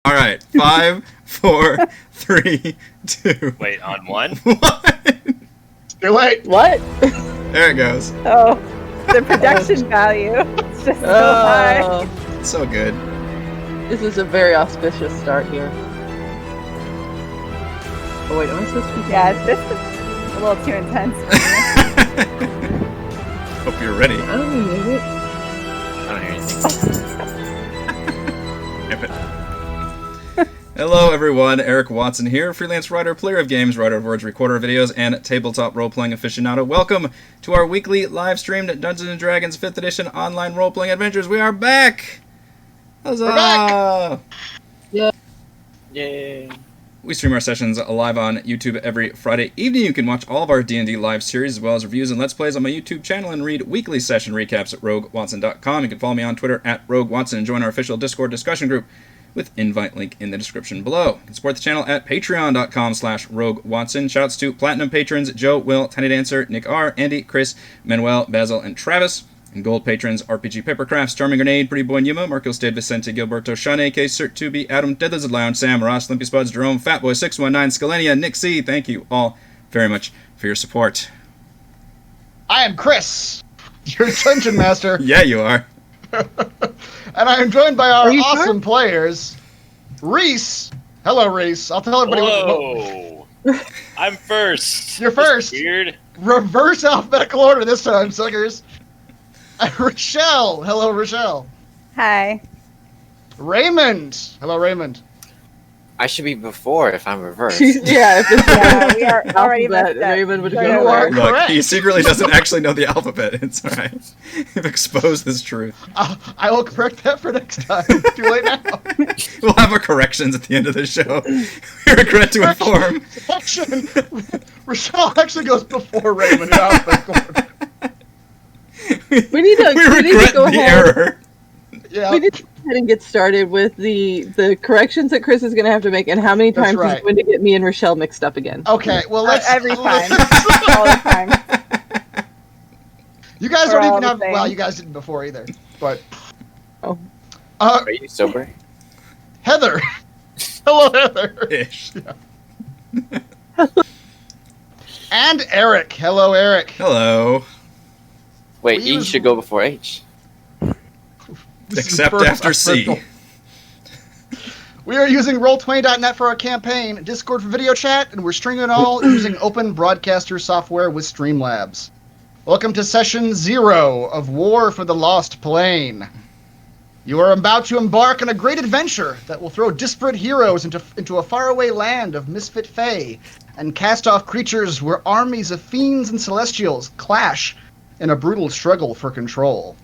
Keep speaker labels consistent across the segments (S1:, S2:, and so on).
S1: All right. 5, 4, 3, 2.
S2: Wait, on one?
S1: 1.
S3: Too late.
S4: What?
S1: There it goes.
S5: Oh, the production value. It's just so high.
S1: It's so good.
S4: This is a very auspicious start here. Oh wait, am I supposed to be?
S5: Yeah, this is a little too intense.
S1: Hope you're ready.
S4: I don't even need it.
S2: I don't hear anything.
S1: Damn it. Hello, everyone. Eric Watson here, freelance writer, player of games, writer of words, recorder of videos, and tabletop role-playing aficionado. Welcome to our weekly live-streamed Dungeons & Dragons 5th Edition online role-playing adventures. We are back! Huzzah!
S3: We're back!
S4: Yeah.
S2: Yay.
S1: We stream our sessions live on YouTube every Friday evening. You can watch all of our D&D live series as well as reviews and Let's Plays on my YouTube channel and read weekly session recaps at RogueWatson.com. You can follow me on Twitter at RogueWatson and join our official Discord discussion group with invite link in the description below. You can support the channel at patreon.com/RogueWatson. Shouts to Platinum patrons Joe, Will, Tiny Dancer, Nick R, Andy, Chris, Manuel, Basil, and Travis. And gold patrons RPG Papercrafts, Charming Grenade, Pretty Boy Yuma, Marco Stade, Vicente, Gilberto, Sean A.K., Cert 2B, Adam, Dead Lizard Lounge, Sam, Ross, Limpy Spuds, Jerome, Fatboy 619, Scalenia, Nick C. Thank you all very much for your support.
S3: I am Chris, your Dungeon Master.
S1: Yeah, you are.
S3: And I am joined by our
S4: Are you
S3: awesome players, Reese. Hello, Reese. I'll tell everybody
S2: Whoa! I'm first.
S3: You're first.
S2: That's weird.
S3: Reverse alphabetical order this time, suckers. Rochelle. Hello, Rochelle.
S5: Hi.
S3: Raymond. Hello, Raymond.
S6: I should be before if I'm reversed.
S4: Yeah, if it's
S5: Yeah, we are already
S4: alphabet,
S5: messed up.
S4: Raymond would
S5: You
S4: go
S3: are
S4: first.
S1: Look,
S3: correct.
S1: he secretly doesn't actually know the alphabet. It's alright. You've exposed this truth.
S3: I will correct that for next time. Too late now.
S1: We'll have our corrections at the end of the show. We regret to inform.
S3: Correction. Rochelle actually goes before Raymond in alphabetical order.
S4: We need to
S1: regret
S4: go
S1: the
S4: ahead.
S1: error.
S3: Yeah.
S4: We need to go ahead and get started with the corrections that Chris is going to have to make, and how many
S3: That's
S4: times
S3: right.
S4: he's going to get me and Rochelle mixed up again.
S3: Okay, well, let's...
S5: Every time. All the time.
S3: You guys
S5: We're
S3: don't
S5: all
S3: even
S5: the
S3: have...
S5: same.
S3: Well, you guys didn't before either, but...
S4: Oh.
S6: Are you sober?
S3: Heather. Hello, Heather.
S1: Ish.
S3: And Eric. Hello, Eric.
S1: Hello.
S6: Wait,
S3: We
S6: E
S3: use-
S6: should go before H.
S3: This is
S1: Except
S3: first
S1: after C.
S3: alphabetical. We are using Roll20.net for our campaign, Discord for video chat, and we're streaming it all using open broadcaster software with Streamlabs. Welcome to Session 0 of War for the Lost Plane. You are about to embark on a great adventure that will throw disparate heroes into a faraway land of misfit fae and cast off creatures where armies of fiends and celestials clash in a brutal struggle for control.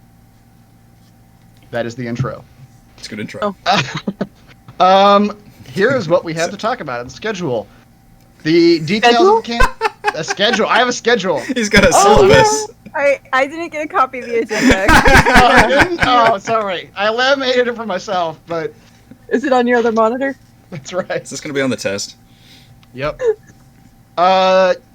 S3: That is the intro.
S1: It's a good intro.
S3: Here's what we have to talk about in the schedule. The details of the a schedule. I have a schedule.
S1: He's got a
S5: Oh,
S1: syllabus.
S5: no. I didn't get a copy of the agenda.
S3: Oh, sorry. I laminated it for myself, but
S4: Is it on your other monitor?
S3: that's right.
S1: Is this going to be on the test?
S3: Yep.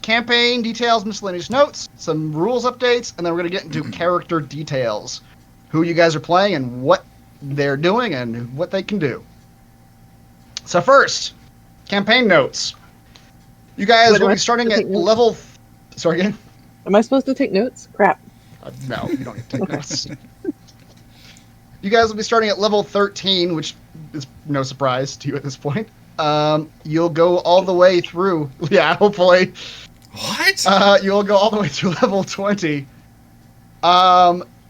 S3: Campaign details, miscellaneous notes, some rules updates, and then we're going to get into character details. Who you guys are playing and what they're doing and what they can do. So first, campaign notes. You guys
S4: What,
S3: will
S4: am I
S3: be starting
S4: supposed
S3: at
S4: to take notes?
S3: level... Sorry again?
S4: Am I supposed to take notes? Crap.
S3: No, you don't need to take notes. You guys will be starting at level 13, which is no surprise to you at this point. You'll go all the way through... Yeah, hopefully.
S1: What?
S3: You'll go all the way through level 20.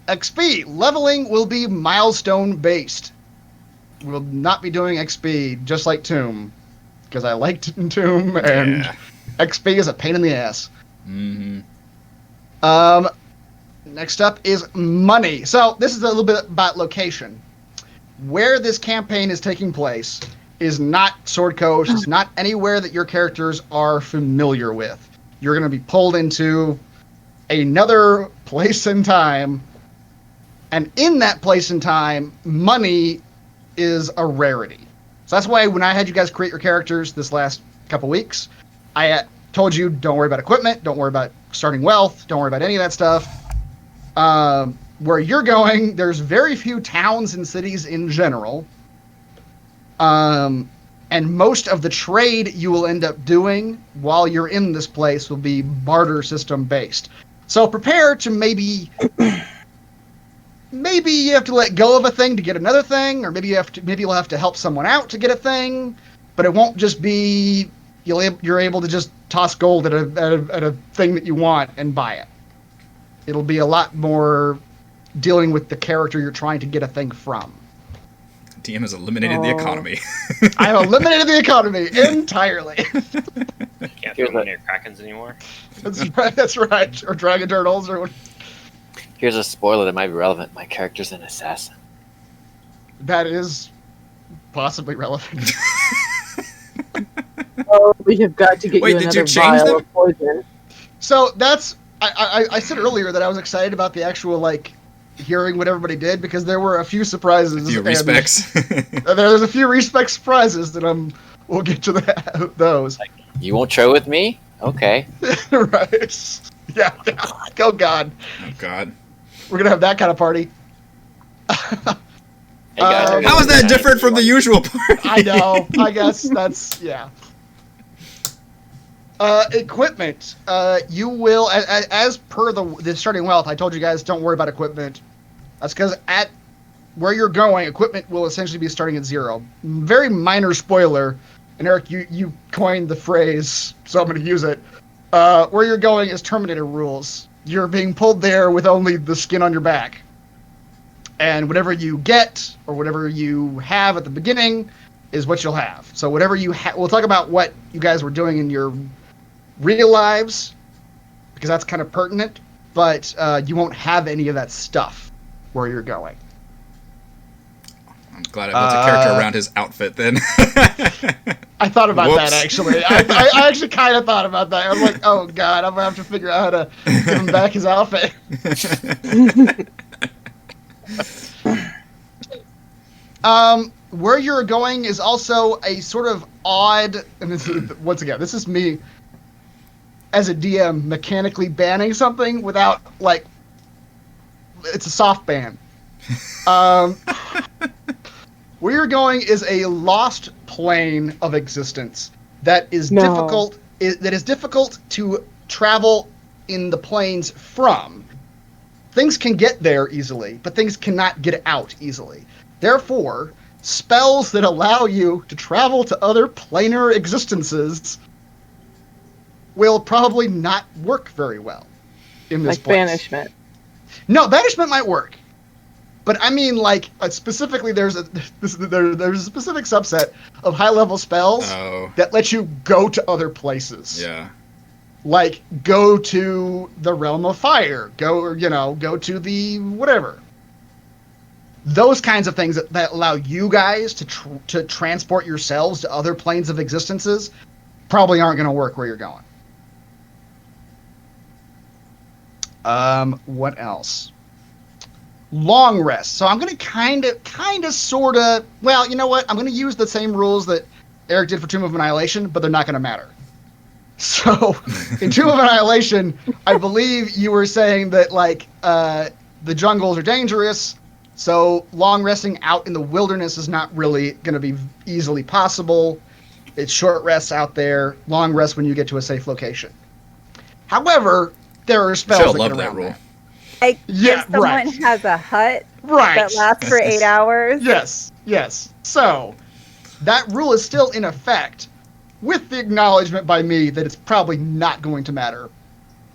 S3: XP. Leveling will be milestone-based. We'll not be doing XP, just like Tomb. Because I liked Tomb, and
S1: Yeah.
S3: XP is a pain in the ass.
S1: Mm-hmm.
S3: Next up is money. So this is a little bit about location. Where this campaign is taking place is not Sword Coast. It's not anywhere that your characters are familiar with. You're going to be pulled into another place and time. And in that place and time, money is a rarity. So that's why when I had you guys create your characters this last couple weeks, I told you don't worry about equipment, don't worry about starting wealth, don't worry about any of that stuff. Where you're going, there's very few towns and cities in general. And most of the trade you will end up doing while you're in this place will be barter system based. So prepare to maybe you have to let go of a thing to get another thing, or maybe you'll have to help someone out to get a thing, but it won't just be you're able to just toss gold at a thing that you want and buy it. It'll be a lot more dealing with the character you're trying to get a thing from.
S1: DM has eliminated the economy.
S3: I've eliminated the economy entirely.
S2: Can't throw money at Krakens anymore.
S3: That's right. Or Dragon Turtles or what.
S6: Here's a spoiler that might be relevant. My character's an assassin.
S3: That is possibly relevant.
S4: Oh, we have got to get
S1: Wait,
S4: you
S1: did
S4: another
S1: you change
S4: vial
S1: them?
S4: of poison.
S3: So that's I said earlier that I was excited about the actual like hearing what everybody did because there were a few surprises.
S1: A few respects.
S3: There's a few respect surprises that we'll get to those.
S6: You won't trade with me? Okay.
S3: Right. Yeah. Oh God.
S1: Oh God.
S3: We're gonna have that kind of party.
S6: Hey guys,
S1: How is that different from the usual party?
S3: I know. I guess that's yeah. Equipment. You will, as per the starting wealth. I told you guys don't worry about equipment. That's because at where you're going, equipment will essentially be starting at 0. Very minor spoiler. And Eric, you coined the phrase, so I'm going to use it. Where you're going is Terminator rules. You're being pulled there with only the skin on your back. And whatever you get, or whatever you have at the beginning, is what you'll have. So whatever you we'll talk about what you guys were doing in your real lives, because that's kind of pertinent, but you won't have any of that stuff where you're going.
S1: I'm glad I built a character around his outfit then.
S3: I thought about
S1: Whoops.
S3: that, actually. I actually kind of thought about that. I was like, oh, God, I'm going to have to figure out how to give him back his outfit. Where you're going is also a sort of odd, and this is, once again, this is me as a DM mechanically banning something without, like, it's a soft ban. Where you're going is a lost plane of existence that is difficult. That is difficult to travel in the planes from. Things can get there easily, but things cannot get out easily. Therefore, spells that allow you to travel to other planar existences will probably not work very well in this
S4: Like
S3: place.
S4: banishment.
S3: No, banishment might work. But I mean, like, specifically, there's a specific subset of high-level spells that let you go to other places.
S1: Yeah.
S3: Like, go to the realm of fire. Go to the whatever. Those kinds of things that allow you guys to transport yourselves to other planes of existences probably aren't going to work where you're going. What else? Long rest. So I'm going to kind of, sort of, well, you know what? I'm going to use the same rules that Eric did for Tomb of Annihilation, but they're not going to matter. So in Tomb of Annihilation, I believe you were saying that, like, the jungles are dangerous, so long resting out in the wilderness is not really going to be easily possible. It's short rests out there, long rest when you get to a safe location. However, there are spells that get around that.
S5: Like,
S3: Yeah,
S5: if someone
S3: right.
S5: has a hut
S3: Right.
S5: that lasts for 8 hours.
S3: Yes. So, that rule is still in effect, with the acknowledgement by me that it's probably not going to matter.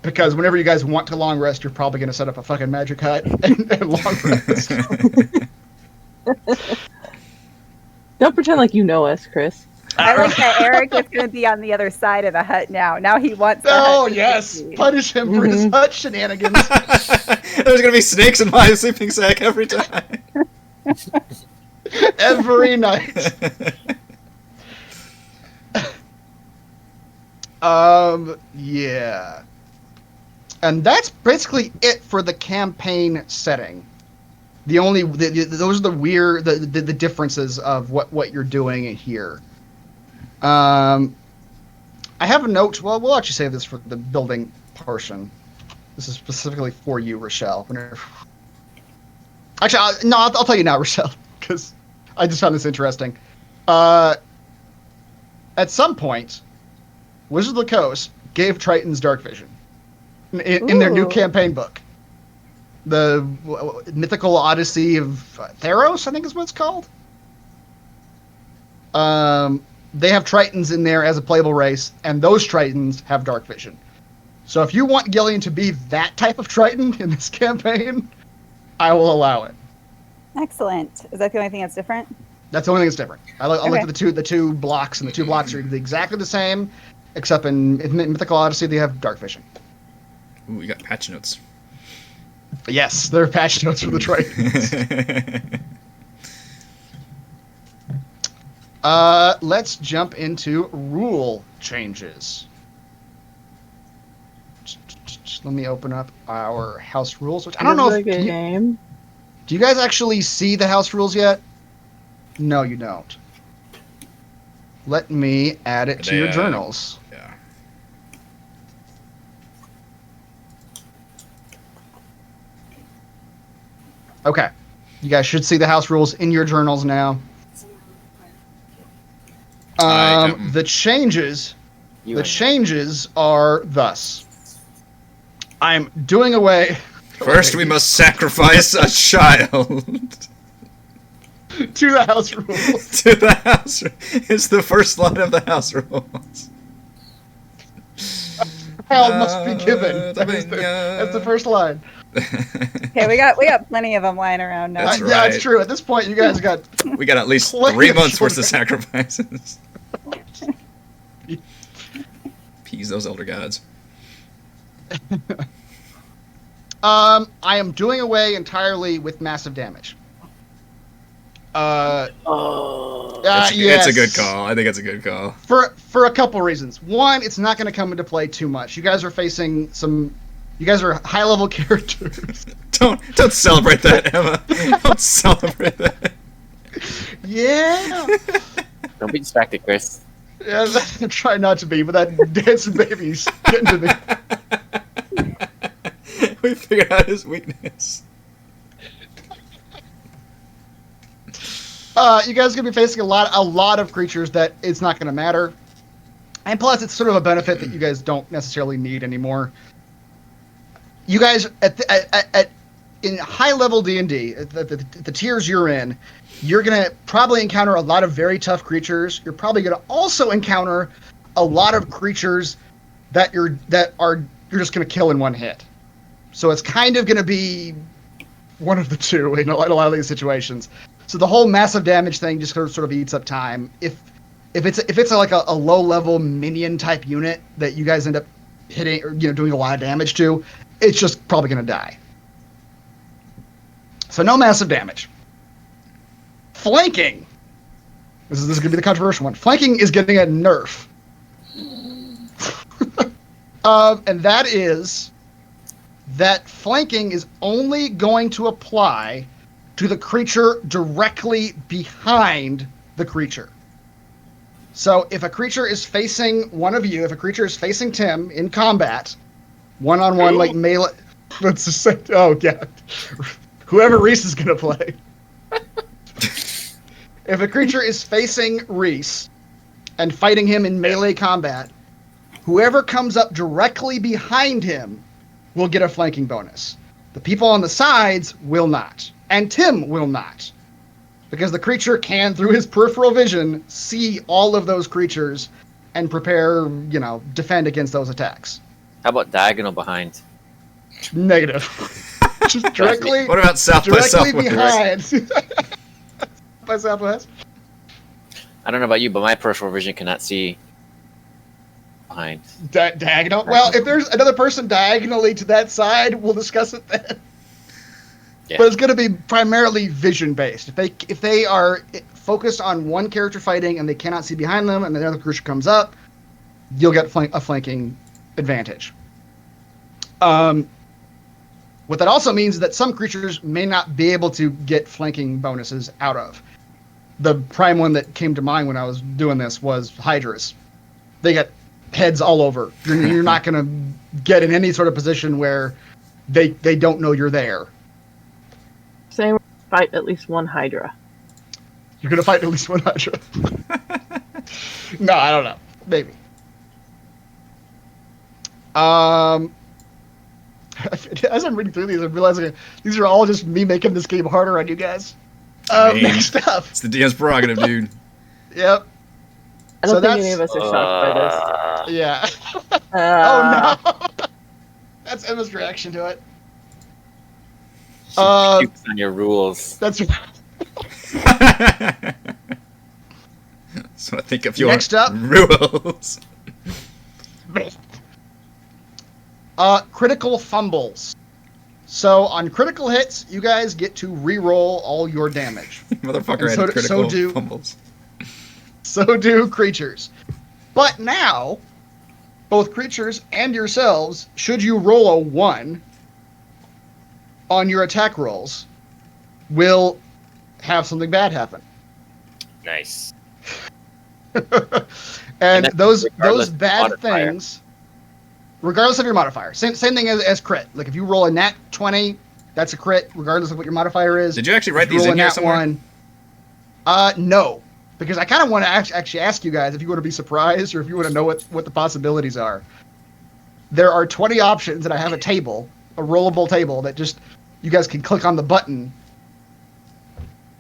S3: Because whenever you guys want to long rest, you're probably going to set up a fucking magic hut and long rest.
S4: Don't pretend like you know us, Chris.
S5: I like that Eric is going to be on the other side of the hut now. Now he wants the
S3: Oh,
S5: hut to
S3: yes.
S5: succeed.
S3: Punish him for his hut shenanigans.
S1: There's gonna be snakes in my sleeping sack every time.
S3: Every night. Yeah. And that's basically it for the campaign setting. Those are the differences of what you're doing here. I have a note. Well, we'll actually save this for the building portion. This is specifically for you, Rochelle. Actually, I'll tell you now, Rochelle, because I just found this interesting. At some point, Wizards of the Coast gave Tritons dark vision in their new
S5: Ooh.
S3: campaign book. The Mythical Odyssey of Theros, I think is what it's called. They have Tritons in there as a playable race, and those Tritons have dark vision. So if you want Gillian to be that type of Triton in this campaign, I will allow it.
S5: Excellent. Is that the only thing that's different?
S3: That's the only thing that's different. I looked
S5: Okay.
S3: at the two blocks, and the two blocks are exactly the same, except in Mythical Odyssey they have dark vision.
S1: Ooh, we got patch notes.
S3: Yes, there are patch notes for the Tritons. Let's jump into rule changes. Let me open up our house rules. Which I don't know if
S4: game.
S3: do you guys actually see the house rules yet? No, you don't. Let me add it to your journals.
S1: Yeah.
S3: Okay, you guys should see the house rules in your journals now. The changes. The changes are thus. I'm doing away.
S1: First, we must sacrifice a child
S3: to the house rules.
S1: to the house. It's the first line of the house rules.
S3: Child must be given. That's the first line.
S5: Okay, we got plenty of them lying around now.
S1: That's
S3: Yeah, it's
S1: right.
S3: true. At this point, you guys got.
S1: We got at least
S3: Plenty
S1: 3
S3: of
S1: months worth of
S3: children.
S1: sacrifices. Appease those elder gods.
S3: I am doing away entirely with massive damage.
S1: It's
S3: Yes.
S1: a good call. I think it's a good call.
S3: For a couple reasons. One, it's not going to come into play too much. You guys are facing some. You guys are high level characters.
S1: Don't celebrate that, Emma. Don't celebrate that.
S3: Yeah.
S6: Don't be distracted, Chris.
S3: Yeah, I'm trying not to be, but that dancing baby's getting to me.
S1: We figured out his weakness.
S3: You guys are gonna be facing a lot of creatures that it's not gonna matter, and plus it's sort of a benefit that you guys don't necessarily need anymore. You guys in high level D&D, the tiers you're in, you're gonna probably encounter a lot of very tough creatures. You're probably gonna also encounter a lot of creatures that you're just gonna kill in one hit. So it's kind of gonna be one of the two in a lot of these situations. So the whole massive damage thing just sort of eats up time. If it's like a low level minion type unit that you guys end up hitting or doing a lot of damage to, it's just probably gonna die. So no massive damage. Flanking. This is gonna be the controversial one. Flanking is getting a nerf. And that is that flanking is only going to apply to the creature directly behind the creature. So if a creature is facing one of you, if a creature is facing Tim in combat, one-on-one, like melee, let's just say, oh god, whoever Reese is gonna play. If a creature is facing Reese and fighting him in melee combat, whoever comes up directly behind him will get a flanking bonus. The people on the sides will not. And Tim will not. Because the creature can, through his peripheral vision, see all of those creatures and prepare, defend against those attacks.
S6: How about diagonal behind?
S3: Negative. Just directly,
S1: What about South by
S3: directly
S1: Southwest?
S3: behind. By Southwest?
S6: I don't know about you, but my peripheral vision cannot see behind.
S3: Diagonal? Well, if there's another person diagonally to that side, we'll discuss it then.
S6: Yeah.
S3: But it's going to be primarily vision-based. If they are focused on one character fighting and they cannot see behind them and another creature comes up, you'll get a flanking advantage. What that also means is that some creatures may not be able to get flanking bonuses out of. The prime one that came to mind when I was doing this was Hydras. They get heads all over. You're not going to get in any sort of position where they don't know you're there.
S4: Saying fight at least one Hydra.
S3: You're gonna fight at least one Hydra. No, I don't know. Maybe. As I'm reading through these, I'm realizing these are all just me making this game harder on you guys. Next up.
S1: It's the DM's prerogative, dude.
S3: Yep.
S4: I don't think any of us are shocked by this.
S3: Yeah. Oh no. That's Emma's reaction to it.
S6: Pukes on your rules.
S3: That's
S1: So I think if you
S3: next up.
S1: rules.
S3: Critical fumbles. So on critical hits, you guys get to re-roll all your damage.
S1: Motherfucker had critical fumbles.
S3: So do creatures. But now, both creatures and yourselves, should you roll a 1 on your attack rolls, will have something bad happen.
S2: Nice.
S3: and those bad
S6: modifier.
S3: things, regardless of your modifier, same thing as crit. Like if you roll a nat 20, that's a crit, regardless of what your modifier is.
S1: Did you actually write these in here somewhere?
S3: No, because I kind of want to actually ask you guys if you want to be surprised or if you want to know what the possibilities are. There are 20 options, and I have a table, a rollable table that just you guys can click on the button.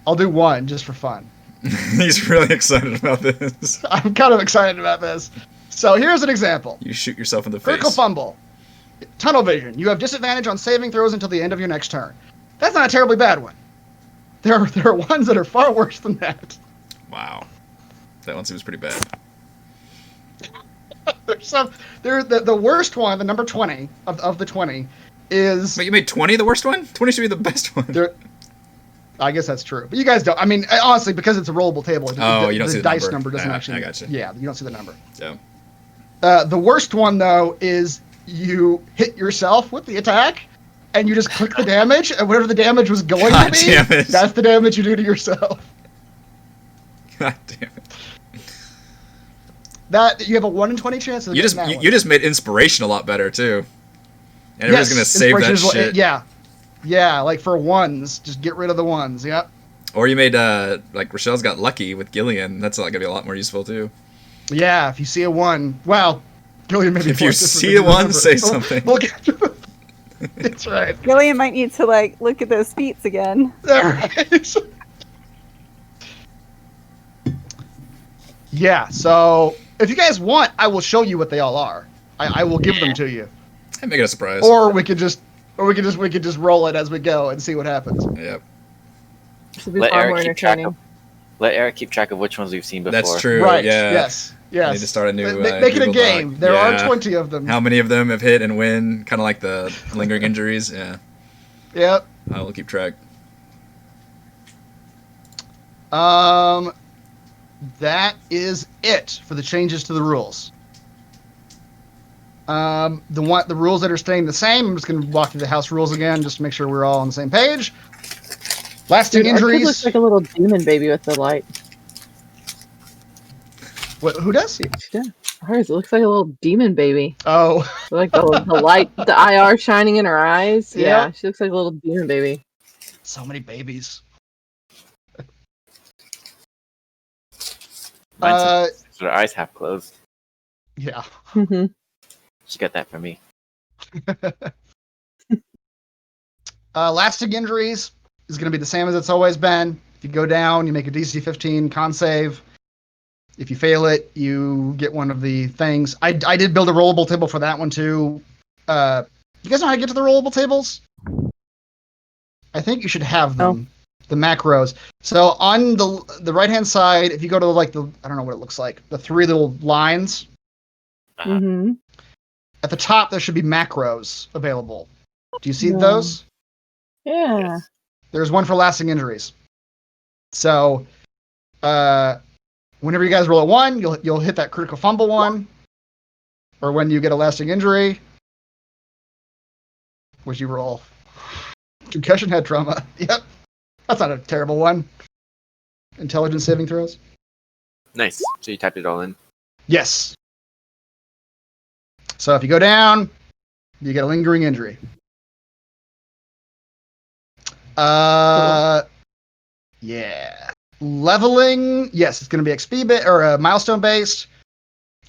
S3: I'll do one just for fun.
S1: He's really excited about this.
S3: I'm kind of excited about this. So here's an example.
S1: You shoot yourself in the face.
S3: Critical fumble. Tunnel vision. You have disadvantage on saving throws until the end of your next turn. That's not a terribly bad one. There are ones that are far worse than that.
S1: Wow. That one seems pretty bad.
S3: The worst one, the number 20 of the 20, is...
S1: But you made 20 the worst one? 20 should be the best one.
S3: I guess that's true. But you guys don't. I mean, honestly, because it's a rollable table,
S1: you don't see the
S3: dice
S1: number
S3: doesn't
S1: I
S3: actually...
S1: got you.
S3: Yeah, you don't see the number.
S1: Yeah.
S3: The worst one, though, is you hit yourself with the attack, and you just click the damage, and whatever the damage was going to be, that's the damage you do to yourself.
S1: God damn it.
S3: That you have a 1 in 20 chance of
S1: you just made inspiration a lot better too. And everyone's gonna save that shit.
S3: Yeah, like for ones, just get rid of the ones. Yep.
S1: Or you made like Rochelle's got lucky with Gillian. That's gonna be a lot more useful too.
S3: Yeah, if you see a 1, well, Gillian maybe.
S1: If you see a 1, say something.
S3: That's right.
S5: Gillian might need to look at those feats again.
S3: All right. Yeah. So if you guys want, I will show you what they all are. I will give them to you.
S1: And make it a surprise.
S3: Or we could just roll it as we go and see what happens.
S1: Yep.
S4: Should be far more entertaining.
S6: Let Eric keep track of which ones we've seen before.
S1: That's true.
S3: Right.
S1: Yeah.
S3: Yes.
S1: I need to start a new.
S3: Make it a game.
S1: Doc.
S3: There are 20 of them.
S1: How many of them have hit and when? Kind of like the lingering injuries. Yeah.
S3: Yep.
S1: I will keep track.
S3: That is it for the changes to the rules. The rules that are staying the same. I'm just going to walk through the house rules again, just to make sure we're all on the same page. Lasting injuries.
S4: It looks like a little demon baby with the light.
S3: What? Who does?
S4: Yeah, hers. It looks like a little demon baby.
S3: Oh,
S4: Like the light, the IR shining in her eyes.
S3: Yep.
S4: Yeah, she looks like a little demon baby.
S3: so many babies.
S6: Mine's her eyes half closed.
S3: Yeah.
S4: Mm-hmm.
S6: She got that from me.
S3: Lasting injuries is going to be the same as it's always been. If you go down, you make a DC 15 con save. If you fail it, you get one of the things. I did build a rollable table for that one too. You guys know how to get to the rollable tables? I think you should have them. The macros. So on the right hand side, if you go to I don't know what it looks like, the 3 little lines.
S4: Mm-hmm.
S3: At the top, there should be macros available. Do you see those?
S4: Yeah.
S6: Yes.
S3: There's one for lasting injuries. So, whenever you guys roll a 1, you'll hit that critical fumble one, or when you get a lasting injury, which you roll concussion head trauma. Yep, that's not a terrible one. Intelligence saving throws.
S6: Nice. So you typed it all in.
S3: Yes. So if you go down, you get a lingering injury. Yeah. Leveling, yes, it's going to be XP or milestone based.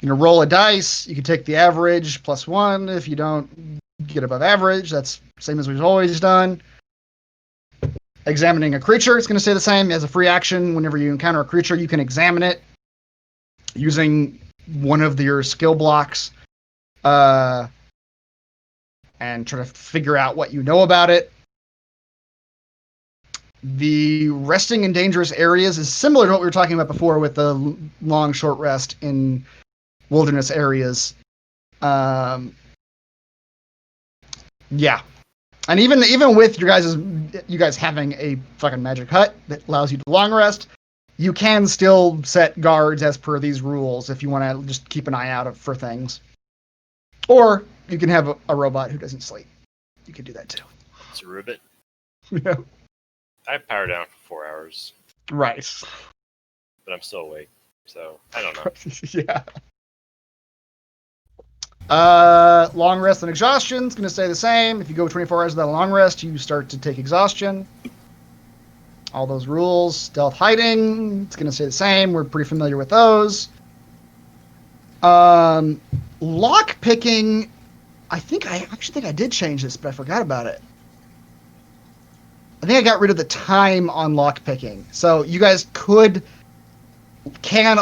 S3: You know, roll a dice. You can take the average plus 1. If you don't get above average, that's same as we've always done. Examining a creature, it's going to stay the same. As a free action, whenever you encounter a creature, you can examine it using one of your skill blocks and try to figure out what you know about it. The resting in dangerous areas is similar to what we were talking about before with the long, short rest in wilderness areas. Yeah. And even with you guys having a fucking magic hut that allows you to long rest, you can still set guards as per these rules if you want to just keep an eye out for things. Or you can have a robot who doesn't sleep. You can do that too.
S2: It's a ribbit.
S3: Yeah.
S2: I power down for 4 hours,
S3: Right.
S2: but I'm still awake, so I don't know.
S3: Yeah. Long rest and exhaustion is going to stay the same. If you go 24 hours without a long rest, you start to take exhaustion. All those rules. Stealth hiding, it's going to stay the same. We're pretty familiar with those. Lock picking, I actually think I did change this, but I forgot about it. I think I got rid of the time on lock picking. So you guys can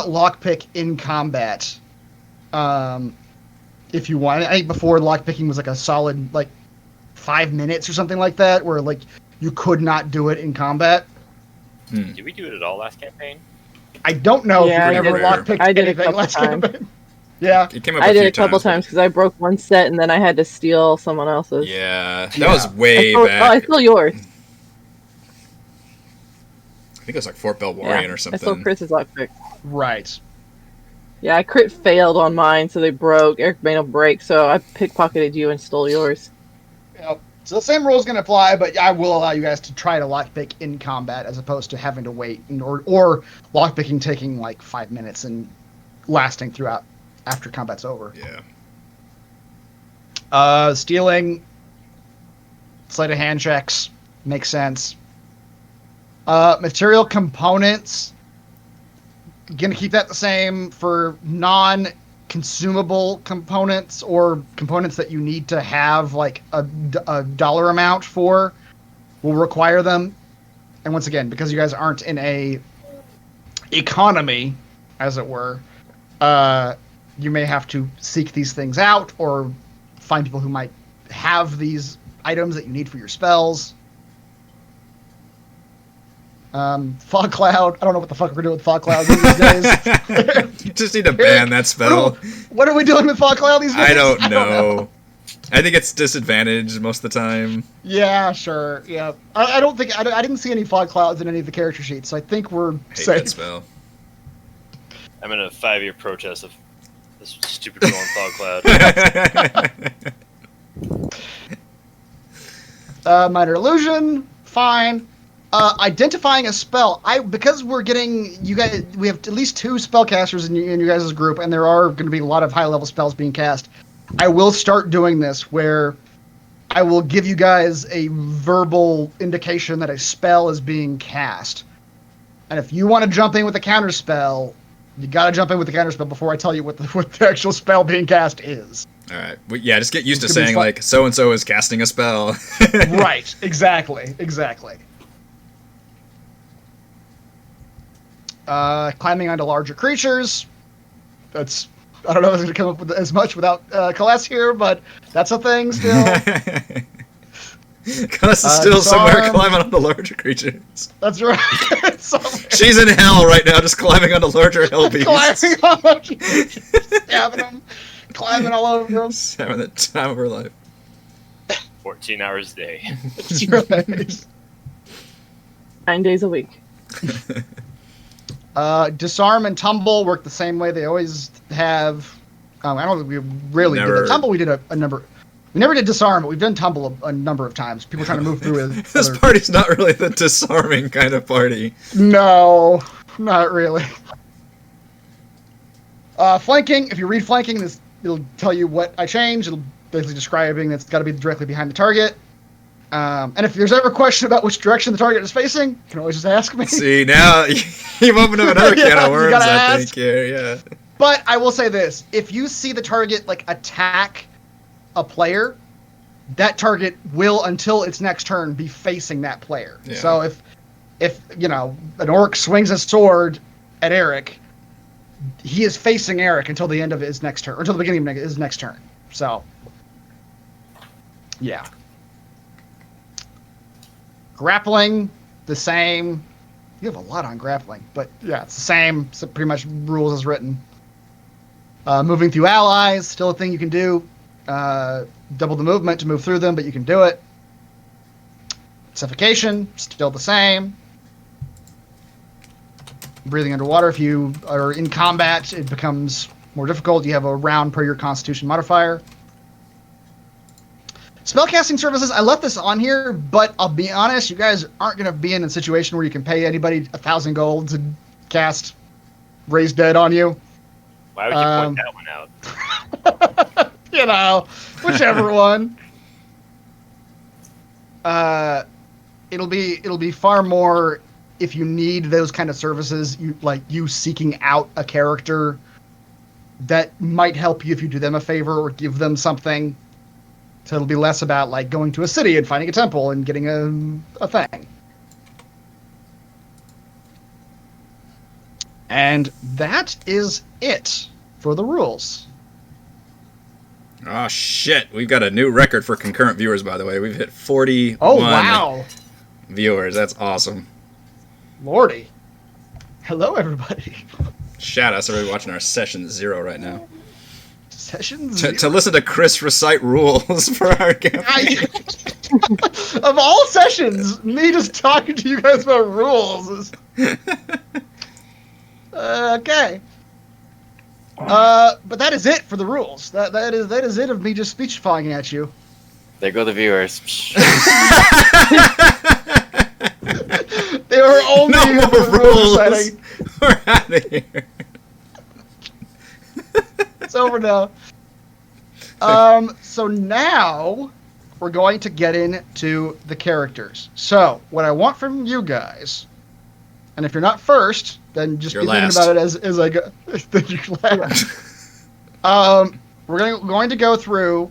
S3: lock pick in combat. If you want. I think before lock picking was like a solid 5 minutes or something like that, where you could not do it in combat.
S2: Did we do it at all last campaign?
S3: I don't know
S4: Yeah,
S3: if you ever lock picked
S4: I did a
S3: anything
S4: couple
S3: last
S4: times.
S3: campaign. Yeah.
S1: It came up
S4: I did
S1: few
S4: a couple
S1: times,
S4: times because I broke one set and then I had to steal someone else's.
S1: Yeah, that was way
S4: I
S1: back.
S4: stole yours.
S1: I think it was like Fort Belwarian or
S4: I
S1: something.
S4: stole Chris's lockpick.
S3: Right.
S4: Yeah, I crit failed on mine, so they broke. Eric made them break, so I pickpocketed you and stole yours.
S3: Yep. So the same rule's going to apply, but I will allow you guys to try to lockpick in combat as opposed to having to wait or lockpicking taking 5 minutes and lasting throughout after combat's over.
S1: Yeah.
S3: Stealing, sleight of hand checks, makes sense. Material components, gonna keep that the same for non-consumable components or components that you need to have a dollar amount for. Will require them, and once again, because you guys aren't in a economy, as it were, you may have to seek these things out or find people who might have these items that you need for your spells. Fog cloud. I don't know what the fuck we're doing with fog cloud these days.
S1: You just need to ban that spell.
S3: What are we doing with fog cloud these days?
S1: I don't know. I think it's disadvantaged most of the time.
S3: Yeah, sure. Yeah, I don't think I didn't see any fog clouds in any of the character sheets, so I think we're
S1: Hate
S3: safe.
S1: that spell.
S2: I'm in a 5-year protest of this stupid rolling fog cloud.
S3: Minor illusion, fine. Identifying a spell. Because we're getting we have at least 2 spellcasters in you guys' group, and there are going to be a lot of high-level spells being cast. I will start doing this where I will give you guys a verbal indication that a spell is being cast, and if you want to jump in with a counter spell, you got to jump in with the counter spell before I tell you what the actual spell being cast is.
S1: All right. Well, yeah, just get used to
S3: It's gonna be
S1: saying so and so is casting a spell.
S3: Right. Exactly. Climbing onto larger creatures. I don't know if it's going to come up with as much without Celeste here, but that's a thing still.
S1: Celeste is still somewhere
S3: disarm.
S1: climbing on the larger creatures.
S3: That's right.
S1: She's in hell right now, just climbing on the larger hell beasts.
S3: Climbing on larger creatures, stabbing them, climbing all over them.
S1: Just having the time of her life.
S2: 14 hours a day.
S3: That's right.
S4: 9 days a week.
S3: Disarm and tumble work the same way they always have. I don't think we really did
S1: Never.
S3: a tumble. We did a number. We never did disarm, but we've done tumble a number of times. People trying to move through it.
S1: This party's not really the disarming kind of party.
S3: No, not really. Flanking. If you read flanking, it'll tell you what I changed. It'll basically describing that's got to be directly behind the target. And if there's ever a question about which direction the target is facing, you can always just ask me.
S1: See, now you've opened up another can of worms, I think, here, yeah.
S3: But I will say this. If you see the target, like, attack a player, that target will, until its next turn, be facing that player. Yeah. So if you know, an orc swings a sword at Eric, he is facing Eric until the end of his next turn, or until the beginning of his next turn. So, yeah. Grappling, the same. You have a lot on grappling, but yeah, it's the same. So pretty much rules as written. Moving through allies, still a thing you can do. Double the movement to move through them, but you can do it. Suffocation, still the same. Breathing underwater, if you are in combat, it becomes more difficult. You have a round per your Constitution modifier. Spellcasting services, I left this on here, but I'll be honest, you guys aren't going to be in a situation where you can pay anybody 1,000 gold to cast Raise Dead on you.
S2: Why would you point that one out?
S3: You know, whichever one. It'll be far more if you need those kind of services, you seeking out a character that might help you if you do them a favor or give them something. So it'll be less about like going to a city and finding a temple and getting a thing. And that is it for the rules.
S1: Oh shit! We've got a new record for concurrent viewers, by the way. We've hit 41 viewers. That's awesome.
S3: Lordy. Hello, everybody.
S1: Shout out to everybody watching our session 0 right now.
S3: Session 0?
S1: To listen to Chris recite rules for our campaign.
S3: Of all sessions, me just talking to you guys about rules is... Okay. But that is it for the rules. That is it of me just speechifying at you.
S6: There go the viewers.
S3: They were only
S1: no more rules. We're out of here.
S3: It's over now. So now we're going to get into the characters. So what I want from you guys, and if you're not first, then just be thinking about it as I go. Then you're last. We're going to go through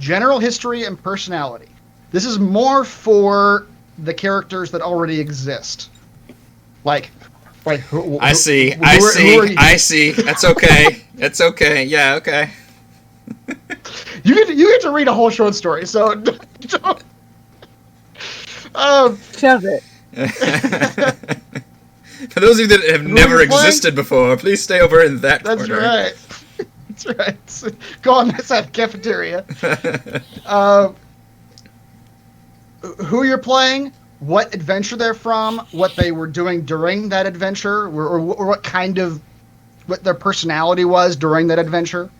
S3: general history and personality. This is more for the characters that already exist. Like
S1: I see. That's okay. It's okay. Yeah, okay.
S3: You get to read a whole short story, so don't.
S4: Shove it.
S1: For those of you that have never existed before, please stay over in that corner.
S3: That's right. That's right. So go on this side of the cafeteria. Who you're playing, what adventure they're from, what they were doing during that adventure, or what their personality was during that adventure.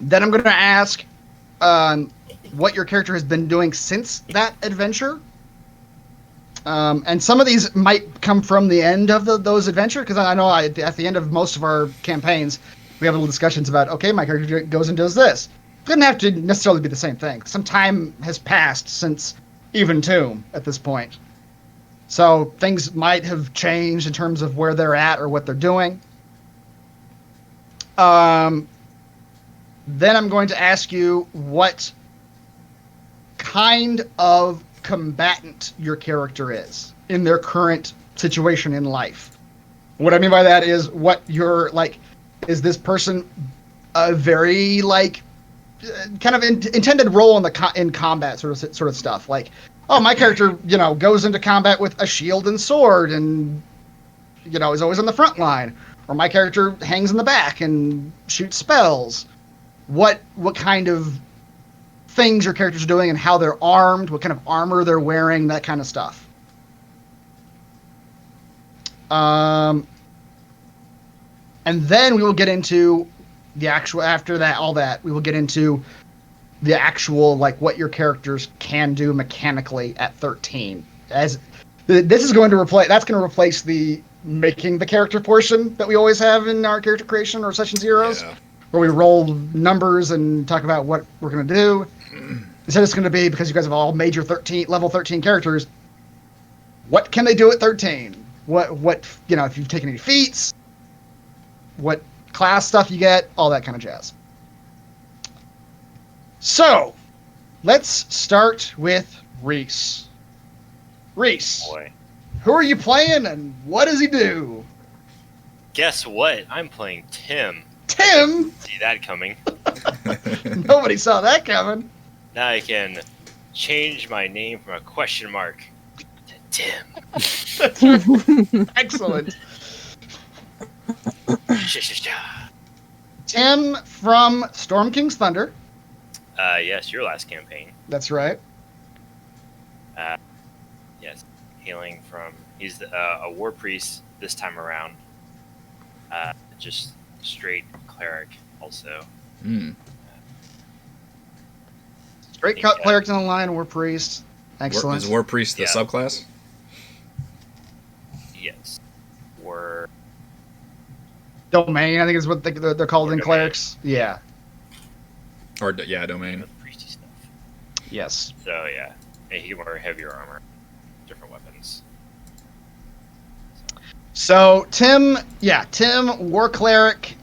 S3: Then I'm going to ask what your character has been doing since that adventure. And some of these might come from the end of those adventures, because I know at the end of most of our campaigns, we have little discussions about, okay, my character goes and does this. It doesn't have to necessarily be the same thing. Some time has passed since Even Tomb at this point. So things might have changed in terms of where they're at or what they're doing. Then I'm going to ask you what kind of combatant your character is in their current situation in life. What I mean by that is what you're like. Is this person a very kind of intended role in combat sort of stuff? Like, oh, my character goes into combat with a shield and sword and is always on the front line, or my character hangs in the back and shoots spells. What kind of things your characters are doing and how they're armed, what kind of armor they're wearing, that kind of stuff. And then we will get into the actual, after that, all that, we will get into the actual, what your characters can do mechanically at 13. As this is going to replace the making the character portion that we always have in our character creation or session zeros, where we roll numbers and talk about what we're going to do. instead it's going to be, because you guys have all major level 13 characters, what can they do at 13? What if you've taken any feats, what class stuff you get, all that kind of jazz. So, let's start with Reese. Reese,
S2: Boy.
S3: who are you playing and what does he do?
S2: Guess what? I'm playing Tim.
S3: Tim?
S2: See that coming.
S3: Nobody saw that coming.
S2: Now I can change my name from a question mark to Tim.
S3: Excellent.
S2: Sha-sha-sha.
S3: Tim from Storm King's Thunder.
S2: Yes, your last campaign.
S3: That's right.
S2: Yes, hailing from... He's a war priest this time around. Just straight cleric also.
S3: Straight cut clerics in the line, war priest. Excellent.
S1: Is War Priest the
S2: Yeah.
S1: subclass?
S2: Yes. War...
S3: Domain, I think is what they're called
S2: Or
S3: in
S2: domain.
S3: clerics. Yeah.
S1: Or, yeah, domain.
S2: priesty stuff.
S3: Yes.
S2: So, yeah. He can wear heavier armor. Different weapons.
S3: So Tim, war cleric.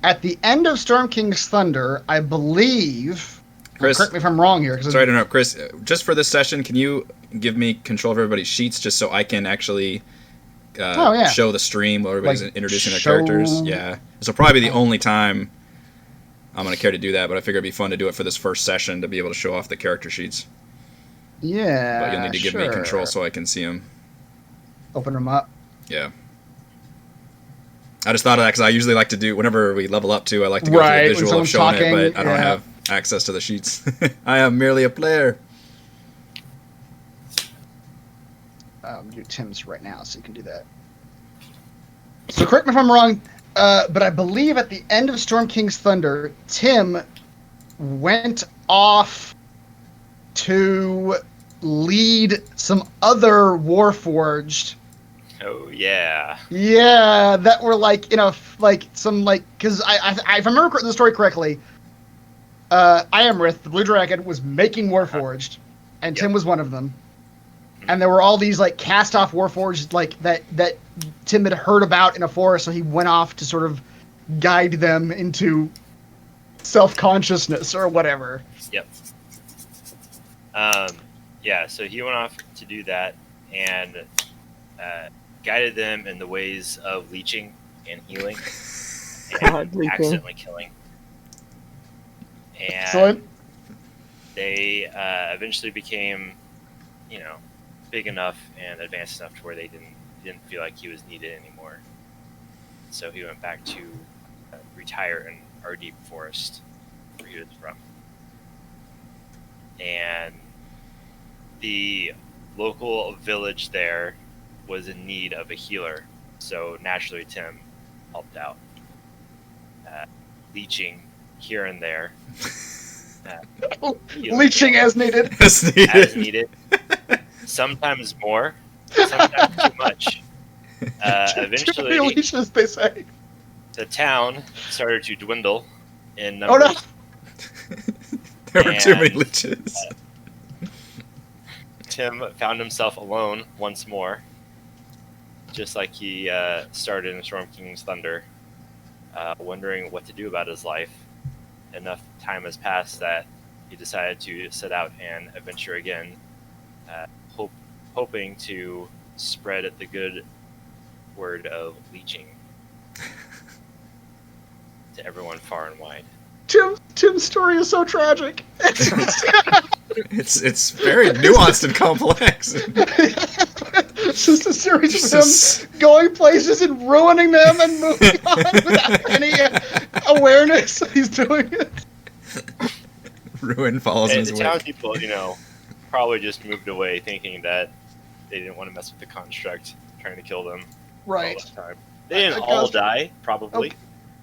S3: At the end of Storm King's Thunder, I believe.
S1: Chris,
S3: correct me if I'm wrong here.
S1: Sorry to interrupt, Chris. Just for this session, can you give me control of everybody's sheets just so I can actually show the stream while everybody's introducing their characters? Yeah. This will probably be the only time I'm going to care to do that, but I figure it'd be fun to do it for this first session to be able to show off the character sheets.
S3: Yeah.
S1: But you'll need to give me control so I can see them.
S3: Open them up.
S1: Yeah. I just thought of that because I usually like to do, whenever we level up too, I like to go through the visual of showing it, but I don't have access to the sheets. I am merely a player.
S3: Do Tim's right now, so you can do that. So correct me if I'm wrong, but I believe at the end of Storm King's Thunder, Tim went off to lead some other Warforged.
S2: Oh, yeah.
S3: Yeah, that were because if I remember the story correctly, Iamrith, the Blue Dragon, was making Warforged, and Tim was one of them. And there were all these cast-off Warforged that Tim had heard about in a forest, so he went off to sort of guide them into self-consciousness or whatever.
S2: Yep. Yeah, so he went off to do that and guided them in the ways of leeching and healing and accidentally killing. And
S3: Excellent.
S2: they eventually became, big enough and advanced enough to where they didn't feel like he was needed anymore. So he went back to retire in our deep forest where he was from. And the local village there was in need of a healer, so naturally Tim helped out, leeching here and there,
S3: Leeching as needed.
S2: as needed, sometimes more, sometimes too much.
S3: Too many
S2: Eventually,
S3: leeches, they say.
S2: the town started to dwindle in
S3: Oh
S2: numbers.
S3: no!
S1: There were too many
S2: And,
S1: leeches.
S2: Tim found himself alone once more, just like he started in Storm King's Thunder, wondering what to do about his life. Enough time has passed that he decided to set out and adventure again, hoping to spread the good word of leeching to everyone far and wide.
S3: Tim's story is so tragic.
S1: It's very nuanced and complex.
S3: It's just a series of
S1: Just-
S3: him going places and ruining them and moving on without any awareness that he's doing it.
S1: Ruin follows in
S2: And
S1: his
S2: the
S1: wake.
S2: townspeople, probably just moved away thinking that they didn't want to mess with the construct, trying to kill them
S3: Right.
S2: all that time. They didn't
S3: Because-
S2: all die, probably.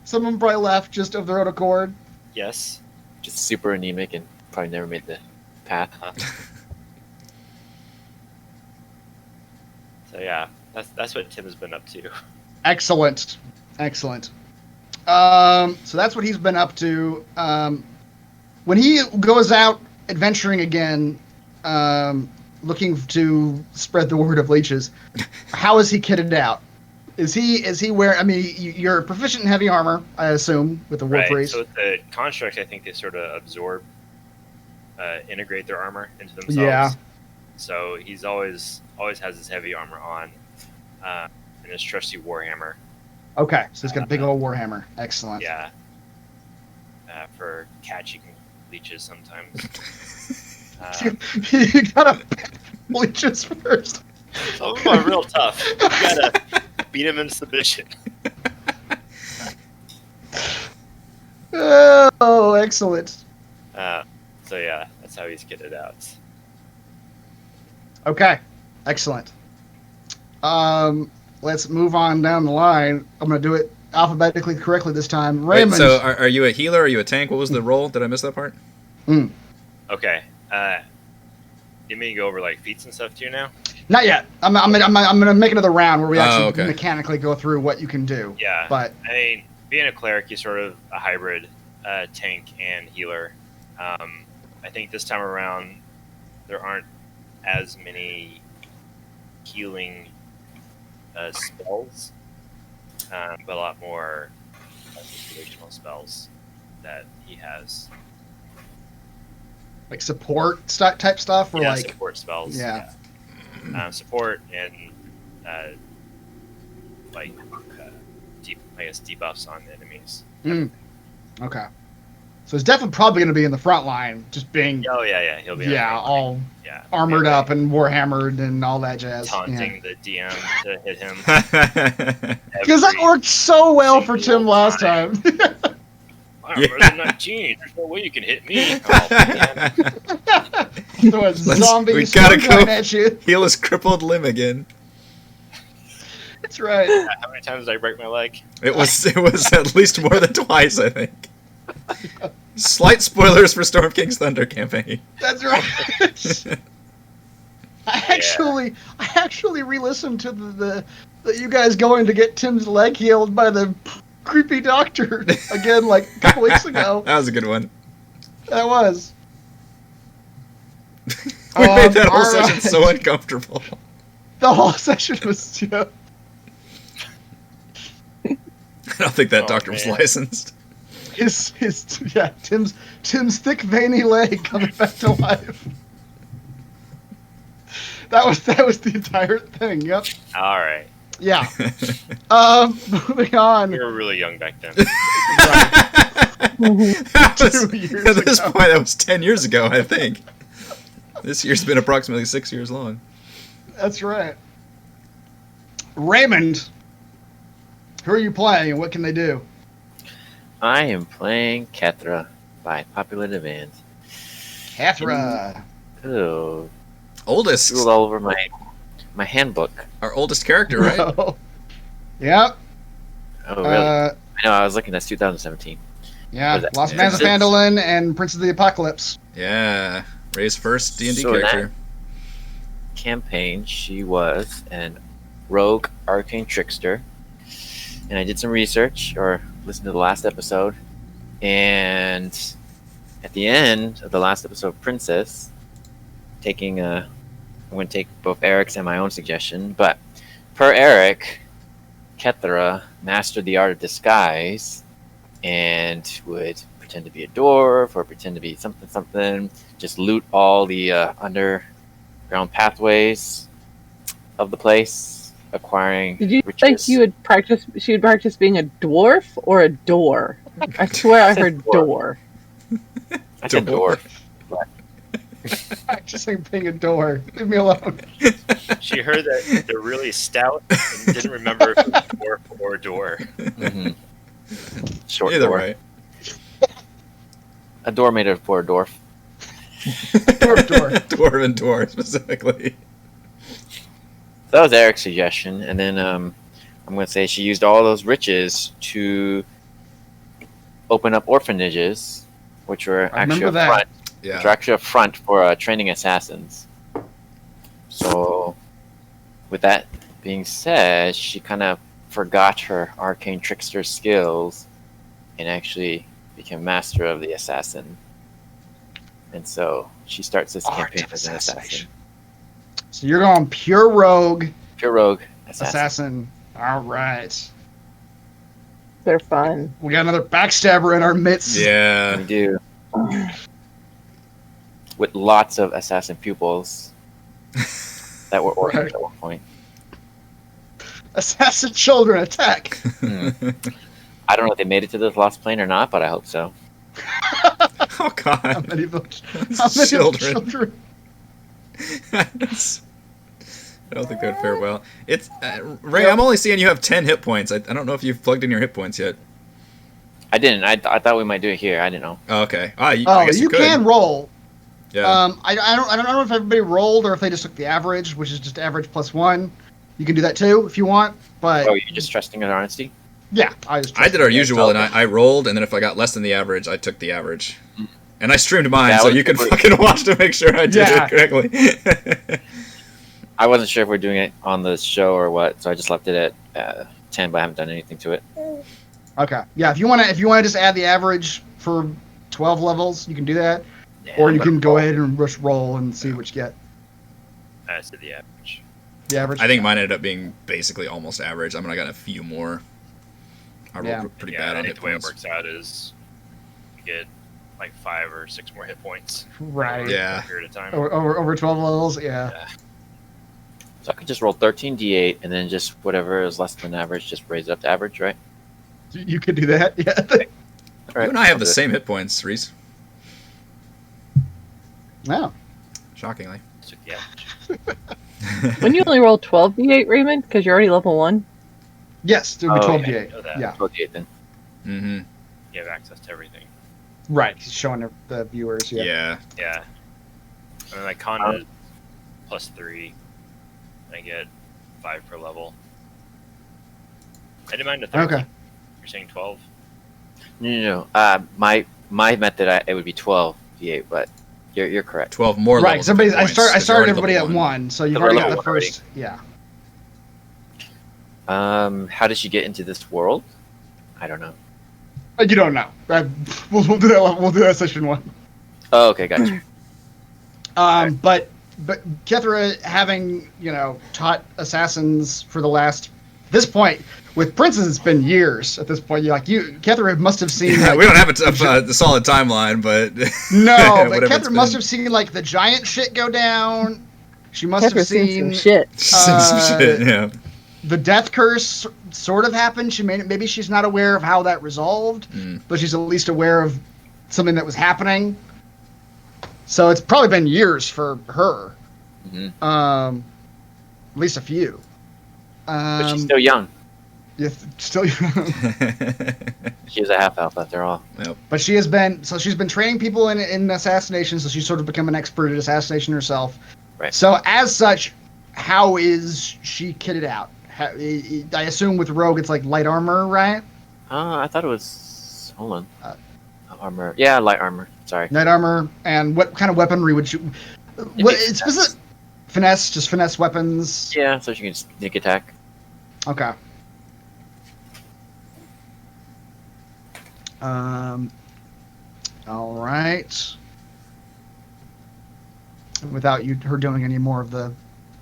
S3: Some of them probably left just of their own accord.
S2: Yes.
S6: Just super anemic and probably never made the path.
S2: So yeah, that's what Tim has been up to.
S3: Excellent. So that's what he's been up to. when he goes out adventuring again, looking to spread the word of leeches, how is he kitted out? Is he wearing? I mean, you're proficient in heavy armor, I assume, with the war
S2: Right.
S3: priest.
S2: So with the construct, I think they sort of absorb, integrate their armor into themselves.
S3: Yeah.
S2: So he's always has his heavy armor on, and his trusty warhammer.
S3: Okay, so he's got a big old warhammer. Excellent.
S2: Yeah. For catching leeches sometimes.
S3: You gotta leeches first.
S2: Some of them are real tough. You gotta beat him into submission.
S3: Oh, excellent.
S2: So yeah, that's how he's kitted out.
S3: Okay, excellent. Let's move on down the line. I'm gonna do it alphabetically correctly this time.
S1: Wait,
S3: Raymond.
S1: so are you a healer? Are you a tank? What was the role? Did I miss that part?
S2: Okay. You mean to go over like feats and stuff too now?
S3: Not yet. I'm gonna make another round where we actually
S1: okay.
S3: mechanically go through what you can do.
S2: Yeah.
S3: But
S2: I mean, being a cleric, you're sort of a hybrid tank and healer. I think this time around, there aren't as many healing spells, but a lot more situational spells that he has.
S3: like support type stuff, or
S2: Yeah,
S3: like
S2: support spells.
S3: yeah.
S2: Support and debuffs on enemies.
S3: Okay. So it's definitely probably going to be in the front line, just being
S2: Oh yeah, he'll be
S3: all
S2: yeah
S3: armored up and warhammered and all that jazz.
S2: taunting the DM to hit him.
S3: Because that worked so well for Tim last time.
S2: I'm better than 19. There's no way you can hit me. Oh, man.
S3: Throw a zombie
S1: we gotta
S3: gun
S1: go
S3: at you.
S1: heal his crippled limb again.
S3: That's right.
S2: How many times did I break my leg?
S1: It was at least more than twice, I think. Slight spoilers for Storm King's Thunder campaign.
S3: That's right. I actually re-listened to the you guys going to get Tim's leg healed by the creepy doctor again like a couple weeks ago.
S1: That was a good one.
S3: That was.
S1: We made that whole
S3: all
S1: session
S3: right.
S1: so uncomfortable.
S3: The whole session was just...
S1: I don't think that
S2: Oh,
S1: doctor was
S2: man.
S1: licensed.
S3: Tim's thick veiny leg coming back to life. That was the entire thing. Yep.
S2: All right.
S3: Yeah. Moving on.
S2: We were really young back then.
S1: That was-
S3: 2 years
S1: at this
S3: ago.
S1: point, that was 10 years ago, I think. This year's been approximately 6 years long.
S3: That's right. Raymond, who are you playing and what can they do?
S6: I am playing Kethra by popular demand.
S3: Cathra.
S6: Oh,
S1: Oldest.
S6: drooled all over my handbook.
S1: Our oldest character, right?
S3: Yep.
S6: Oh, really? I know. I was looking. That's 2017.
S3: Yeah.
S6: Was that-
S3: Lost
S1: yeah.
S3: Bands of Phandalin and Prince of the Apocalypse.
S1: Yeah. Ray's first D&D
S6: So that-
S1: character.
S6: Campaign. She was an rogue arcane trickster, and I did some research or listened to the last episode, and at the end of the last episode, Princess, I'm going to take both Eric's and my own suggestion, but per Eric, Kethra mastered the art of disguise and would pretend to be a dwarf or pretend to be something, just loot all the underground pathways of the place, acquiring
S4: Did you
S6: riches.
S4: think she would practice being a dwarf or a door? I swear I heard door.
S6: I said dwarf.
S3: Practicing being a door. Leave me alone.
S2: She heard that they're really stout and didn't remember if it was dwarf or door.
S6: Mhm. Short
S1: Either
S6: door.
S1: way.
S6: A door made for a dwarf.
S3: Door.
S1: Dwarven door, specifically.
S6: That was Eric's suggestion, and then I'm going to say she used all those riches to open up orphanages, which were
S3: I
S6: actually
S3: remember
S6: a
S3: that.
S6: front. Which
S1: Yeah.
S6: are actually a front for training assassins. So, with that being said, she kind of forgot her arcane trickster skills and actually became master of the assassin and so she starts this
S3: Art
S6: campaign
S3: of
S6: as an assassin.
S3: assassination. So you're going pure rogue
S6: Pure rogue assassin.
S3: assassin. All right.
S4: They're fun.
S3: We got another backstabber in our midst.
S1: Yeah.
S6: We do. With lots of assassin pupils that were orphaned
S3: Right.
S6: at one point.
S3: Assassin children attack.
S6: I don't know if they made it to the lost plane or not, but I hope so.
S1: Oh
S3: How
S1: God.
S3: many of those? How many
S1: Children.
S3: of the children?
S1: I don't think that would fare well. It's Ray. I'm only seeing you have 10 hit points. I don't know if you've plugged in your hit points yet.
S6: I didn't. I thought we might do it here. I didn't know.
S1: Oh, okay. I
S3: Oh,
S1: guess
S3: you
S1: could.
S3: can roll.
S1: Yeah.
S3: I don't know if everybody rolled or if they just took the average, which is just average plus 1. You can do that too if you want, but
S6: Oh, you're just trusting in honesty?
S3: yeah, I
S1: I did our usual, and
S6: okay.
S1: I rolled, and then if I got less than the average, I took the average. And I streamed mine,
S6: Yeah,
S1: so
S6: was-
S1: you can fucking watch to make sure I did
S3: Yeah.
S1: it correctly.
S6: I wasn't sure if we're doing it on the show or what, so I just left it at 10, but I haven't done anything to it.
S3: Okay. Yeah, if you want to just add the average for 12 levels, you can do that.
S6: Yeah,
S3: Or
S6: I'm
S3: you
S6: gonna
S3: can go
S6: roll.
S3: ahead and rush roll and see what you get.
S2: I said the average.
S3: The average.
S1: I think mine ended up being basically almost average. I mean, I got a few more. I rolled
S3: Yeah.
S1: pretty
S2: Yeah,
S1: bad
S2: I
S1: on
S2: think
S1: hit
S2: the way it
S1: points.
S2: works out is you get like 5 or 6 more hit points
S3: Right.
S1: Yeah.
S2: over a period of time.
S3: Over 12 levels, yeah.
S6: So I could just roll 13d8, and then just whatever is less than average, just raise it up to average, right?
S3: You could do that. Yeah.
S6: All right,
S1: You and I have
S6: I'll
S1: the
S6: do it.
S1: same hit points, Reese.
S3: Wow.
S1: Shockingly.
S2: Just took the average.
S4: When you only roll 12d8, Raymond, because you're already level 1.
S3: Yes, it would be
S6: Oh,
S3: 12
S6: yeah,
S3: d8.
S2: I know that.
S3: Yeah.
S6: 12d8 then.
S1: Mm-hmm.
S2: You have access to everything.
S3: Right. He's showing the viewers. Yeah.
S1: Yeah.
S2: Yeah. I mean, like con is plus 3. I get 5 per level. I didn't mind the 13.
S3: Okay.
S2: You're saying 12?
S6: No. My method, it would be 12d8, but you're correct.
S1: 12 more
S3: Right.
S1: levels.
S3: Somebody.
S1: of hit
S3: I
S1: points,
S3: started
S1: 'cause you're
S3: started
S1: already
S3: everybody at
S1: level
S3: 1, so you've
S6: So we're
S3: already got
S6: level
S3: the
S6: one
S3: first. Yeah.
S6: How did she get into this world? I don't know.
S3: You don't know. We'll do that. We'll do that session 1.
S6: Oh, okay, gotcha.
S3: But Kethra, having taught assassins for the last this point with princes, it's been years at this point. Kethra must have seen.
S1: Yeah,
S3: like,
S1: we don't have a solid timeline, but
S3: no, but
S1: whatever it's
S3: Kethra must
S1: been.
S3: have seen like the giant shit go down. She must have
S4: Ketra's seen
S3: seen
S4: some shit.
S1: Some shit, yeah.
S3: the death curse sort of happened. Maybe she's not aware of how that resolved, but she's at least aware of something that was happening. So it's probably been years for her.
S6: Mhm.
S3: At least a few.
S6: But she's still young.
S3: Yeah, still.
S6: She is a half elf after all.
S3: But she's been training people in assassination, so she's sort of become an expert at assassination herself.
S6: Right.
S3: So as such, how is she kitted out? I assume with rogue it's like light armor, right?
S6: I thought it was. Hold on. Armor. Yeah, light armor. Sorry.
S3: Light armor, and what kind of weaponry would you? What it's finesse. Finesse, just finesse weapons.
S6: Yeah, so she can sneak attack.
S3: Okay. All right. Without her doing any more of the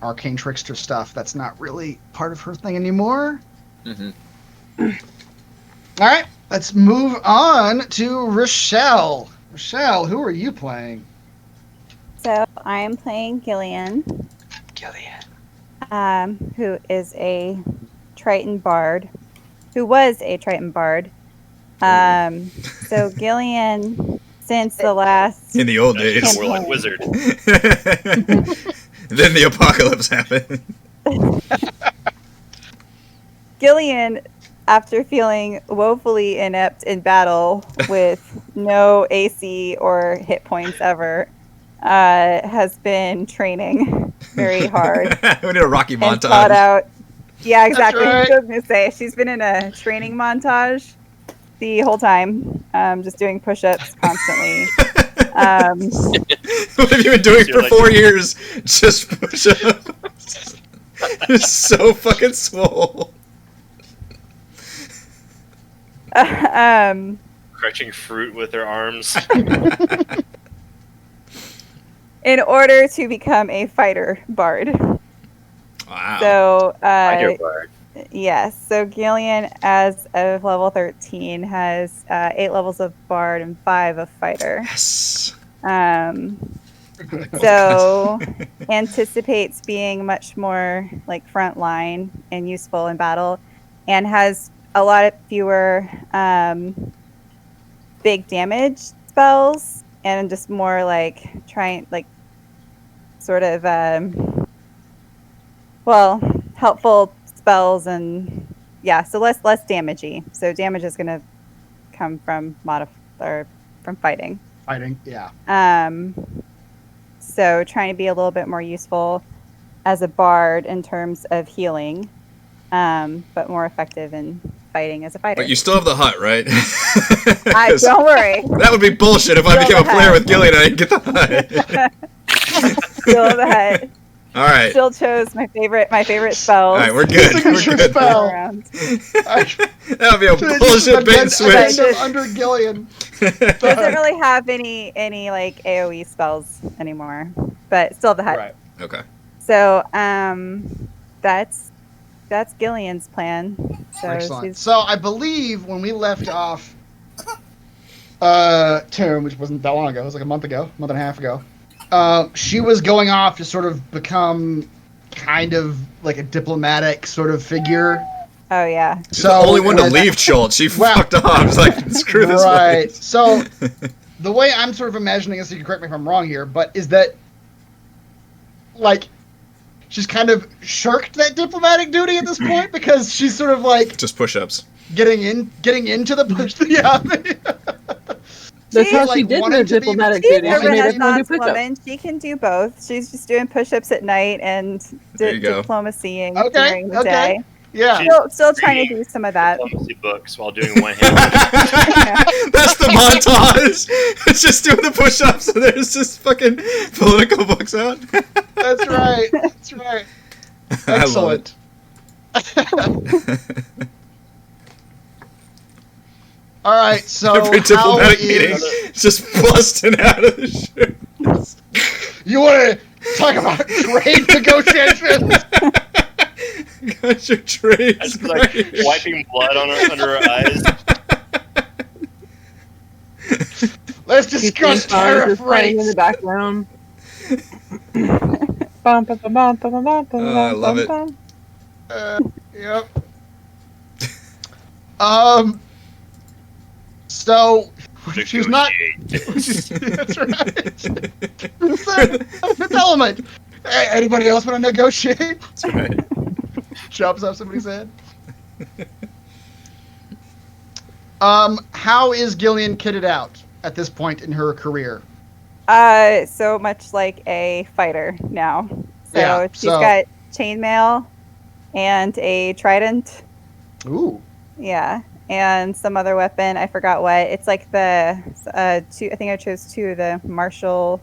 S3: arcane trickster stuff, that's not really part of her thing anymore.
S6: Mm-hmm.
S3: All right, let's move on to Rochelle. Rochelle, who are you playing?
S5: So I am playing Gillian, who is a Triton bard, who was a Triton bard. So Gillian, since the last
S1: In the old
S2: No, she's
S1: days.
S2: a warlock wizard.
S1: Then the apocalypse happened.
S5: Gillian, after feeling woefully inept in battle with no AC or hit points ever, has been training very hard.
S1: We need a Rocky
S5: And thought
S1: montage.
S5: out. Yeah, exactly.
S3: right.
S5: I was gonna say she's been in a training montage the whole time, just doing push-ups constantly.
S1: What have you been doing
S2: You're
S1: for
S2: like-
S1: 4 years? Just push ups. It's so fucking swole.
S2: Crunching fruit with her arms.
S5: in order to become a fighter bard.
S1: Wow.
S5: So,
S6: Fighter bard.
S5: yes. So Gillian, as of level 13, has 8 levels of bard and 5 of fighter.
S1: Yes.
S5: So anticipates being much more like front line and useful in battle, and has a lot of fewer big damage spells, and just more like trying like sort of helpful spells, and yeah, so less damagey. So damage is going to come from from fighting.
S3: Fighting, yeah.
S5: So trying to be a little bit more useful as a bard in terms of healing, but more effective in fighting as a fighter.
S1: But you still have the hut, right?
S5: Don't worry.
S1: That would be bullshit if I
S5: Still
S1: became a
S5: the
S1: player
S5: hut.
S1: with Gillian and I didn't get the hut.
S5: Still have the hut.
S1: All right.
S5: Still chose my favorite spells.
S1: All right, we're good. We're
S3: Signature
S1: good.
S3: spell.
S5: Around.
S1: That would be a bullshit bait switch.
S5: Switch.
S3: Under Gillian.
S5: Doesn't really have any like AoE spells anymore, but still have the hut.
S3: Right.
S1: Okay.
S5: So that's Gillian's plan. So
S3: Excellent.
S5: she's
S3: So I believe when we left off Tomb, which wasn't that long ago, it was like a month and a half ago, she was going off to sort of become kind of like a diplomatic sort of figure.
S5: oh yeah.
S1: She's the only one to leave Schultz. She
S3: Well-
S1: fucked off. It's like, screw this
S3: Right.
S1: place.
S3: So the way I'm sort of imagining this, you can correct me if I'm wrong here, but is that like she's kind of shirked that diplomatic duty at this point because she's sort of like
S1: Just push-ups.
S3: getting into the push. Yeah.
S4: That's
S5: She,
S4: how
S3: like,
S4: she did her
S3: wanted to be-
S4: diplomatic
S5: She's
S4: duty.
S5: a
S4: She made everyone do
S5: Renaissance
S4: push-ups.
S5: woman. She can do both. She's just doing push-ups at night and
S1: There you go.
S5: diplomacying
S3: Okay,
S5: during the
S3: okay.
S5: day.
S3: Yeah.
S5: Still trying to do some of that.
S2: Diplomacy books while doing one hand.
S1: That's the montage. It's just doing the push-ups and there's just fucking political books out.
S3: That's right. That's right.
S1: I love it.
S3: Excellent. All right. So
S1: Every
S3: how
S1: diplomatic meeting
S3: is
S1: is just busting out of the shit.
S3: you want to talk about trade negotiations?
S1: Got your trades
S2: It's like
S1: right.
S2: wiping blood on under her eyes.
S3: Let's
S4: These
S3: discuss
S4: theme songs
S3: tariff
S4: just playing in
S3: rates.
S4: the background.
S1: I love it.
S3: Yep. So she's not. That's right. Fifth element. Hey, anybody else want to negotiate?
S1: That's right.
S3: Chops off somebody's head. How is Gillian kitted out at this point in her career?
S5: So much like a fighter now. So
S3: Yeah,
S5: she's
S3: so-
S5: got chainmail and a trident.
S3: Ooh.
S5: Yeah. And some other weapon. I forgot what. It's like the two. I think I chose 2 of the martial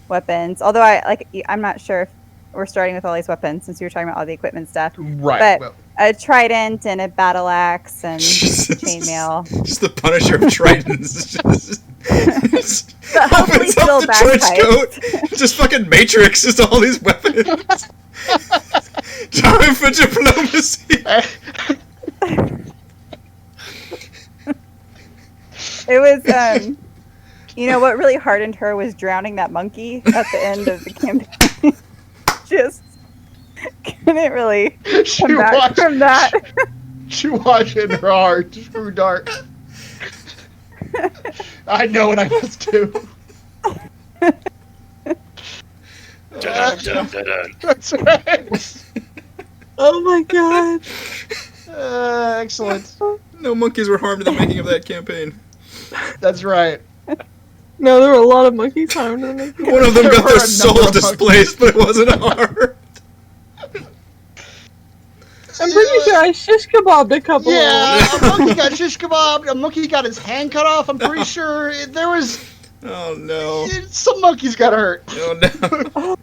S5: weapons. Although I'm not sure if we're starting with all these weapons since you were talking about all the equipment stuff.
S3: Right.
S5: But
S3: well,
S5: a trident and a battle axe and chainmail.
S1: Just the Punisher of Tritons. Just
S5: But hopefully
S1: opens
S5: still
S1: up the trench
S5: bagpipes.
S1: coat. Just fucking Matrix. Just all these weapons. Time for diplomacy.
S5: It was, what really hardened her was drowning that monkey at the end of the campaign. Just couldn't really
S3: she
S5: come back
S3: watched.
S5: from that.
S3: She watched in her heart just grew dark. I know what I must do.
S2: Dun, dun, dun, dun.
S3: That's right.
S4: Oh my god.
S3: Excellent.
S1: No monkeys were harmed in the making of that campaign.
S3: That's right.
S4: No, there were a lot of monkeys harmed in it.
S1: One of them
S3: There
S1: got
S3: were
S1: their
S3: a
S1: soul
S3: number of
S1: displaced, but it wasn't harmed.
S4: I'm pretty sure I shish kebabbed a couple
S3: Yeah,
S4: of
S3: a monkey got shish kebabbed. A monkey got his hand cut off. I'm pretty sure there was
S1: Oh no.
S3: some monkeys got hurt.
S1: Oh no.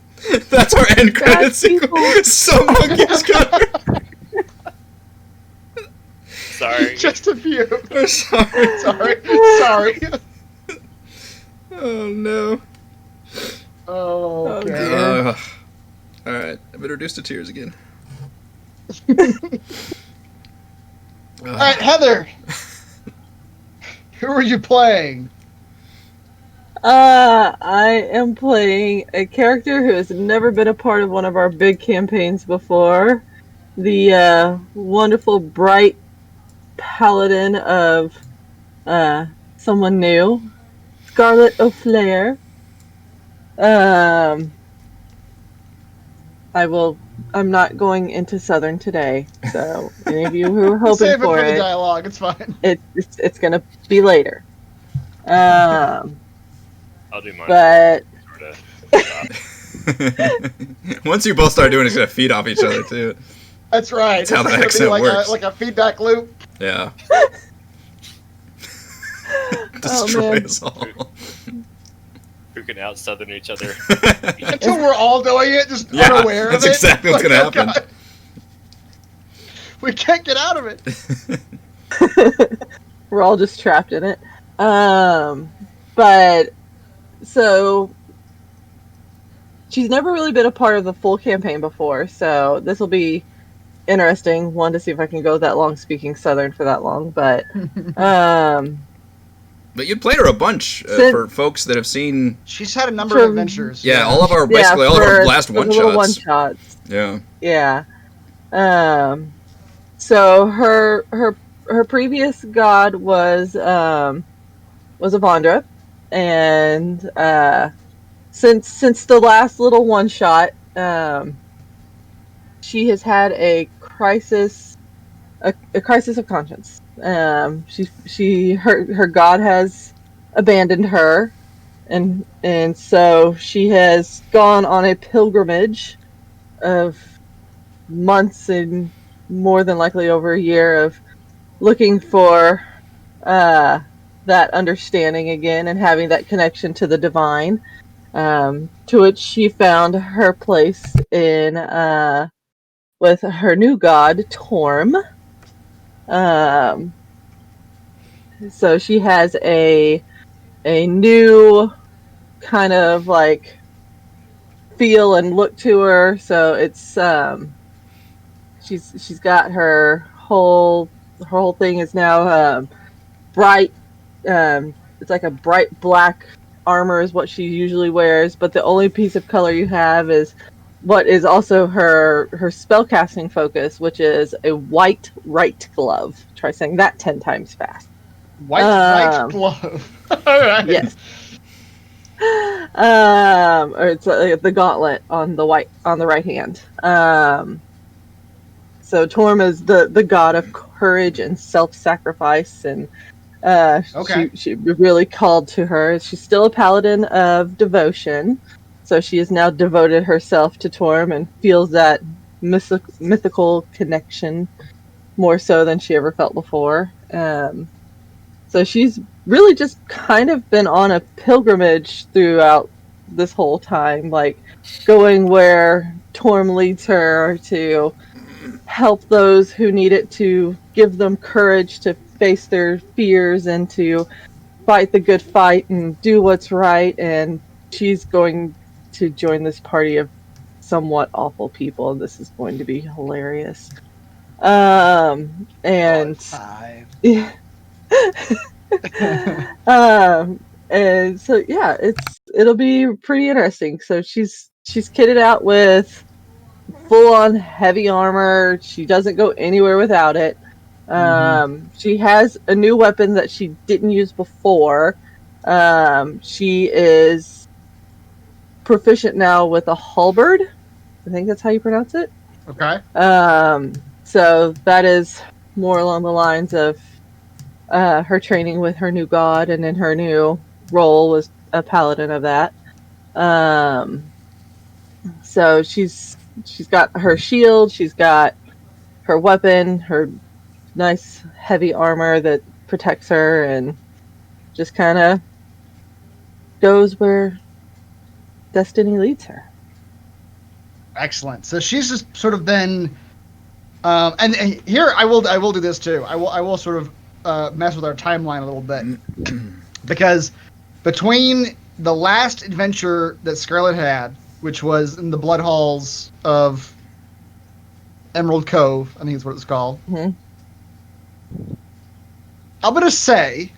S1: That's our end credit sequence.
S4: people.
S1: Some monkeys got hurt.
S2: Sorry.
S3: Just a few.
S1: We're sorry.
S3: Sorry.
S1: Oh no.
S3: Okay.
S4: dear.
S1: All right, I've been reduced to tears again.
S3: All right, Heather. Who are you playing?
S4: I am playing a character who has never been a part of one of our big campaigns before. The wonderful, bright paladin of someone new, Scarlet O'Flair. Um, I'm not going into Southern today, so any of you who are hoping
S3: Save it
S4: for
S3: for the
S4: it,
S3: dialogue. It's fine.
S4: it's gonna be later.
S2: I'll do mine.
S4: But
S2: Sort of.
S1: Once you both start doing it, it's gonna feed off each other too.
S3: That's right.
S1: That's how
S3: It's
S1: the
S3: gonna be
S1: accent
S3: like
S1: works.
S3: like a feedback loop.
S1: Yeah.
S4: Oh,
S1: Destroy
S4: man.
S1: us all.
S2: Who can out southern each other?
S3: Until we're all doing it, just
S1: Yeah,
S3: unaware
S1: that's
S3: of it.
S1: exactly what's gonna happen.
S3: God. We can't get out of it.
S4: we're all just trapped in it. But so she's never really been a part of the full campaign before, so this will be interesting. One, to see if I can go that long speaking Southern for that long, but
S1: But you played her a bunch for folks that have seen.
S3: She's had a number of adventures.
S1: Yeah, all of our basically all of our last one shots. Yeah.
S4: Yeah. So her previous god was Avandra, and since the last little one shot, she has had a crisis of conscience. Her god has abandoned her, and so she has gone on a pilgrimage of months and more than likely over a year of looking for that understanding again and having that connection to the divine, to which she found her place in with her new god Torm. So she has a new kind of like feel and look to her. So it's she's got her whole thing is now bright. It's like a bright black armor is what she usually wears, but the only piece of color you have is what is also her spellcasting focus, which is a white right glove. Try saying that 10 times fast.
S3: White right glove. All right.
S4: Yes. Or it's the gauntlet on the right hand. So Torm is the god of courage and self-sacrifice, and she really called to her. She's still a paladin of devotion, so she has now devoted herself to Torm and feels that mythical connection more so than she ever felt before. So she's really just kind of been on a pilgrimage throughout this whole time, like going where Torm leads her to help those who need it, to give them courage to face their fears and to fight the good fight and do what's right. And she's going to join this party of somewhat awful people, and this is going to be hilarious. And yeah. And so yeah, it'll be pretty interesting. So she's kitted out with full-on heavy armor. She doesn't go anywhere without it. She has a new weapon that she didn't use before. She is proficient now with a halberd. I think that's how you pronounce it.
S3: Okay.
S4: So that is more along the lines of her training with her new god, and in her new role was a paladin of that. So she's got her shield, she's got her weapon, her nice heavy armor that protects her, and just kind of goes where destiny leads her.
S3: Excellent. So she's just sort of been, and here I will do this too. I will sort of mess with our timeline a little bit, because between the last adventure that Scarlet had, which was in the blood halls of Emerald Cove, I think is what it's called.
S4: Mm-hmm.
S3: I'm going to say,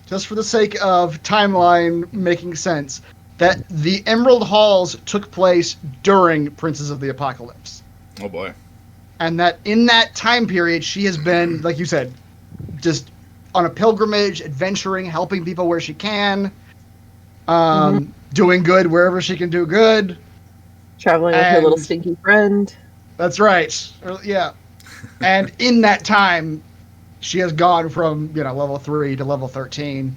S3: just for the sake of timeline making sense, that the Emerald Halls took place during Princes of the Apocalypse.
S1: Oh boy.
S3: And that in that time period, she has been, like you said, just on a pilgrimage, adventuring, helping people where she can, doing good wherever she can do good.
S4: Traveling with her little stinky friend.
S3: That's right. Yeah. And in that time, she has gone from, level 3 to level 13.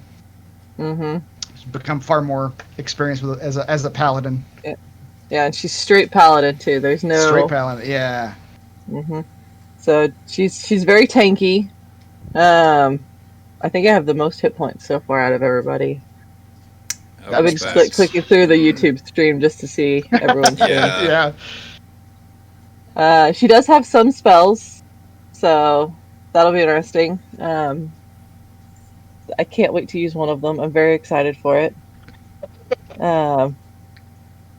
S4: Mm-hmm.
S3: She's become far more experienced with as a paladin.
S4: Yeah, and she's straight paladin too. There's no
S3: straight paladin. Yeah.
S4: Mm-hmm. So she's very tanky. I think I have the most hit points so far out of everybody. I've been just clicking through the YouTube stream just to see everyone's
S1: Yeah.
S4: She does have some spells, so that'll be interesting. I can't wait to use one of them. I'm very excited for it.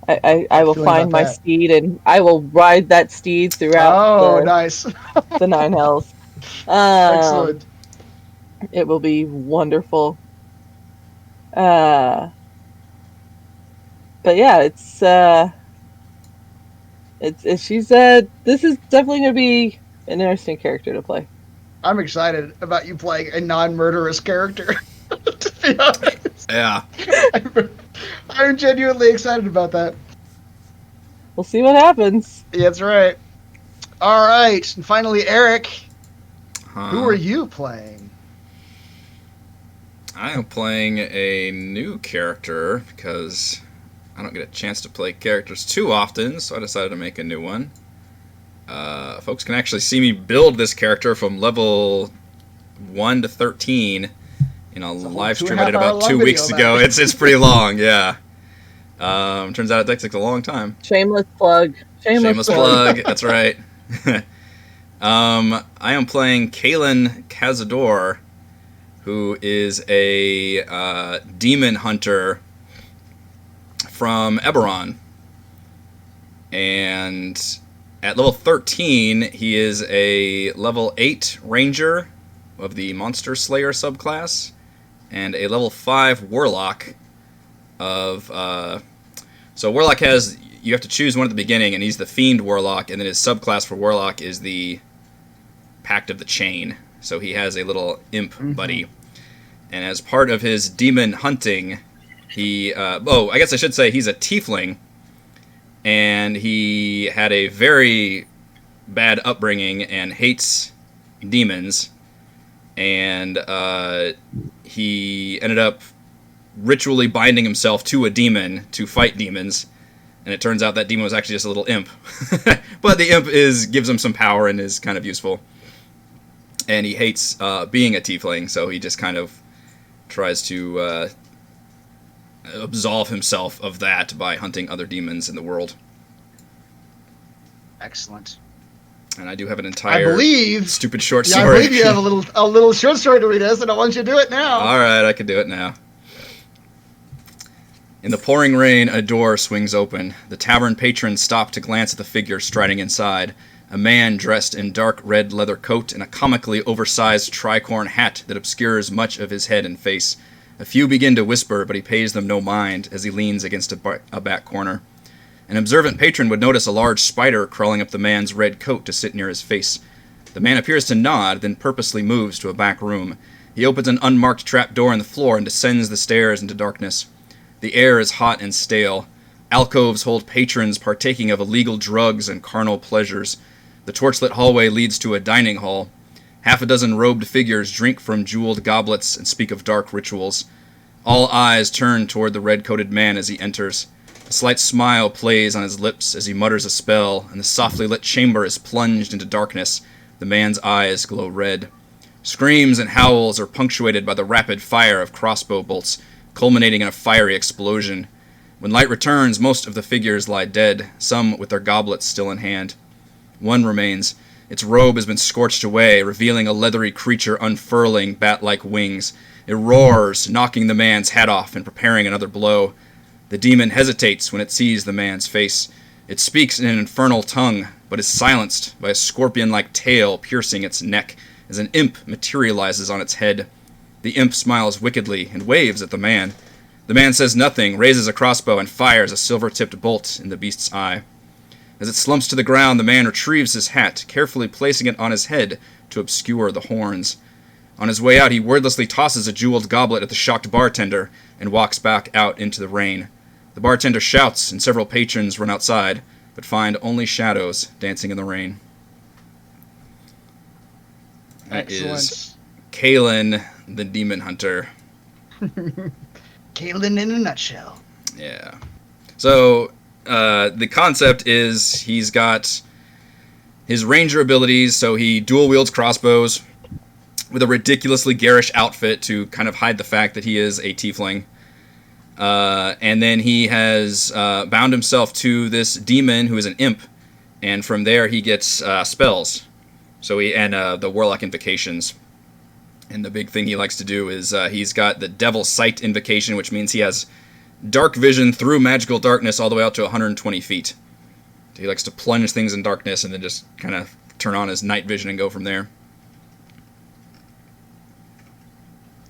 S4: I will find my steed and I will ride that steed throughout
S3: nice.
S4: the 9 hells.
S3: Excellent.
S4: It will be wonderful. But yeah, she's this is definitely going to be an interesting character to play.
S3: I'm excited about you playing a non-murderous character. To be honest.
S1: Yeah.
S3: I'm genuinely excited about that.
S4: We'll see what happens.
S3: Yeah, that's right. All right, and finally, Eric, who are you playing?
S1: I am playing a new character because I don't get a chance to play characters too often, so I decided to make a new one. Folks can actually see me build this character from level 1 to 13 in a live stream I did about 2 weeks ago. It's pretty long, yeah. Turns out it takes a long time.
S4: Shameless plug.
S1: Shameless plug. That's right. I am playing Kalen Cazador, who is a demon hunter from Eberron. And at level 13, he is a level 8 ranger of the Monster Slayer subclass, and a level 5 warlock of... So warlock has... You have to choose one at the beginning, and he's the Fiend Warlock, and then his subclass for Warlock is the Pact of the Chain. So he has a little imp buddy. And as part of his demon hunting, he... I guess I should say he's a tiefling, and he had a very bad upbringing and hates demons. And he ended up ritually binding himself to a demon to fight demons. And it turns out that demon was actually just a little imp. But the imp gives him some power and is kind of useful. And he hates being a tiefling, so he just kind of tries to absolve himself of that by hunting other demons in the world.
S3: Excellent.
S1: And I do have an entire stupid short story.
S3: I believe you have a little short story to read us, and I want you to do it now.
S1: All right, I can do it now. In the pouring rain, a door swings open. The tavern patrons stop to glance at the figure striding inside. A man dressed in dark red leather coat and a comically oversized tricorn hat that obscures much of his head and face. A few begin to whisper, but he pays them no mind as he leans against a back corner. An observant patron would notice a large spider crawling up the man's red coat to sit near his face. The man appears to nod, then purposely moves to a back room. He opens an unmarked trap door in the floor and descends the stairs into darkness. The air is hot and stale. Alcoves hold patrons partaking of illegal drugs and carnal pleasures. The torchlit hallway leads to a dining hall. Half a dozen robed figures drink from jeweled goblets and speak of dark rituals. All eyes turn toward the red-coated man as he enters. A slight smile plays on his lips as he mutters a spell, and the softly lit chamber is plunged into darkness. The man's eyes glow red. Screams and howls are punctuated by the rapid fire of crossbow bolts, culminating in a fiery explosion. When light returns, most of the figures lie dead, some with their goblets still in hand. One remains. Its robe has been scorched away, revealing a leathery creature unfurling bat-like wings. It roars, knocking the man's hat off and preparing another blow. The demon hesitates when it sees the man's face. It speaks in an infernal tongue, but is silenced by a scorpion-like tail piercing its neck as an imp materializes on its head. The imp smiles wickedly and waves at the man. The man says nothing, raises a crossbow, and fires a silver-tipped bolt in the beast's eye. As it slumps to the ground, the man retrieves his hat, carefully placing it on his head to obscure the horns. On his way out, he wordlessly tosses a jeweled goblet at the shocked bartender and walks back out into the rain. The bartender shouts, and several patrons run outside, but find only shadows dancing in the rain. That is Kalen, the Demon Hunter.
S3: Kalen in a nutshell.
S1: Yeah. So, the concept is he's got his ranger abilities, so he dual wields crossbows with a ridiculously garish outfit to kind of hide the fact that he is a tiefling. And then he has bound himself to this demon who is an imp, and from there he gets spells. So the warlock invocations. And the big thing he likes to do is he's got the Devil's Sight invocation, which means he has dark vision through magical darkness all the way out to 120 feet. So he likes to plunge things in darkness and then just kind of turn on his night vision and go from there.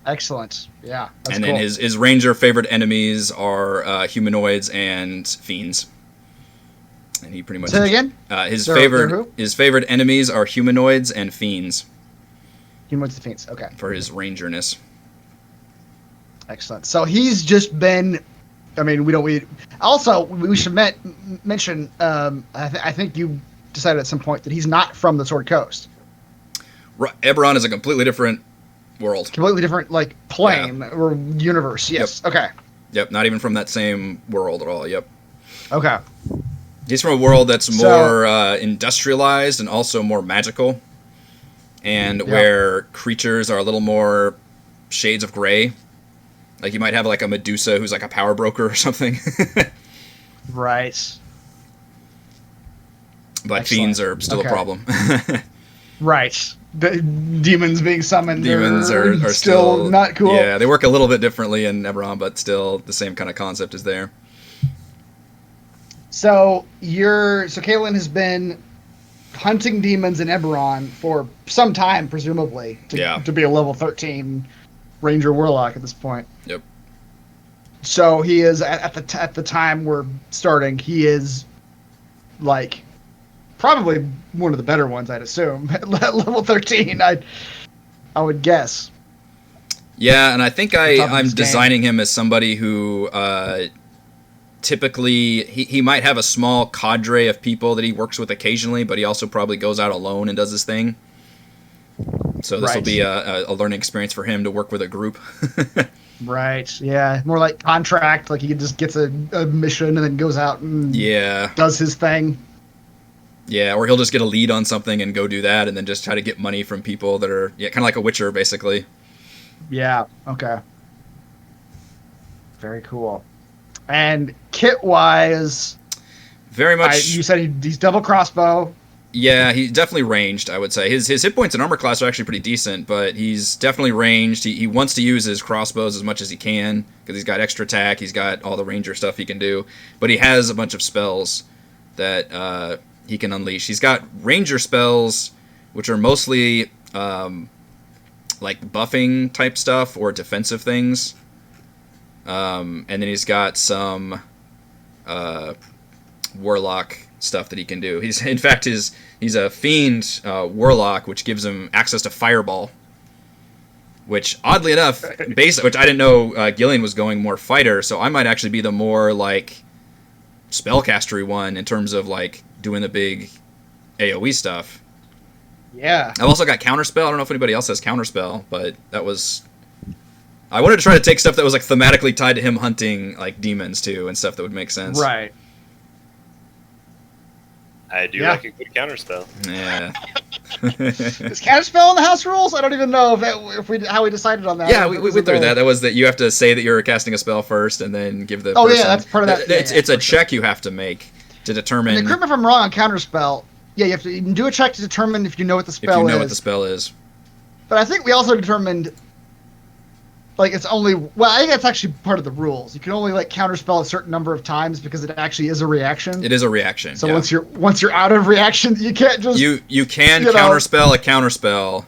S3: Excellent. Yeah. That's
S1: and
S3: cool.
S1: then his ranger favorite enemies are humanoids and fiends. And he pretty much
S3: say it again.
S1: His
S3: They're
S1: favorite enemies are humanoids and fiends.
S3: Humanoids and fiends. Okay.
S1: For his rangerness.
S3: Excellent. So he's just been. I mean, we should mention. I think you decided at some point that he's not from the Sword Coast.
S1: Eberron is a completely different world.
S3: Completely different, like, plane or universe. Yes.
S1: Yep.
S3: Okay.
S1: Yep. Not even from that same world at all. Yep.
S3: Okay.
S1: He's from a world that's more industrialized and also more magical, and where creatures are a little more shades of gray. Like you might have like a Medusa who's like a power broker or something.
S3: Right.
S1: But fiends are still a problem.
S3: Right. The demons being summoned
S1: demons are
S3: still not cool.
S1: Yeah, they work a little bit differently in Eberron, but still the same kind of concept is there.
S3: So Kalen has been hunting demons in Eberron for some time, presumably, to be a level 13 Ranger Warlock at this point.
S1: Yep.
S3: So he is at the time we're starting. He is like probably one of the better ones, I'd assume. At level 13, I would guess.
S1: Yeah, and I think I'm designing him as somebody who typically he might have a small cadre of people that he works with occasionally, but he also probably goes out alone and does his thing. So this will be a learning experience for him to work with a group.
S3: Right, yeah. More like contract, like he just gets a mission and then goes out and does his thing.
S1: Yeah, or he'll just get a lead on something and go do that and then just try to get money from people that are kind of like a Witcher, basically.
S3: Yeah, okay. Very cool. And kit-wise...
S1: Very much...
S3: you said he's double crossbow.
S1: Yeah, he's definitely ranged, I would say. His hit points and armor class are actually pretty decent, but he's definitely ranged. He wants to use his crossbows as much as he can, because he's got extra attack, he's got all the ranger stuff he can do, but he has a bunch of spells that he can unleash. He's got ranger spells, which are mostly like buffing type stuff or defensive things. And then he's got some warlock stuff that he can do. He's a fiend warlock, which gives him access to fireball. Which, oddly enough, which I didn't know Gillian was going more fighter, so I might actually be the more like spellcastery one in terms of like doing the big AoE stuff.
S3: Yeah.
S1: I've also got counterspell. I don't know if anybody else has counterspell, but I wanted to try to take stuff that was like thematically tied to him hunting like demons too and stuff that would make sense.
S3: Right.
S2: I do like a good counterspell.
S1: Yeah.
S3: Is counterspell in the house rules? I don't even know how we decided on that.
S1: Yeah, we went through that. That was that you have to say that you're casting a spell first and then give the person...
S3: that's part of that.
S1: It's a check you have to make to determine...
S3: And correct me if I'm wrong on counterspell. Yeah, you have to do a check to determine if you know what the spell is.
S1: If you know what the spell is.
S3: But I think we also determined... like it's only I think that's actually part of the rules. You can only like counterspell a certain number of times because it actually is a reaction.
S1: It is a reaction.
S3: So
S1: yeah.
S3: once you're out of reaction, you can't just
S1: you can counterspell a counterspell,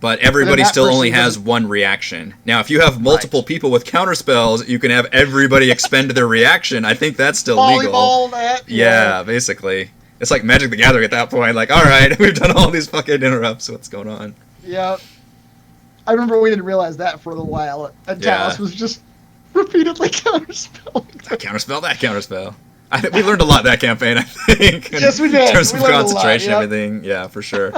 S1: but everybody still only has one reaction. Now, if you have multiple people with counterspells, you can have everybody expend their reaction. I think that's still legal.
S3: Volleyball that.
S1: Yeah, basically. It's like Magic the Gathering at that point. Like, all right, we've done all these fucking interrupts. What's going on?
S3: Yeah. I remember we didn't realize that for a little while. And Talos was just repeatedly counterspelling.
S1: That counterspell. We learned a lot that campaign, I think.
S3: Yes, we did.
S1: In terms of concentration and everything. Yeah, for sure.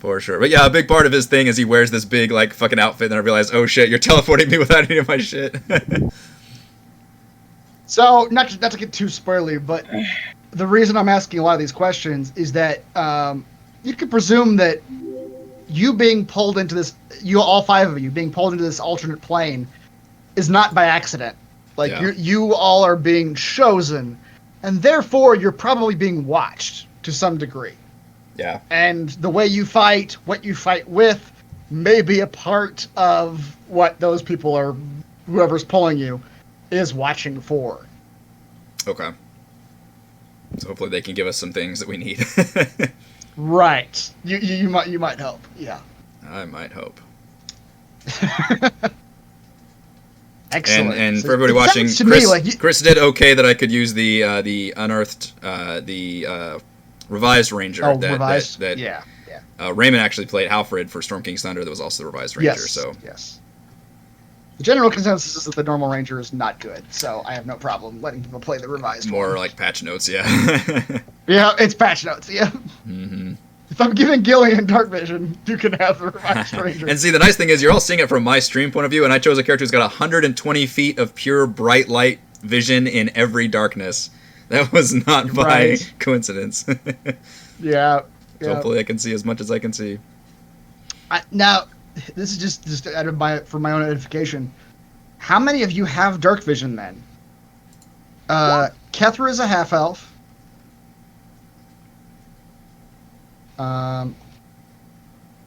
S1: For sure. But yeah, a big part of his thing is he wears this big, like, fucking outfit, and I realize, oh shit, you're teleporting me without any of my shit.
S3: So, not to get too spoilery, but the reason I'm asking a lot of these questions is that you could presume that you being pulled into this, all five of you being pulled into this alternate plane is not by accident. Like, you all are being chosen, and therefore you're probably being watched to some degree.
S1: Yeah.
S3: And the way you fight, what you fight with, may be a part of what those people are, whoever's pulling you, is watching for.
S1: Okay. So hopefully they can give us some things that we need.
S3: Right. You might hope. Yeah.
S1: I might hope.
S3: Excellent.
S1: And
S3: So
S1: for everybody watching, Chris did okay that I could use the unearthed, the revised Ranger.
S3: Revised?
S1: Yeah. Raymond actually played Halfred for Storm King's Thunder. That was also the revised Ranger.
S3: Yes. The general consensus is that the normal Ranger is not good, so I have no problem letting people play the revised one.
S1: More like patch notes, yeah.
S3: Yeah, it's patch notes, yeah.
S1: Mm-hmm.
S3: If I'm giving Gillian Dark Vision, you can have the revised Ranger.
S1: And see, the nice thing is you're all seeing it from my stream point of view, and I chose a character who's got 120 feet of pure bright light vision in every darkness. That was not by coincidence.
S3: Yeah.
S1: Hopefully I can see as much as I can see.
S3: Now, this is just out of for my own edification. How many of you have dark vision then? Kethra is a half elf. Oh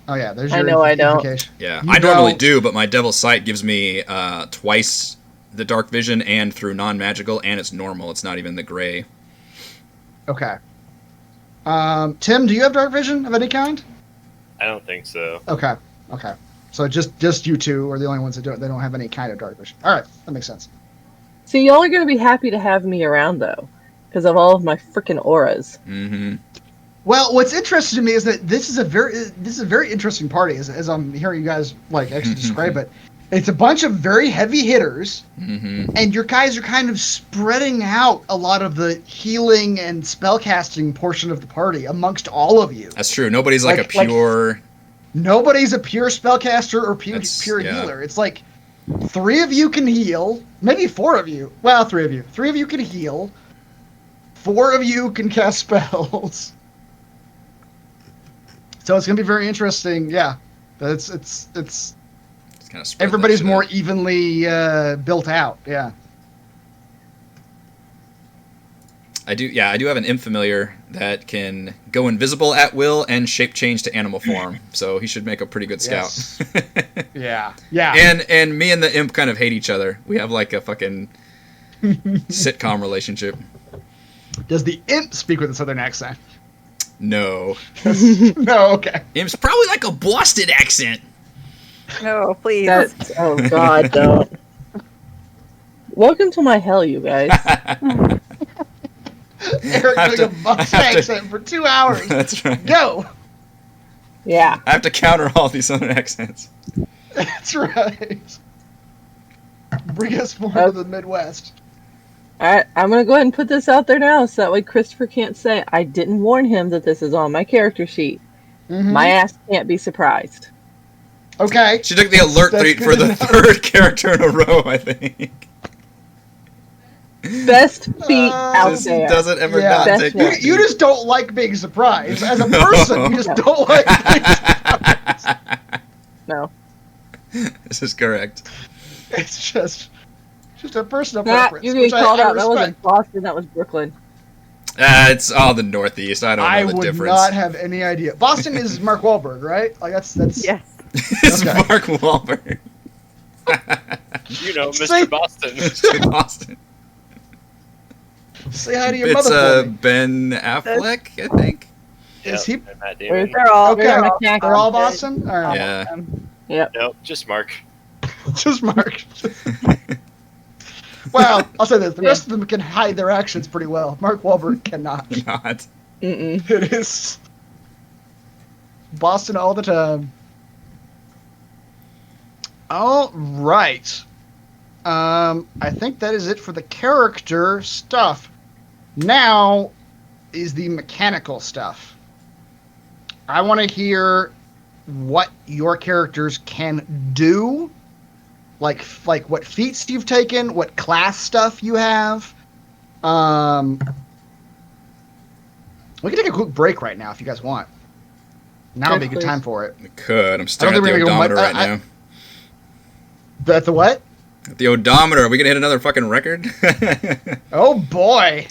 S3: yeah, there's your
S4: I know I don't.
S1: Yeah, I normally do, but my Devil's Sight gives me twice the dark vision and through non-magical, and it's normal. It's not even the gray.
S3: Okay. Tim, do you have dark vision of any kind?
S2: I don't think so.
S3: Okay. So just you two are the only ones that don't. They don't have any kind of dark vision. All right, that makes sense.
S4: See, y'all are going to be happy to have me around though, because of all of my freaking auras.
S1: Mm-hmm.
S3: Well, what's interesting to me is that this is a very interesting party. As I'm hearing you guys like actually describe it, it's a bunch of very heavy hitters, and your guys are kind of spreading out a lot of the healing and spellcasting portion of the party amongst all of you.
S1: That's true. Nobody's like a pure.
S3: Nobody's a pure spellcaster or pure healer. It's like 3 of you can heal, maybe 4 of you. Well, 3 of you. 3 of you can heal. 4 of you can cast spells. So it's gonna be very interesting. Yeah, but it's kind of everybody's more evenly built out. Yeah.
S1: I do have an imp familiar that can go invisible at will and shape change to animal form, so he should make a pretty good scout.
S3: Yeah.
S1: And me and the imp kind of hate each other. We have like a fucking sitcom relationship.
S3: Does the imp speak with a southern accent?
S1: No.
S3: No, okay.
S1: Imp's probably like a Boston accent.
S5: No, please.
S4: Oh God, don't. Welcome to my hell, you guys.
S3: Eric doing a Boston accent for 2 hours.
S1: That's right.
S3: Go.
S4: Yeah.
S1: I have to counter all these other accents.
S3: That's right. Bring us more to the Midwest.
S4: Alright, I'm gonna go ahead and put this out there now so that way Christopher can't say I didn't warn him that this is on my character sheet. My ass can't be surprised.
S3: Okay.
S1: She took the alert for the 3rd character in a row, I think.
S4: Best feat out there.
S1: Doesn't ever not take that.
S3: You just don't like being surprised. As a person, you just don't like being surprised.
S4: No.
S1: This is correct.
S3: It's just a personal preference.
S4: You're getting called out. That wasn't Boston, that was Brooklyn.
S1: It's all the Northeast. I don't know the difference.
S3: I would not have any idea. Boston is Mark Wahlberg, right? Like that's
S5: Yes.
S1: It's
S3: Okay.
S1: Mark Wahlberg.
S2: You know, Mr.
S3: See?
S2: Boston.
S1: Mr. Boston.
S3: Say hi to your
S1: It's
S3: mother for me.
S1: Ben Affleck, I think.
S3: Is
S2: Yep,
S3: he?
S2: and Matt Damon.
S5: They're all
S3: Okay.
S4: They're
S5: they're
S3: They're all
S5: good.
S3: Boston? All right.
S1: Yeah.
S4: Yep.
S2: Nope, just Mark.
S3: Just Mark. Well, I'll say this: the rest of them can hide their actions pretty well. Mark Wahlberg cannot.
S1: Not.
S4: Mm-mm.
S3: It is Boston all the time. All right. I think that is it for the character stuff. Now is the mechanical stuff. I want to hear what your characters can do, like what feats you've taken, what class stuff you have. We can take a quick break right now if you guys want. Now would be a good time for it.
S1: We could. I'm staring
S3: I
S1: at
S3: don't
S1: the
S3: think we're gonna
S1: odometer
S3: go
S1: right
S3: much-
S1: now.
S3: At the what?
S1: At the odometer. Are we gonna hit another fucking record?
S3: Oh boy.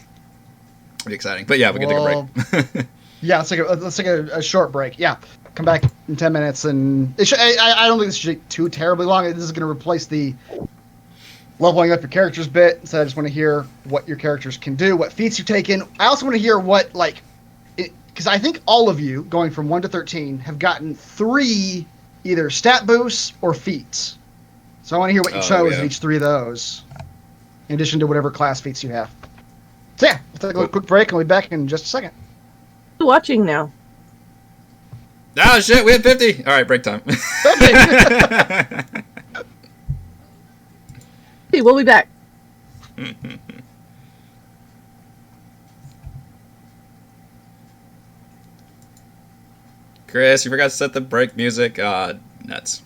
S1: Be exciting. But yeah, we can take a break.
S3: Yeah, let's take a short break. Yeah, come back in 10 minutes, and I don't think this should take too terribly long. This is going to replace the leveling up your characters bit. So I just want to hear what your characters can do, what feats you've taken. I also want to hear what because I think all of you going from 1 to 13 have gotten 3 either stat boosts or feats. So I want to hear what you chose of each 3 of those, in addition to whatever class feats you have. So yeah, we'll take a quick break and we'll be back in just a second.
S4: Watching now.
S1: Oh shit, we had 50. All right, break time.
S4: Hey, we'll be back.
S1: Chris, you forgot to set the break music. Nuts.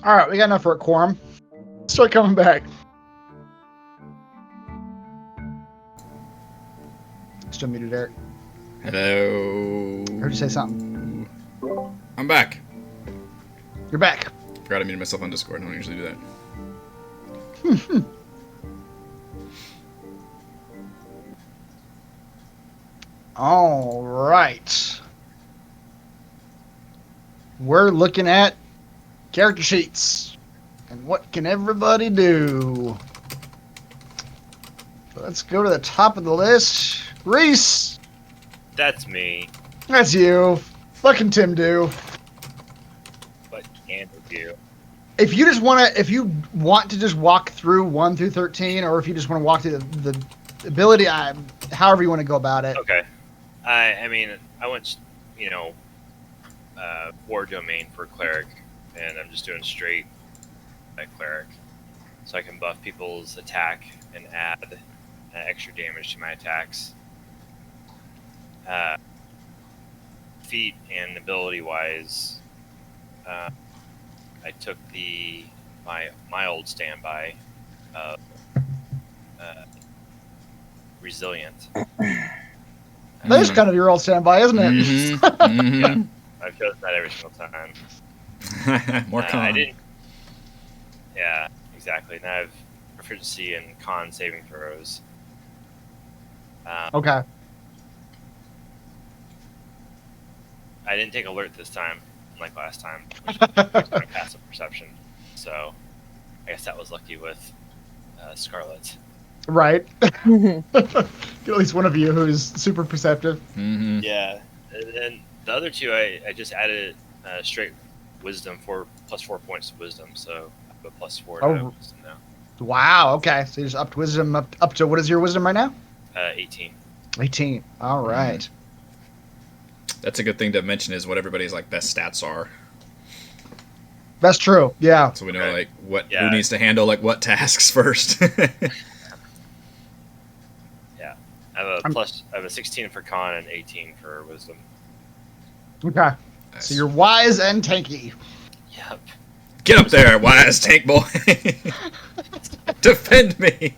S3: All right, we got enough for a quorum. Start coming back. Still muted, Eric.
S1: Hello.
S3: Heard you say something.
S1: I'm back.
S3: You're back.
S1: Forgot I muted myself on Discord. I don't usually do that.
S3: All right. We're looking at character sheets. And what can everybody do? Let's go to the top of the list. Reese!
S2: That's me.
S3: That's you. Fucking Tim do.
S2: What can I do?
S3: If you want to just walk through 1 through 13, or if you just want to walk through the ability, however you want to go about it.
S2: Okay. I mean, I went, war domain for cleric, and I'm just doing straight cleric, so I can buff people's attack and add extra damage to my attacks. Feat and ability wise, I took my old standby of resilient.
S3: That is kind of your old standby, isn't it?
S2: Yeah, I've chosen that every single time.
S1: More con.
S2: I didn't. Yeah, exactly. Now I have proficiency in con saving throws.
S3: Okay.
S2: I didn't take alert this time, like last time, which was my passive perception. So I guess that was lucky with Scarlet.
S3: Right. At least one of you who's super perceptive.
S1: Mm-hmm.
S2: Yeah, and then the other two, I just added straight wisdom for +4 points to wisdom, so I have a +4 to wisdom now.
S3: Wow. Okay. So you just upped wisdom up to, what is your wisdom right now?
S2: 18.
S3: 18. All right.
S1: That's a good thing to mention is what everybody's like best stats are.
S3: That's true. Yeah.
S1: So we know like what
S2: Yeah.
S1: who needs to handle like what tasks first.
S2: Yeah, I have a 16 for con and 18 for wisdom.
S3: Okay.
S1: Nice.
S3: So you're wise and tanky.
S2: Yep.
S1: Get up there, wise tank boy. Defend me.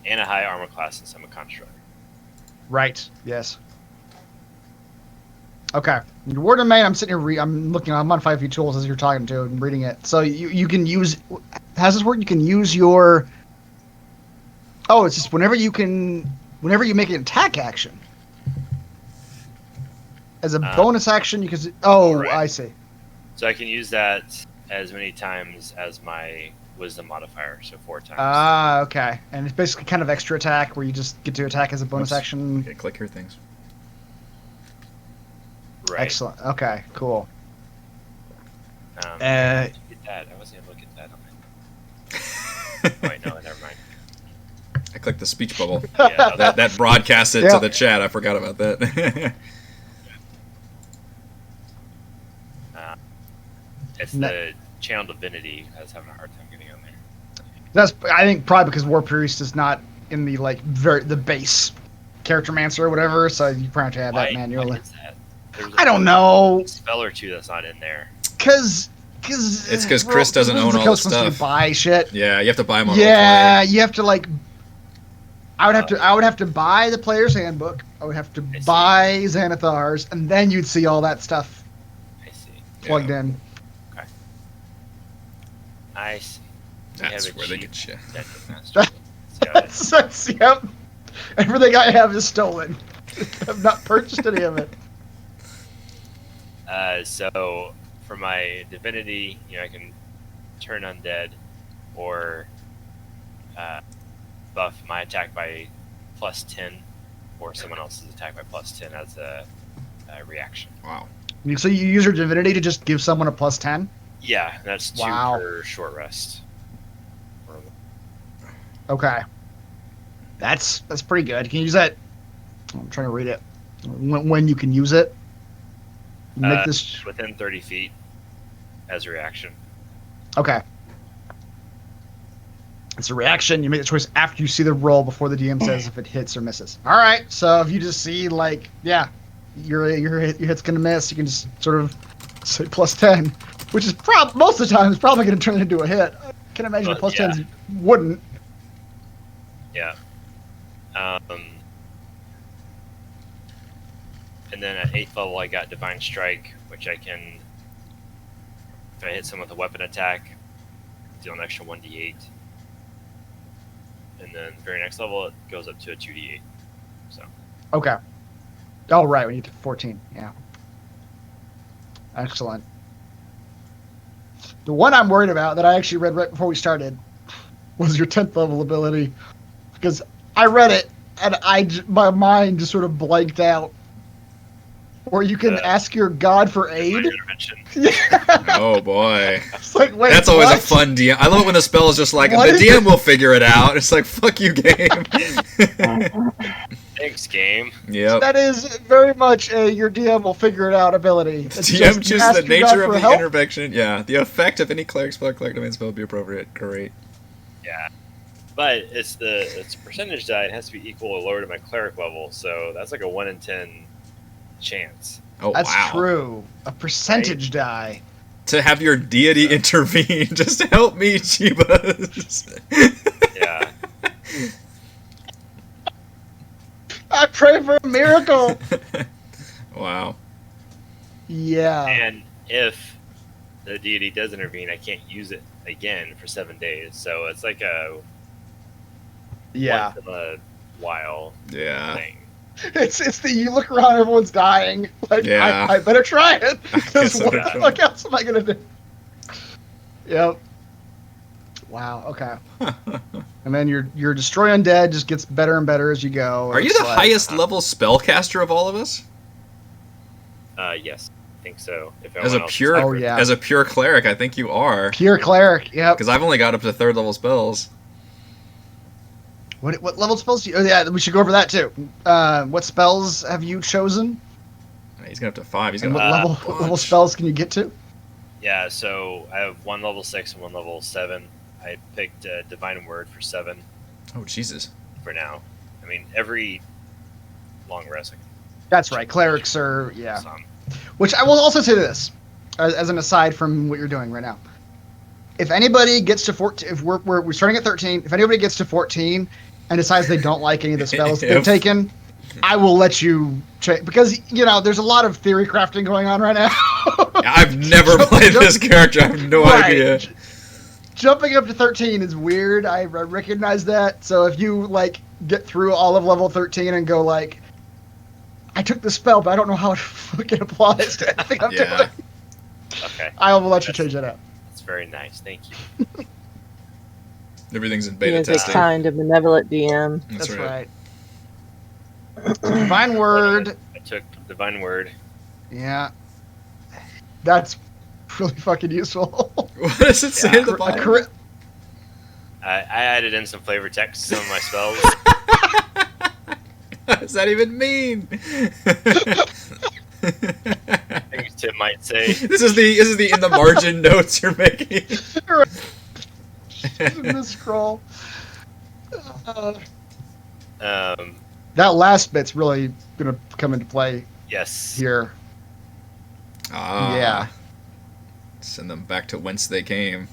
S2: And a high armor class since I'm a construct.
S3: Right. Yes. Okay. Your war domain. I'm sitting here. I'm looking. I'm on 5e tools as you're talking to and reading it. So you can use. How's this work? You can use your. Oh, it's just whenever you make an attack action. As a bonus action, you can. Oh,
S2: right.
S3: I see.
S2: So I can use that as many times as my wisdom modifier, so 4 times.
S3: Ah, okay. And it's basically kind of extra attack where you just get to attack as a bonus
S1: Oops.
S3: action.
S1: Okay, click here things.
S2: Right.
S3: Excellent. Okay, cool.
S2: Get that. I wasn't able to get that on my... Wait, no, never mind.
S1: I clicked the speech bubble.
S2: Yeah,
S1: That broadcast it
S3: Yeah.
S1: to the chat. I forgot about that.
S2: it's the channel divinity. I was having a hard time getting on there.
S3: That's, I think, probably because War Priest is not in the the base character mancer or whatever, so you probably have to add that
S2: Why
S3: manually.
S2: is that? There's
S3: I don't know,
S2: spell or two that's not in there.
S3: because
S1: It's 'cause Chris doesn't own all the stuff.
S3: Buy shit.
S1: Yeah, you have to buy them on
S3: Yeah, you have to like. I would have to buy the player's handbook. I would have to
S2: I see.
S3: buy Xanathar's, and then you'd see all that stuff
S2: I see.
S3: plugged in.
S2: I see. We
S1: That's
S2: have a
S1: where they
S2: cheap
S1: get you.
S2: dungeon master. Got it.
S3: That's yep. Everything I have is stolen. I've not purchased any of it.
S2: So for my divinity, I can turn undead or buff my attack by +10 or someone else's attack by +10 as a reaction.
S1: Wow.
S3: So you use your divinity to just give someone a +10?
S2: Yeah, that's 2
S3: Wow.
S2: per short rest.
S3: Okay. That's pretty good. Can you use that? I'm trying to read it. When you can use it? Make this.
S2: Within 30 feet as a reaction.
S3: Okay. It's a reaction. You make the choice after you see the roll before the DM says if it hits or misses. All right. So if you just see your hit's gonna miss, you can just sort of say plus 10, which is most of the time is probably going to turn into a hit. I can imagine a plus 10s wouldn't.
S2: Yeah. And then at 8th level, I got Divine Strike, which I can, if I hit someone with a weapon attack, deal an extra 1d8. And then the very next level, it goes up to a 2d8. So.
S3: Okay. Oh, right. We need to 14. Yeah. Excellent. The one I'm worried about that I actually read right before we started was your 10th level ability. Because I read it and my mind just sort of blanked out. Where you can ask your god for aid.
S1: Oh boy.
S3: It's like, wait,
S1: that's always a fun DM. I love it when the spell is just like, the DM will figure it out. It's like, fuck you, game.
S2: Thanks, game.
S1: Yep.
S3: That is very much your DM will figure it out ability. It's
S1: DM chooses the nature of the
S3: help.
S1: intervention. Yeah. The effect of any cleric spell or cleric domain spell would be appropriate. Great.
S2: Yeah. But it's percentage die. It has to be equal or lower to my cleric level. So that's like a 1 in 10 chance.
S1: Oh,
S3: that's
S1: wow.
S3: true. A percentage die.
S1: To have your deity intervene just to help me, Chibas.
S2: Yeah.
S3: I pray for a miracle.
S1: Wow.
S3: Yeah.
S2: And if the deity does intervene, I can't use it again for 7 days. So it's like a once in a while thing.
S3: It's the you look around, everyone's dying. Like,
S1: yeah.
S3: I better try it. Because what the fuck else am I gonna do? Yep. Wow. Okay. And then your destroy undead just gets better and better as you go.
S1: Are you the highest level spellcaster of all of us?
S2: Yes, I think so. If
S1: as a pure cleric, I think you are.
S3: Pure cleric. Yep.
S1: Because I've only got up to 3rd level spells.
S3: What level spells do you... Oh, yeah, we should go over that, too. What spells have you chosen?
S1: He's going to up to 5. He's
S3: and
S1: gonna
S3: what level spells can you get to?
S2: Yeah, so I have 1 level 6 and 1 level 7. I picked Divine Word for 7.
S1: Oh, Jesus.
S2: For now. I mean, every long rest.
S3: That's right. Clerics are... Yeah. Which I will also say this, as an aside from what you're doing right now. If anybody gets to 14... If we're starting at 13, if anybody gets to 14... and decides they don't like any of the spells they've taken, I will let you check. Because, there's a lot of theory crafting going on right now.
S1: I've never played this character. I have no idea.
S3: Jumping up to 13 is weird. I recognize that. So if you, get through all of level 13 and go, I took the spell, but I don't know how it fucking applies to anything I'm doing.
S2: Okay.
S3: I will let you change that up.
S2: That's very nice. Thank you.
S1: Everything's in beta testing.
S4: He is a kind of benevolent DM.
S3: That's right. Divine Word.
S2: I took Divine Word.
S3: Yeah. That's really fucking useful.
S1: What does it say in the Bible?
S2: I added in some flavor text to some of my spells.
S1: What does that even mean?
S2: Things Tim might say.
S1: This is the in the margin notes you're making.
S3: In the scroll.
S2: That
S3: last bit's really gonna come into play.
S2: Yes.
S3: Here. Yeah.
S1: Send them back to whence they came.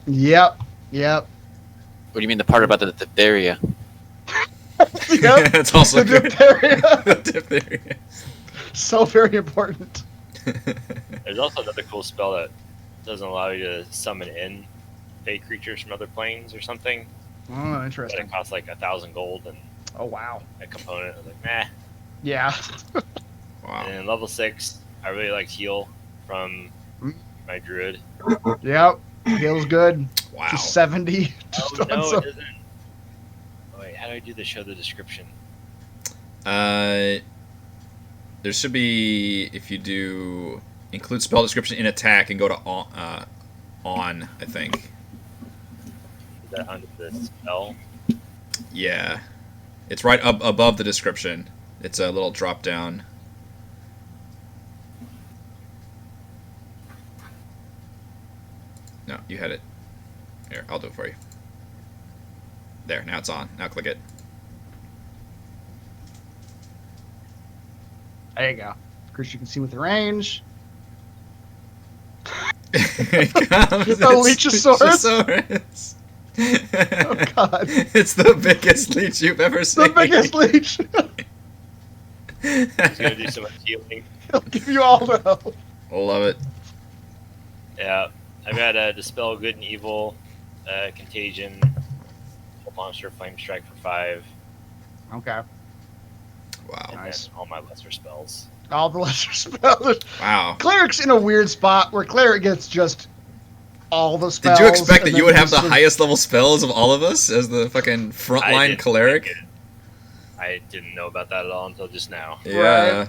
S3: Yep.
S6: What do you mean the part about the diphtheria?
S3: Yep.
S1: It's also
S3: the diphtheria.
S1: The diphtheria.
S3: So very important.
S2: There's also another cool spell that doesn't allow you to summon in fake creatures from other planes or something.
S3: Oh, interesting.
S2: But it costs 1,000 gold and
S3: oh wow,
S2: a component. I was like, meh.
S3: Yeah.
S1: Wow.
S2: And level 6, I really liked heal from my druid.
S3: Yep, heal's good.
S1: Wow.
S3: Just 70.
S2: Oh no, it doesn't. Oh, wait, how do I do the show the description?
S1: There should be, if you do include spell description in attack and go to on, I think.
S2: Is that under the spell?
S1: Yeah. It's right up above the description. It's a little drop down. No, you had it. Here, I'll do it for you. There, now it's on. Now click it.
S3: There you go. Of course, you can see with the range. The Leechosaurus? Oh god.
S1: It's the biggest leech you've ever seen.
S3: The biggest leech.
S2: He's gonna do so much healing.
S3: He'll give you all the health.
S1: Love it.
S2: Yeah, I've got Dispel Good and Evil, Contagion, Whole Monster, Flame Strike for 5,
S3: Okay.
S1: Wow.
S2: and
S3: Nice.
S2: then all my lesser spells.
S3: All the lesser spells.
S1: Wow.
S3: Cleric's in a weird spot where Cleric gets just all the spells.
S1: Did you expect that
S3: and
S1: you
S3: then
S1: would have the
S3: just-
S1: highest level spells of all of us as the fucking
S2: I
S1: frontline
S2: didn't
S1: cleric?
S2: think it. I didn't know about that at all until just now.
S1: Yeah.
S3: Right.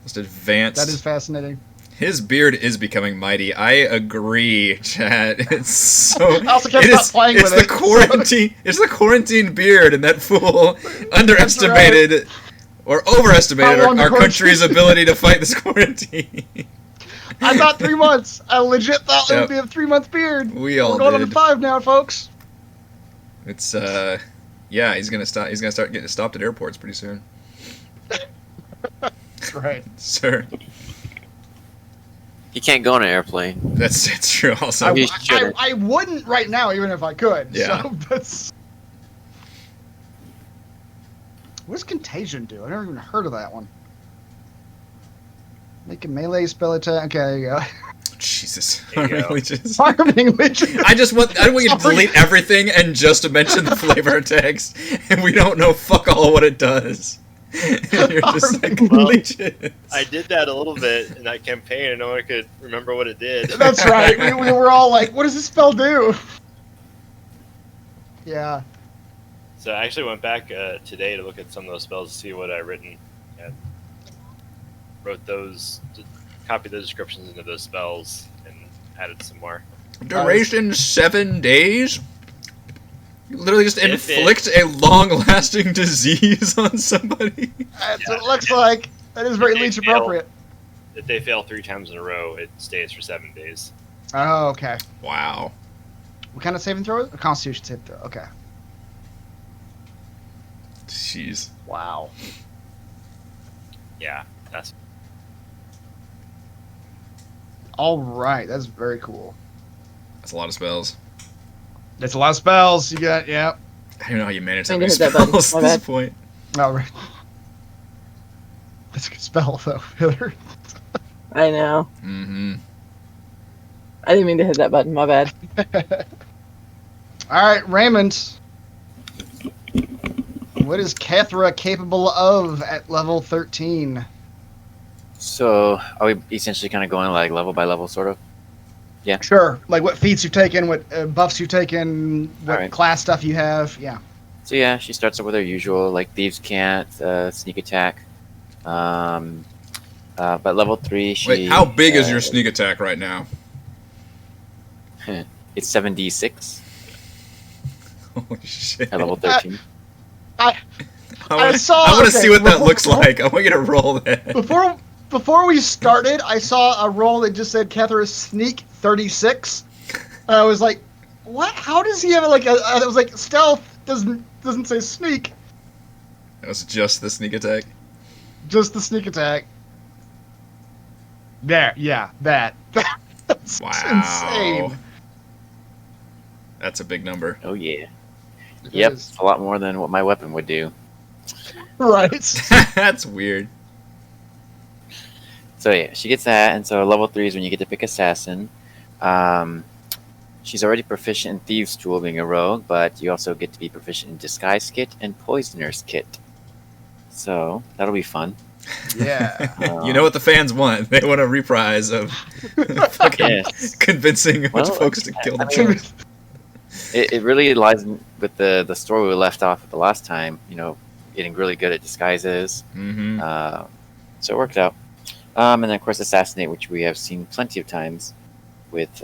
S1: Most advanced.
S3: That is fascinating.
S1: His beard is becoming mighty. I agree, Chad. It's so.
S3: I also can't
S1: it
S3: stop
S1: is,
S3: playing
S1: it's
S3: with
S1: the
S3: it,
S1: quarantine. It's the quarantine beard, and that fool underestimated or overestimated
S3: How long the
S1: our
S3: quarantine-
S1: country's ability to fight this quarantine.
S3: I thought 3 months. I legit thought it
S1: Yep.
S3: would be a 3-month beard.
S1: We all
S3: We're going on
S1: did.
S3: to 5 now, folks.
S1: It's yeah. He's gonna stop. He's gonna start getting stopped at airports pretty soon,
S3: Right.
S1: sir.
S6: He can't go on an airplane.
S1: It's true. Also,
S6: He shouldn't.
S3: I wouldn't right now, even if I could.
S1: Yeah.
S3: So that's. What does Contagion do? I never even heard of that one. Make a melee spell attack. Okay, there you go.
S1: Jesus.
S2: There you go.
S1: Really just-
S3: Farming witches.
S1: I want you to
S3: Sorry.
S1: delete everything and just to mention the flavor text, and we don't know fuck all what it does. And you're just like,
S2: Well,
S1: leeches.
S2: I did that a little bit in that campaign, and no one could remember what it did.
S3: That's right. We were all like, what does this spell do? Yeah.
S2: So I actually went back today to look at some of those spells to see what I'd written. And wrote those, copied those descriptions into those spells, and added some more.
S1: Duration 7 days? You literally just
S2: If it-
S1: inflict a long-lasting disease on somebody?
S3: That's what it looks like. That is very
S2: If they
S3: leech
S2: fail-
S3: appropriate.
S2: If they fail 3 times in a row, it stays for 7 days.
S3: Oh, okay.
S1: Wow.
S3: What kind of saving throw? A Constitution saving throw. Okay.
S1: Jeez.
S3: Wow.
S2: Yeah, that's
S3: All right. That's very cool.
S1: That's a lot of spells.
S3: That's a lot of spells. You got, yeah.
S1: I don't know how you manage that
S4: I
S1: many
S4: hit that button.
S1: spells
S4: My
S1: at this
S4: bad.
S1: point.
S3: All right. That's a good spell, though, Hither.
S4: I know.
S1: Mm-hmm.
S4: I didn't mean to hit that button. My bad.
S3: All right, Raymond. What is Kethra capable of at level 13?
S6: So, are we essentially kind of going like level by level, sort of?
S3: Sure. Like what feats you've taken, what buffs you've taken, what
S6: Alright.
S3: class stuff you have. Yeah.
S6: So yeah, she starts off with her usual, like Thieves Can't, sneak attack. But level 3, she...
S1: Wait, how big is your sneak attack right now?
S6: It's 7d6
S1: Holy shit.
S6: at level 13.
S3: I
S1: I
S3: saw-
S1: want to
S3: okay,
S1: see what that
S3: roll-
S1: looks like. I want you to roll that.
S3: Before we started, I saw a roll that just said Kethra's sneak 36. And I was like, what? How does he have like a? I was like, stealth doesn't say sneak,
S1: That was just the sneak attack.
S3: just the sneak attack. There, yeah, that. That's
S1: Wow.
S3: insane.
S1: That's a big number.
S6: Oh yeah.
S3: It
S6: Yep,
S3: is.
S6: it's a lot more than what my weapon would do.
S3: Right.
S1: That's weird.
S6: So yeah, she gets that, and so level 3 is when you get to pick assassin. She's already proficient in Thieves' Tool being a rogue, but you also get to be proficient in Disguise Kit and Poisoner's Kit. So that'll be fun.
S3: Yeah.
S1: You know what the fans want. They want a reprise of fucking
S6: Yes.
S1: convincing a bunch of
S6: Well,
S1: folks to kill the
S6: I mean,
S1: church.
S6: It really lies with the story we left off the last time. You know, getting really good at disguises.
S1: Mm-hmm.
S6: So it worked out. And then of course Assassinate, which we have seen plenty of times with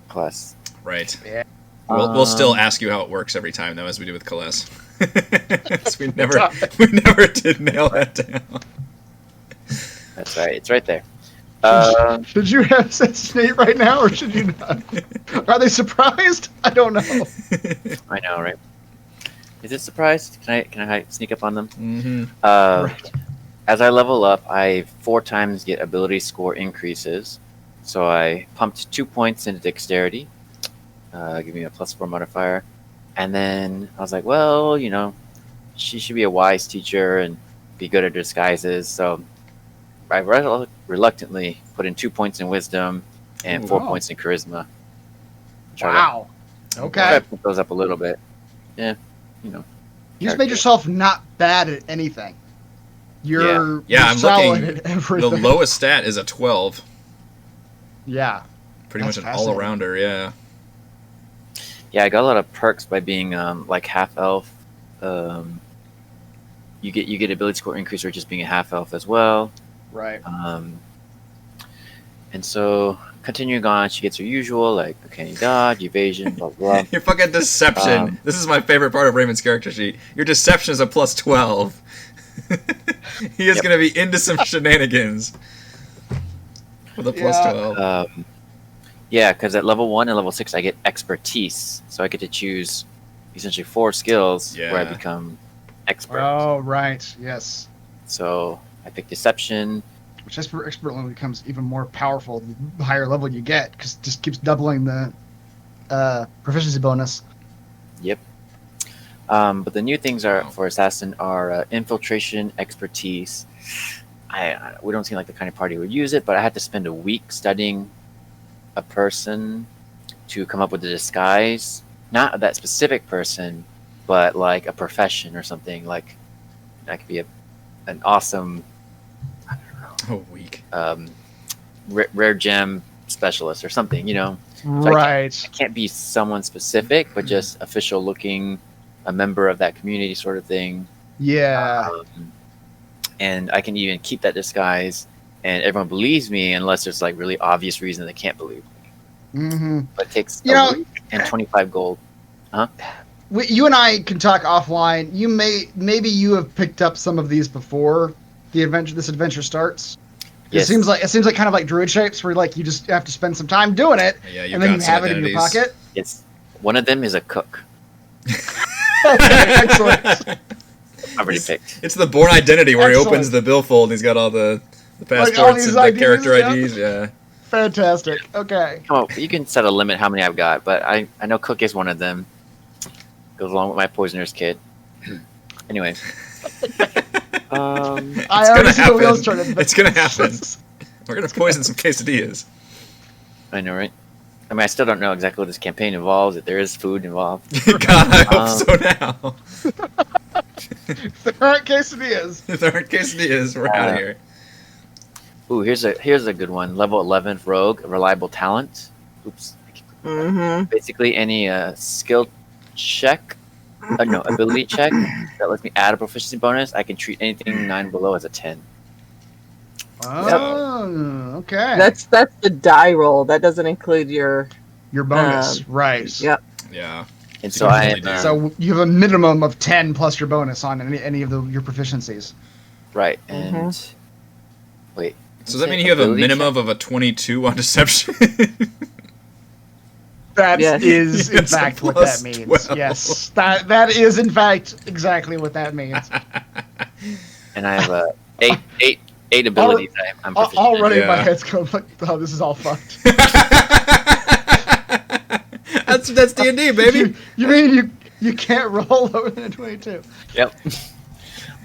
S6: class.
S1: Right.
S3: Yeah.
S1: We'll still
S6: Um,
S1: ask you how it works every time, though, as we do with Kaless. 'Cause we never did nail that down.
S6: That's right. It's right there.
S3: Should you have assassinate right now, or should you not? Are they surprised? I don't know.
S6: I know, right? Is it surprised? Can I sneak up on them?
S1: Mm-hmm.
S3: Right.
S6: as I level up, I 4 times get ability score increases. So I pumped 2 points into dexterity, give me a +4 modifier. And then I was like, well, she should be a wise teacher and be good at disguises. So I reluctantly put in 2 points in wisdom and 4 points in charisma.
S3: Wow.
S6: Try
S3: Okay.
S6: to put those up a little bit. Yeah,
S3: You just made yourself not bad at anything. You're
S1: I'm
S3: solid
S1: looking.
S3: at everything.
S1: The lowest stat is a 12.
S3: Yeah.
S1: Pretty
S3: That's
S1: much an all-arounder, yeah.
S6: Yeah, I got a lot of perks by being like half elf. You get ability score increase for just being a half elf as well.
S3: Right.
S6: And so continuing on, she gets her usual like uncanny dodge, evasion, blah blah.
S1: Your fucking deception. This is my favorite part of Raymond's character sheet. Your deception is a +12. He is going to be into some shenanigans with a +12.
S6: Yeah, because at level 1 and level 6, I get expertise, so I get to choose essentially 4 skills where I become expert.
S3: Oh, right. Yes.
S6: So I pick deception.
S3: Which expert only becomes even more powerful the higher level you get, because it just keeps doubling the proficiency bonus.
S6: Yep. But the new things for assassin are infiltration, expertise. We don't seem like the kind of party who would use it, but I had to spend a week studying a person to come up with a disguise, not of that specific person, but like a profession or something. Like I could be an awesome, I don't know,
S1: a week,
S6: rare gem specialist or something, So
S3: right.
S6: I can't be someone specific, but just official looking, a member of that community sort of thing.
S3: Yeah.
S6: And I can even keep that disguise, and everyone believes me unless there's like really obvious reason they can't believe me.
S3: Mm-hmm.
S6: But it takes a week and 25 gold.
S3: You and I can talk offline. Maybe you have picked up some of these before this adventure starts.
S6: Yes.
S3: It seems like kind of like druid shapes, where like you just have to spend some time doing it, and then you have it in your pocket.
S6: Yes, one of them is a cook.
S3: Okay, excellent.
S6: I've already picked.
S1: It's the Born Identity where he opens the billfold and he's got all the passports and the character IDs. Yeah.
S3: Fantastic. Okay.
S6: Come on, you can set a limit how many I've got, but I know cook is one of them. Goes along with my poisoner's kit. Anyway.
S1: It's gonna happen. We're gonna poison some quesadillas.
S6: I know, right? I mean, I still don't know exactly what this campaign involves. If there is food involved.
S1: God, I hope so now.
S3: If there aren't quesadillas,
S1: we're out of here.
S6: Ooh, here's a good one. Level 11 rogue, reliable talent. Oops.
S4: Mm-hmm.
S6: Basically, any skill check, ability check that lets me add a proficiency bonus, I can treat anything 9 below as a 10.
S3: Oh, okay.
S4: That's the die roll. That doesn't include your
S3: bonus, right?
S4: Yep.
S1: Yeah.
S6: And so
S3: so you have a minimum of 10 plus your bonus on any of your proficiencies.
S6: Right. And wait.
S1: So does that mean you have a minimum of a 22 on deception?
S3: That is in fact what that means.
S1: 12.
S3: Yes, that is in fact exactly what that means.
S6: And I have eight abilities. I'm proficient
S3: already
S6: in.
S3: my head's going like, oh, this is all fucked.
S1: That's D&D, baby.
S3: You mean you can't roll lower than a 22?
S6: Yep.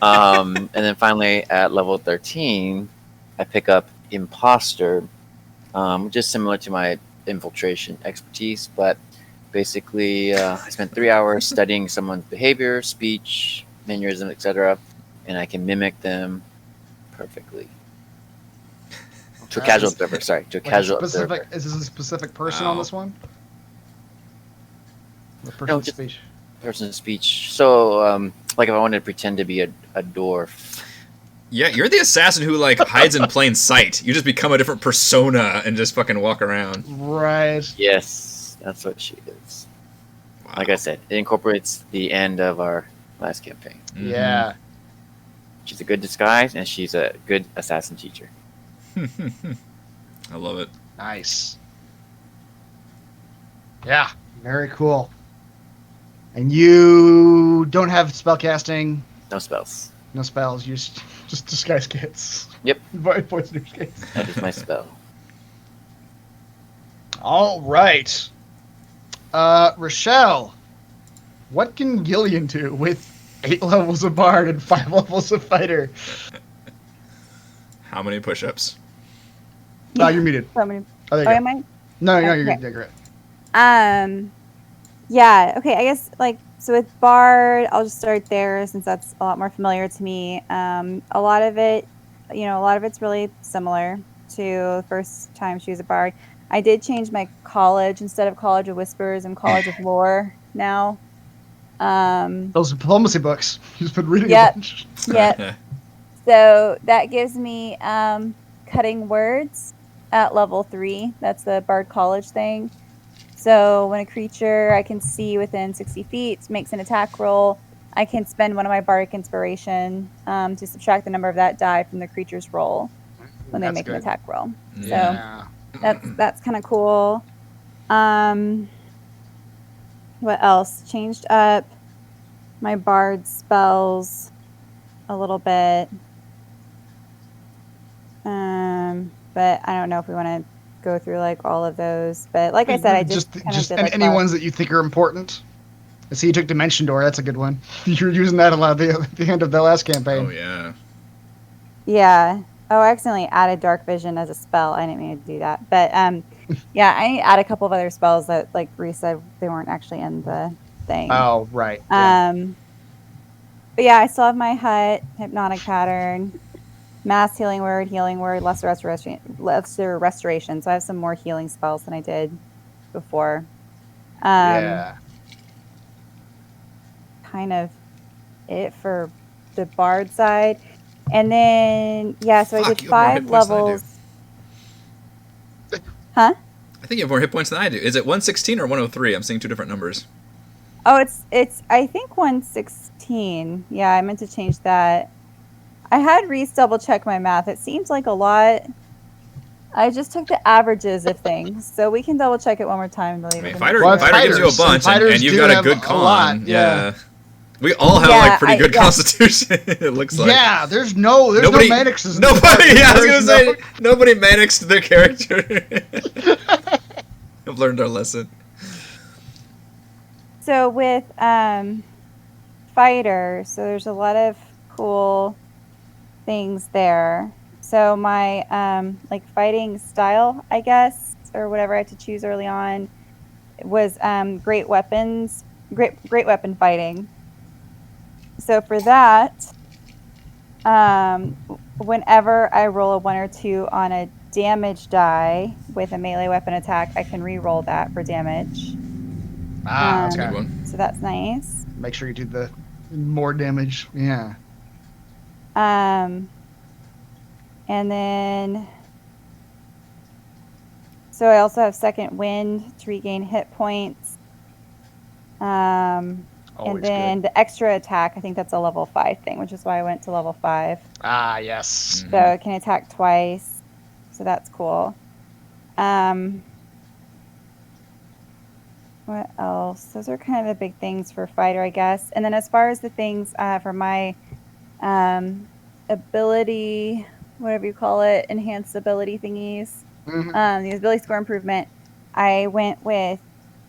S6: And then finally at level 13, I pick up Imposter, which is similar to my infiltration expertise, but basically I spent 3 hours studying someone's behavior, speech, mannerism, etc., and I can mimic them perfectly. To a casual observer, sorry. To a casual observer.
S3: Is this a specific person on this one?
S6: Person's speech. Person's speech. So, like if I wanted to pretend to be a dwarf.
S1: Yeah, you're the assassin who like hides in plain sight. You just become a different persona and just fucking walk around.
S3: Right.
S6: Yes, that's what she is. Wow. Like I said, it incorporates the end of our last campaign.
S3: Mm-hmm. Yeah.
S6: She's a good disguise, and she's a good assassin teacher.
S1: I love it.
S3: Nice. Yeah, very cool. And you don't have spellcasting?
S6: No spells.
S3: No spells. You're Just disguise kids.
S6: Yep.
S3: Poisonous kids.
S6: That is my spell.
S3: All right. Rochelle, what can Gillian do with 8 levels of bard and 5 levels of fighter?
S1: How many push-ups?
S3: Oh, you're muted.
S5: So many.
S3: Oh, there you
S5: Oh,
S3: go.
S5: am I?
S3: No,
S5: Okay.
S3: you're good.
S5: Yeah, okay, I guess, like, so with Bard, I'll just start there since that's a lot more familiar to me. A lot of it's really similar to the first time she was a Bard. I did change my college. Instead of College of Whispers, I'm College of Lore now.
S3: Those diplomacy books. You've been reading
S5: Yep.
S3: a bunch.
S5: Yep. So that gives me cutting words at level 3. That's the Bard College thing. So when a creature I can see within 60 feet makes an attack roll, I can spend one of my Bardic Inspiration to subtract the number of that die from the creature's roll when they make an attack roll.
S3: Yeah.
S5: So that's kind of cool. What else? Changed up my Bard spells a little bit. But I don't know if we want to go through like all of those. But like I said, I just did like
S3: any ones that you think are important. I see you took Dimension Door. That's a good one. You were using that a lot at the end of the last campaign.
S1: Oh yeah.
S5: Yeah. Oh, I accidentally added Dark Vision as a spell. I didn't mean to do that. But yeah, I add a couple of other spells that, like Bree said, they weren't actually in the thing.
S3: Oh, right. Yeah.
S5: But yeah, I still have my hut, Hypnotic Pattern, Mass Healing Word, Lesser Restoration. So I have some more healing spells than I did before.
S3: Yeah.
S5: Kind of it for the Bard side. And then, yeah, so I did
S1: you have
S5: 5
S1: more hit points than I
S5: levels. Huh?
S1: I think you have more hit points than I do. Is it 116 or 103? I'm seeing two different numbers.
S5: Oh, it's I think 116. Yeah, I meant to change that. I had Reese double check my math. It seems like a lot. I just took the averages of things, so we can double check it one more time.
S1: I mean, fighter gives you a bunch, and you've got a good con.
S3: Lot,
S1: yeah. We all have like pretty good constitution. It looks like.
S3: Yeah, there's nobody, no Manixes.
S1: Nobody. Yeah, I was gonna say nobody Manixed their character. I've learned our lesson.
S5: So with fighter, so there's a lot of cool things there. So my like fighting style, I guess, or whatever I had to choose early on, was great weapon fighting. So for that, whenever I roll a 1 or 2 on a damage die with a melee weapon attack, I can re-roll that for damage.
S3: That's
S1: a good one.
S5: So that's nice.
S3: Make sure you do the more damage. Yeah.
S5: And then, so I also have second wind to regain hit points. And then the extra attack, I think that's a level 5 thing, which is why I went to level 5.
S3: Ah, yes.
S5: So it can attack twice. So that's cool. What else? Those are kind of the big things for fighter, I guess. And then as far as the things for my ability, whatever you call it, enhanced ability thingies, the ability score improvement, I went with...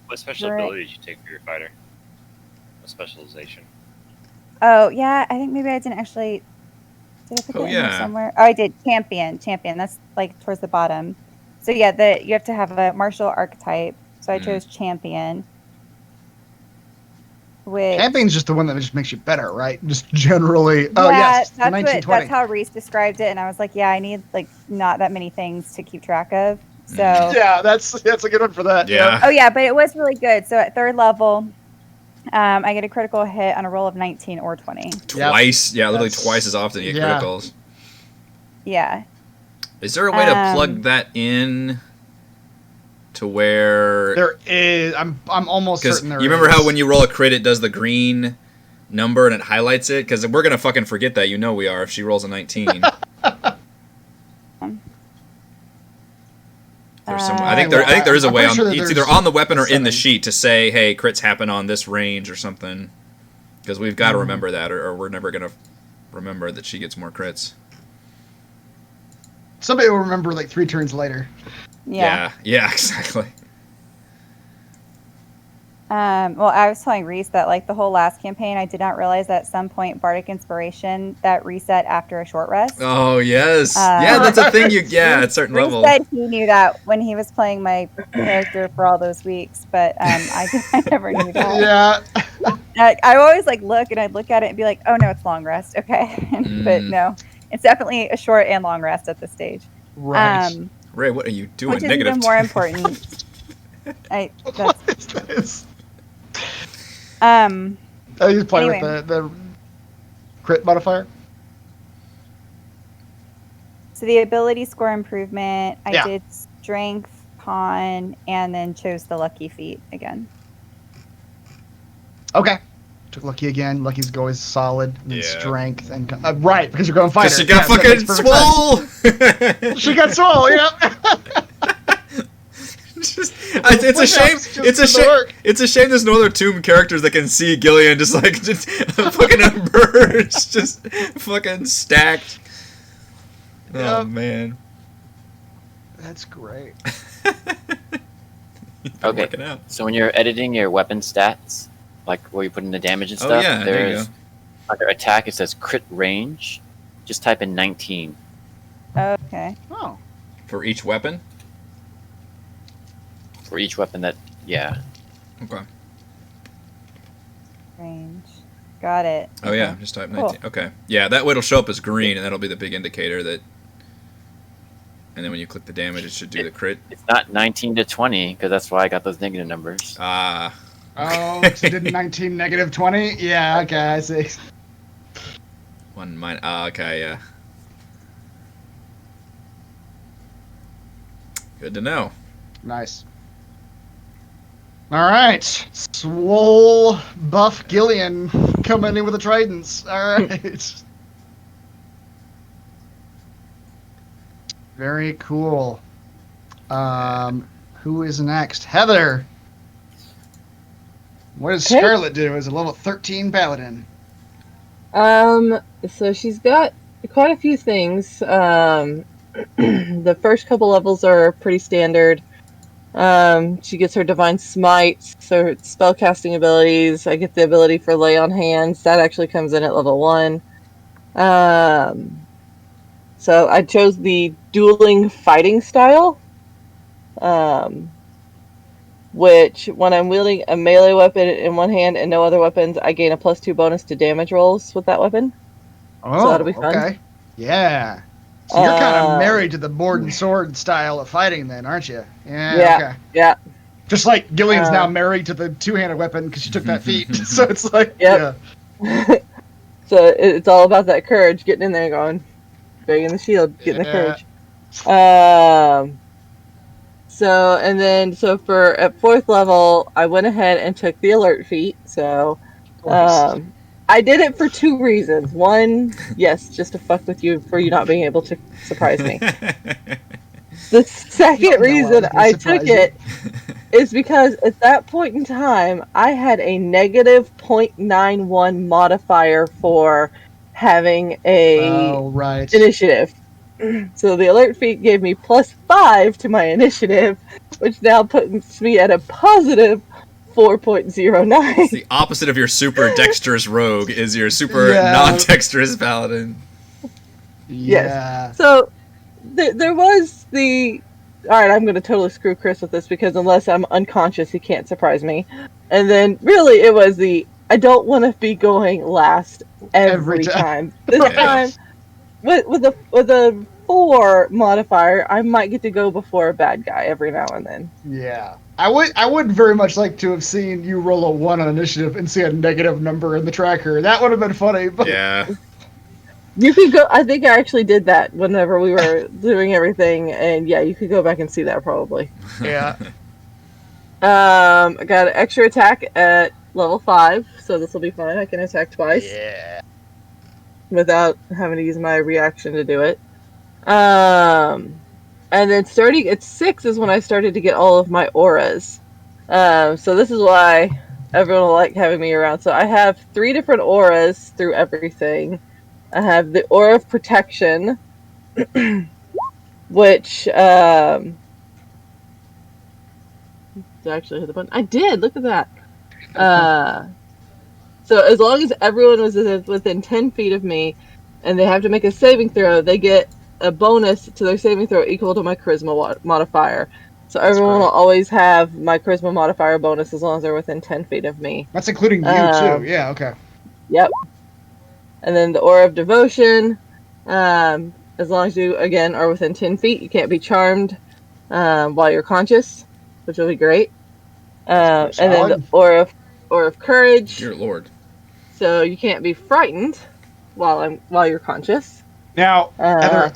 S2: What special ability did you take for your fighter? What specialization?
S5: Oh, yeah, I think maybe I didn't actually... Did I put that in there somewhere? Oh, I did. Champion. That's like towards the bottom. So yeah, you have to have a martial archetype. So I chose Champion.
S3: Champion's just the one that just makes you better, right? Just generally.
S5: Yeah,
S3: Oh yes,
S5: that's how Reese described it, and I was like, yeah, I need like not that many things to keep track of. So
S3: yeah, that's a good one for that.
S1: Yeah.
S5: Oh yeah, but it was really good. So at 3rd level, I get a critical hit on a roll of 19 or 20.
S1: Twice, yeah, literally twice as often you get criticals.
S5: Yeah.
S1: Is there a way to plug that in? To where
S3: there is, I'm almost certain there is.
S1: You remember how when you roll a crit, it does the green number and it highlights it? Because we're gonna fucking forget that. You know we are if she rolls a 19. I think there is a way. It's either on the weapon or in the sheet to say, "Hey, crits happen on this range" or something. Because we've got to remember that, or we're never gonna remember that she gets more crits.
S3: Somebody will remember like 3 turns later.
S5: Yeah.
S1: Yeah, exactly.
S5: Well, I was telling Reese that like the whole last campaign, I did not realize that at some point Bardic Inspiration that reset after a short rest.
S1: Oh yes, yeah, that's a thing. At certain
S5: Reese
S1: levels.
S5: said he knew that when he was playing my character for all those weeks, but I never knew that.
S3: Yeah.
S5: I always like look and I'd look at it and be like, oh no, it's long rest. Okay, but no, it's definitely a short and long rest at this stage.
S3: Right.
S1: Ray, what are you doing?
S5: Which is even more important.
S3: What is this?
S5: Anyway.
S3: You play with the crit modifier?
S5: So the ability score improvement, I
S3: Yeah.
S5: did strength, con, and then chose the lucky feat again.
S3: Okay. Took lucky again. Lucky's always solid. And then
S1: Yeah.
S3: strength and right, because you're going fighter.
S1: Because she got fucking swole.
S3: She got swole. Yep.
S1: It's a shame. It's a shame. There's no other Tomb characters that can see Gillian just fucking emerge, just fucking stacked. Oh
S3: Yep.
S1: man.
S3: That's great.
S6: Okay.
S1: Working out.
S6: So when you're editing your weapon stats, like where you put in the damage and stuff,
S1: yeah, there you
S6: there's under attack it says crit range. Just type in 19.
S5: Okay.
S3: Oh.
S1: For each weapon.
S6: For each weapon that, yeah.
S1: Okay.
S5: Range. Got it.
S1: Oh yeah, just type 19. Okay. Yeah, that way it'll show up as green, and that'll be the big indicator that. And then when you click the damage, it should do the crit.
S6: It's not 19 to 20 because that's why I got those negative numbers.
S1: Ah.
S3: Oh, so did 19 negative 20? Yeah. Okay, I see.
S1: 1 minus. Ah, okay, yeah. Good to know.
S3: Nice. All right, swole buff Gillian coming in with the tridents. All right. Very cool. Who is next? Heather. What does
S4: Okay.
S3: Scarlet do as a level 13 paladin?
S4: So she's got quite a few things. The first couple levels are pretty standard. She gets her Divine Smite, so her spellcasting abilities. I get the ability for Lay on Hands. That actually comes in at level 1. So I chose the dueling fighting style, which when I'm wielding a melee weapon in one hand and no other weapons, I gain a +2 bonus to damage rolls with that weapon.
S3: Oh,
S4: that'll be fun.
S3: Okay. Yeah. So you're kind of married to the board and sword style of fighting, then, aren't you? Yeah. Okay.
S4: Yeah.
S3: Just like Gillian's now married to the two-handed weapon because she took that feat. So it's like,
S4: Yep. So it's all about that courage, getting in there, going, banging the shield, getting the courage. So for at 4th level, I went ahead and took the alert feat. So, I did it for 2 reasons. One, yes, just to fuck with you for you not being able to surprise me. The second reason I took it is because at that point in time, I had a negative 0.91 modifier for having a initiative. So the alert feat gave me +5 to my initiative, which now puts me at a positive 4.09.
S1: It's the opposite of your super dexterous rogue is your super non-dexterous paladin.
S3: Yeah.
S4: So there was the... Alright, I'm going to totally screw Chris with this because unless I'm unconscious, he can't surprise me. And then really it was the... I don't want to be going last every time. This time, with a 4 modifier, I might get to go before a bad guy every now and then.
S3: Yeah. I would very much like to have seen you roll a 1 on initiative and see a negative number in the tracker. That would have been funny. But...
S1: Yeah.
S4: You could go. I think I actually did that whenever we were doing everything, and yeah, you could go back and see that probably.
S3: Yeah.
S4: I got an extra attack at level 5, so this will be fun. I can attack twice.
S3: Yeah.
S4: Without having to use my reaction to do it. And then starting at 6 is when I started to get all of my auras. So this is why everyone will like having me around. So I have 3 different auras through everything. I have the Aura of Protection, which did I actually hit the button? I did. Look at that. So as long as everyone was within 10 feet of me, and they have to make a saving throw, they get a bonus to their saving throw equal to my charisma modifier. So everyone will always have my charisma modifier bonus as long as they're within 10 feet of me.
S3: That's including you too. Yeah. Okay.
S4: Yep. And then the Aura of Devotion. As long as you, again, are within 10 feet, you can't be charmed while you're conscious, which will be great. And then the Aura of Courage.
S1: Dear Lord.
S4: So you can't be frightened while you're conscious.
S3: Now, Heather,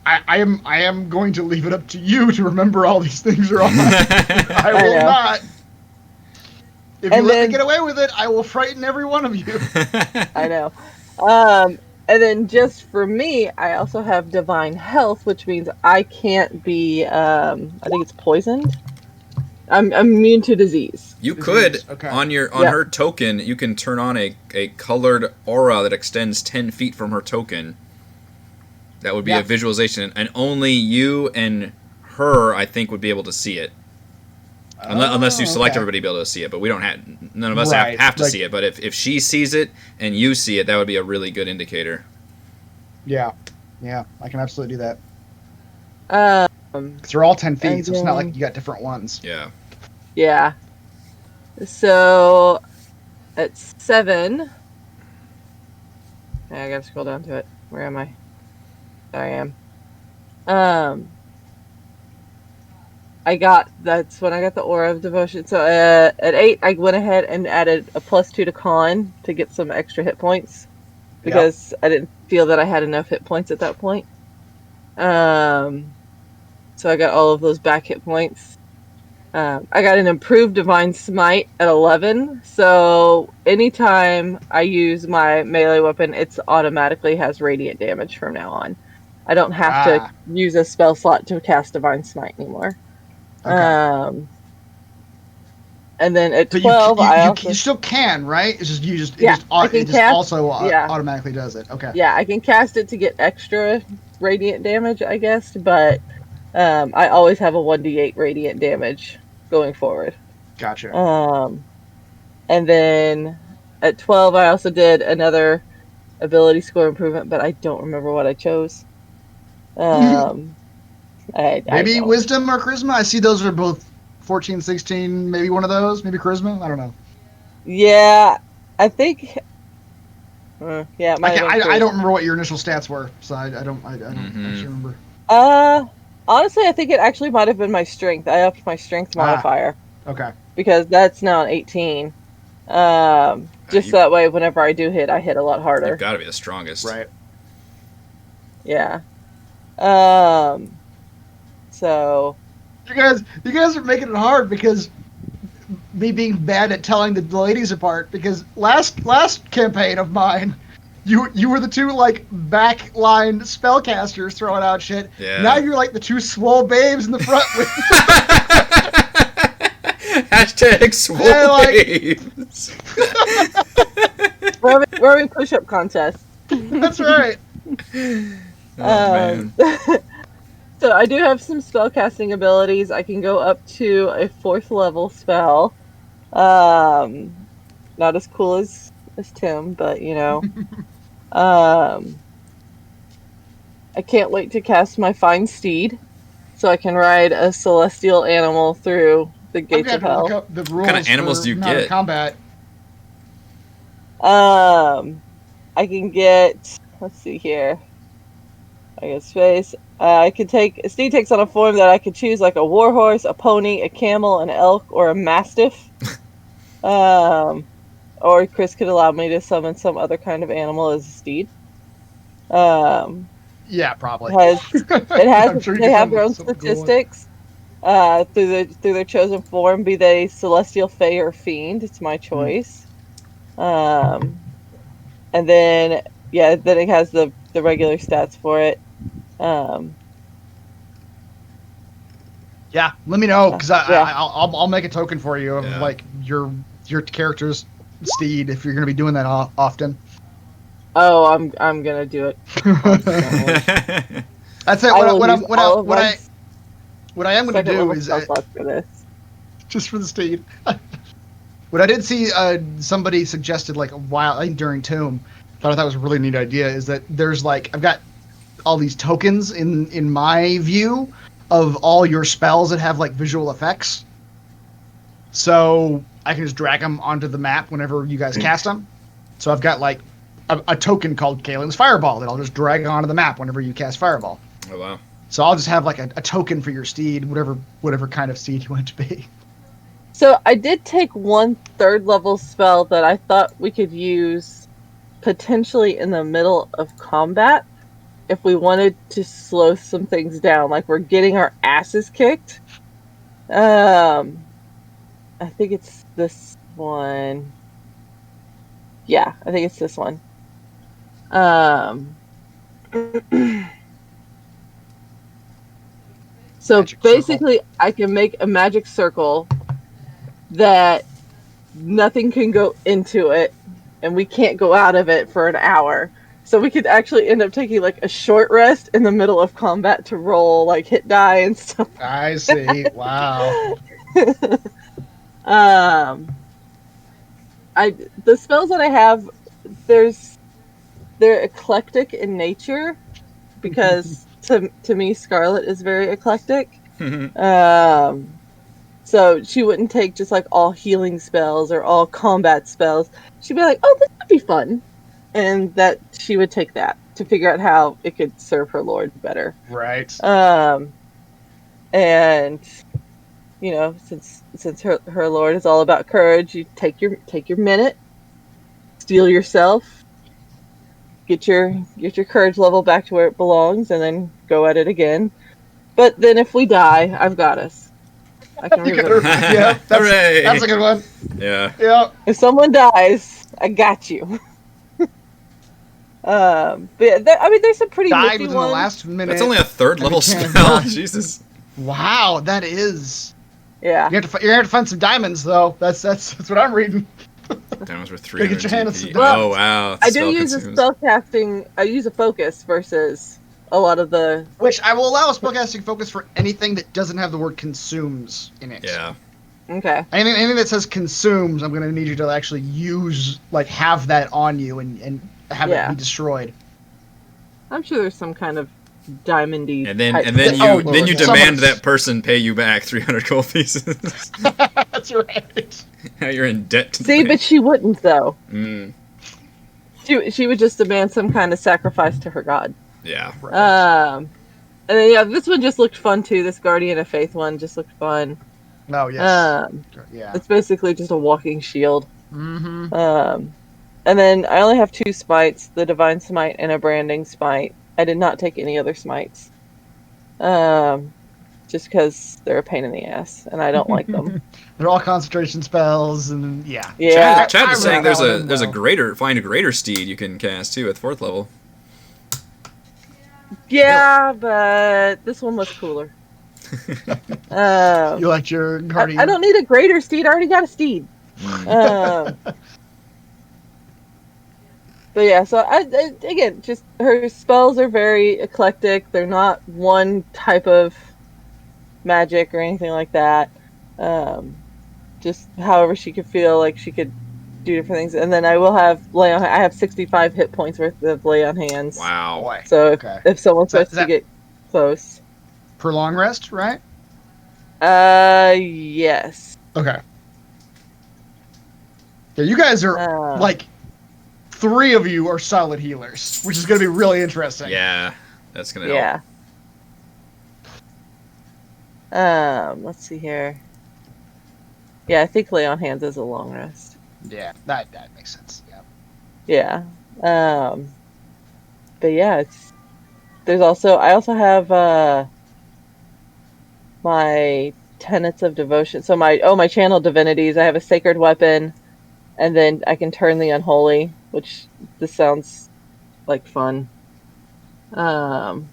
S3: I am going to leave it up to you to remember all these things are on. I will not. If you let me get away with it, I will frighten every one of you.
S4: I know. And then just for me, I also have Divine Health, which means I can't be, I think it's poisoned. I'm immune to disease.
S1: You could, on her token, you can turn on a colored aura that extends 10 feet from her token. That would be a visualization, and only you and her, I think, would be able to see it. Unless you select everybody to be able to see it, but we don't have, none of us have to see it. But if she sees it and you see it, that would be a really good indicator.
S3: Yeah, I can absolutely do that. Because they're all 10 feet, so it's not like you got different ones.
S1: Yeah.
S4: Yeah. So at 7, I gotta scroll down to it. Where am I? There I am. That's when I got the Aura of Devotion. So at 8, I went ahead and added a +2 to Con to get some extra hit points because I didn't feel that I had enough hit points at that point. So I got all of those back hit points. I got an improved Divine Smite at 11. So anytime I use my melee weapon, it automatically has radiant damage from now on. I don't have to use a spell slot to cast Divine Smite anymore. Okay. And then at 12,
S3: you still can, right? It's just automatically does it. Okay.
S4: Yeah, I can cast it to get extra radiant damage, I guess, but I always have a 1d8 radiant damage going forward.
S3: Gotcha.
S4: And then at 12, I also did another ability score improvement, but I don't remember what I chose.
S3: Maybe Wisdom or Charisma? I see those are both 14, 16, maybe one of those. Maybe Charisma? I don't know.
S4: Yeah, I think... I
S3: don't remember what your initial stats were, so I don't actually remember.
S4: Honestly, I think it actually might have been my strength. I upped my strength modifier.
S3: Okay.
S4: Because that's now an 18. Just that way, whenever I do hit, I hit a lot harder.
S1: You've got to be the strongest.
S3: Right.
S4: Yeah. So...
S3: You guys are making it hard because me being bad at telling the ladies apart, because last campaign of mine, you were the two like backline spellcasters throwing out shit.
S1: Yeah.
S3: Now you're like the two swole babes in the front with
S1: Hashtag swole babes.
S4: We're having push-up contests.
S3: That's right.
S1: Man.
S4: So I do have some spellcasting abilities. I can go up to a 4th level spell. Not as cool as Tim, but you know. I can't wait to cast my Fine Steed, so I can ride a celestial animal through the gates of hell.
S3: Look up the rules
S1: what kind of animals do you get?
S3: Combat.
S4: I can get. Let's see here. I get space. I can take. Steed takes on a form that I could choose, like a warhorse, a pony, a camel, an elk, or a mastiff. Or Chris could allow me to summon some other kind of animal as a steed.
S3: Yeah, probably.
S4: They have their own statistics through their chosen form, be they celestial, fey, or fiend. It's my choice. And then it has the regular stats for it.
S3: Yeah, let me know because I'll make a token for you of like your character's steed if you're going to be doing that often.
S4: Oh, I'm gonna do it.
S3: I'd say
S4: I will
S3: what
S4: use all of my
S3: I am going to
S4: second
S3: do
S4: level
S3: is
S4: spell slots for this.
S3: just for the steed. What I did see somebody suggested like a while, I think during Tomb, thought that was a really neat idea, is that there's like I've got all these tokens in my view of all your spells that have like visual effects. So I can just drag them onto the map whenever you guys cast them. So I've got like a token called Kalen's Fireball that I'll just drag onto the map whenever you cast Fireball.
S1: Oh wow.
S3: So I'll just have like a token for your steed, whatever kind of steed you want it to be.
S4: So I did take one 3rd level spell that I thought we could use potentially in the middle of combat if we wanted to slow some things down, like we're getting our asses kicked. I think it's this one. Yeah, I think it's this one. So
S3: Magic
S4: basically, I can make a magic circle that nothing can go into it, and we can't go out of it for an hour. So we could actually end up taking like a short rest in the middle of combat to roll like hit die and stuff.
S3: I see. Wow.
S4: The spells that I have, they're eclectic in nature because to me Scarlet is very eclectic. So she wouldn't take just like all healing spells or all combat spells. She'd be like, "Oh, this would be fun," and that she would take that to figure out how it could serve her lord better.
S3: Right.
S4: And you know, since her lord is all about courage, you take your minute, steel yourself, get your courage level back to where it belongs, and then go at it again. But then if we die, I've got us. I can revive.
S3: Yeah, that's a good one.
S1: Yeah.
S3: Yeah.
S4: If someone dies, I got you. But yeah, I mean, there's some pretty
S3: Died
S4: nifty
S3: within
S4: ones.
S3: the last minute.
S1: That's only a 3rd level
S3: can't
S1: spell.
S3: die.
S1: Jesus.
S3: Wow, that is.
S4: Yeah.
S3: You're gonna have to find some diamonds though. That's what I'm reading.
S1: Diamonds were
S3: Gotta get your hand on
S1: 300
S3: some
S1: GP.
S3: diamonds.
S1: Oh wow.
S4: I do use a spell casting. I use a focus versus a lot of the.
S3: Which I will allow a spellcasting focus for anything that doesn't have the word consumes in it.
S1: Yeah.
S4: Okay.
S3: Anything that says consumes, I'm gonna need you to actually use, like, have that on you and have it be destroyed.
S4: I'm sure there's some kind of diamondy.
S1: And then
S4: type
S1: you
S4: spell.
S1: demand that person pay you back 300 gold pieces.
S3: That's right.
S1: Now you're in debt to the
S4: See,
S1: bank.
S4: but she wouldn't though.
S1: Mm,
S4: She would just demand some kind of sacrifice to her god.
S1: yeah.
S3: Right.
S4: And then yeah, this one just looked fun too. This Guardian of Faith one just looked fun.
S3: No, yes. Yeah.
S4: It's basically just a walking shield.
S3: Mm-hmm.
S4: And then I only have 2 smites: the Divine Smite and a Branding Smite. I did not take any other smites, just because they're a pain in the ass and I don't like them.
S3: They're all concentration spells, and yeah.
S4: Yeah.
S1: Chad is saying there's
S3: remember that
S1: a
S3: one
S1: greater find a greater steed you can cast too at 4th level.
S4: Yeah, but this one was cooler.
S3: You liked your guardian.
S4: I don't need a greater steed. I already got a steed. But yeah, so I again, just her spells are very eclectic. They're not one type of magic or anything like that. Just however she could feel like she could do different things. And then I will have lay on. I have 65 hit points worth of lay on hands.
S1: Wow.
S3: Boy.
S4: So
S3: Okay.
S4: if someone
S3: So
S4: starts
S3: is that-
S4: to get close,
S3: Per long rest, right?
S4: yes.
S3: Okay. Yeah, you guys are,
S4: Uh,
S3: like, 3 of you are solid healers, which is going to be really interesting.
S1: Yeah. That's gonna help.
S4: Yeah. Let's see here. Yeah, I think lay on hands is a long rest.
S3: Yeah, that makes sense. Yeah.
S4: Yeah. But yeah, I also have my tenets of devotion. So my channel divinities, I have a sacred weapon, and then I can turn the unholy, which this sounds like fun.
S3: Fiend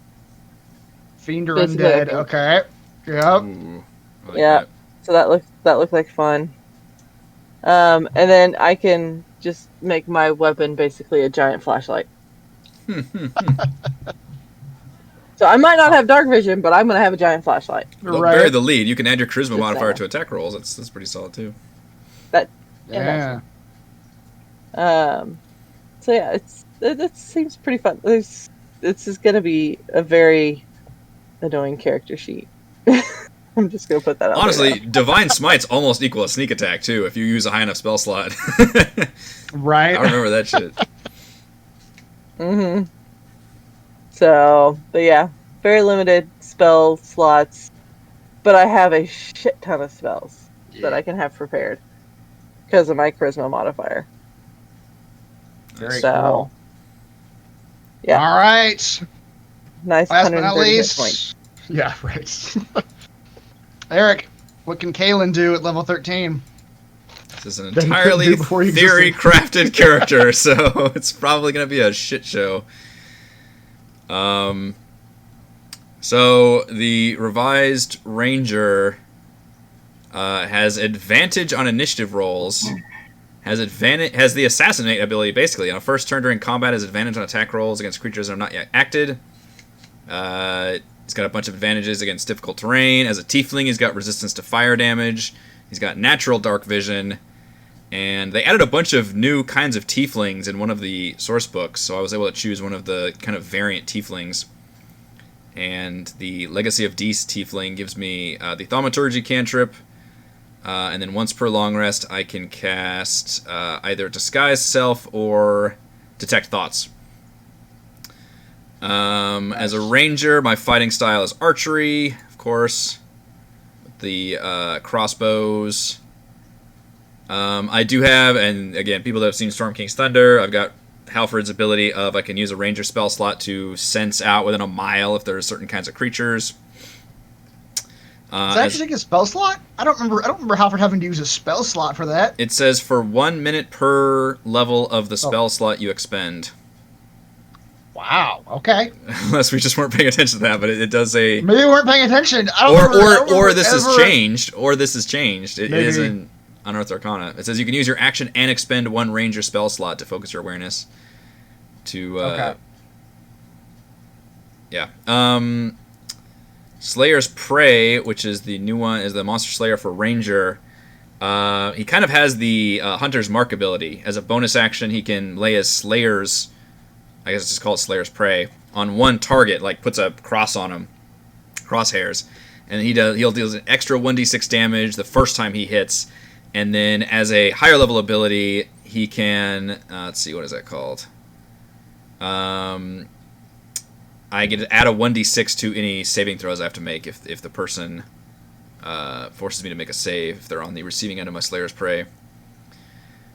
S3: or
S4: Basically,
S3: undead.
S4: I can-
S3: Okay. Yep.
S1: Ooh, I like
S4: Yeah.
S1: that.
S4: So that looked like fun. And then I can just make my weapon basically a giant flashlight. So I might not have dark vision, but I'm going to have a giant flashlight.
S1: Don't
S3: Right.
S1: bury the lead. You can add your charisma
S4: Just
S1: modifier
S4: saying.
S1: to attack rolls. That's pretty solid too.
S3: Yeah.
S4: So yeah, it seems pretty fun. This is going to be a very annoying character sheet. I'm just going to put that out
S1: Honestly,
S4: there now.
S1: Divine Smite's almost equal a sneak attack too if you use a high enough spell slot.
S3: Right.
S1: I remember that shit.
S4: Mm-hmm. So, but yeah, very limited spell slots, but I have a shit ton of spells that I can have prepared because of my charisma modifier.
S3: Very
S4: So,
S3: cool.
S4: yeah.
S3: All right.
S4: Nice
S3: Last but
S4: 130
S3: not
S4: hit
S3: least.
S4: points.
S3: Yeah, right. Eric, what can Kaylin do at level 13?
S1: This is an
S3: That you couldn't
S1: entirely
S3: do before you
S1: theory
S3: existed.
S1: crafted character, so it's probably going to be a shit show. So the revised Ranger has advantage on initiative rolls. Has the assassinate ability basically on a first turn during combat. Has advantage on attack rolls against creatures that are not yet acted. He's got a bunch of advantages against difficult terrain. As a tiefling, he's got resistance to fire damage. He's got natural dark vision. And they added a bunch of new kinds of tieflings in one of the source books, so I was able to choose one of the kind of variant tieflings. And the Legacy of Dees tiefling gives me the Thaumaturgy cantrip, and then once per long rest I can cast either Disguise Self or Detect Thoughts. As a ranger, my fighting style is archery, of course, with the crossbows. I do have, and again, people that have seen Storm King's Thunder, I've got Halford's ability of I can use a ranger spell slot to sense out within a mile if there are certain kinds of creatures.
S3: Is that actually a spell slot? I don't remember Halford having to use a spell slot for that.
S1: It says for 1 minute per level of the spell slot you expend.
S3: Wow. Okay.
S1: Unless we just weren't paying attention to that, but it does say.
S3: Maybe we weren't paying attention. I don't remember
S1: Or this has
S3: ever-
S1: changed. Or this has changed. It is
S3: Maybe.
S1: in Unearthed Arcana. It says you can use your action and expend one ranger spell slot to focus your awareness. To
S3: Okay.
S1: Yeah. Slayer's Prey, which is the new one, is the Monster Slayer for Ranger. He kind of has the Hunter's Mark ability. As a bonus action, he can lay his Slayer's, I guess it's just called Slayer's Prey, on one target, like puts a cross on him, crosshairs, and he'll deal an extra 1d6 damage the first time he hits, and then as a higher level ability, he can, let's see, what is that called? I get to add a 1d6 to any saving throws I have to make if the person forces me to make a save if they're on the receiving end of my Slayer's Prey.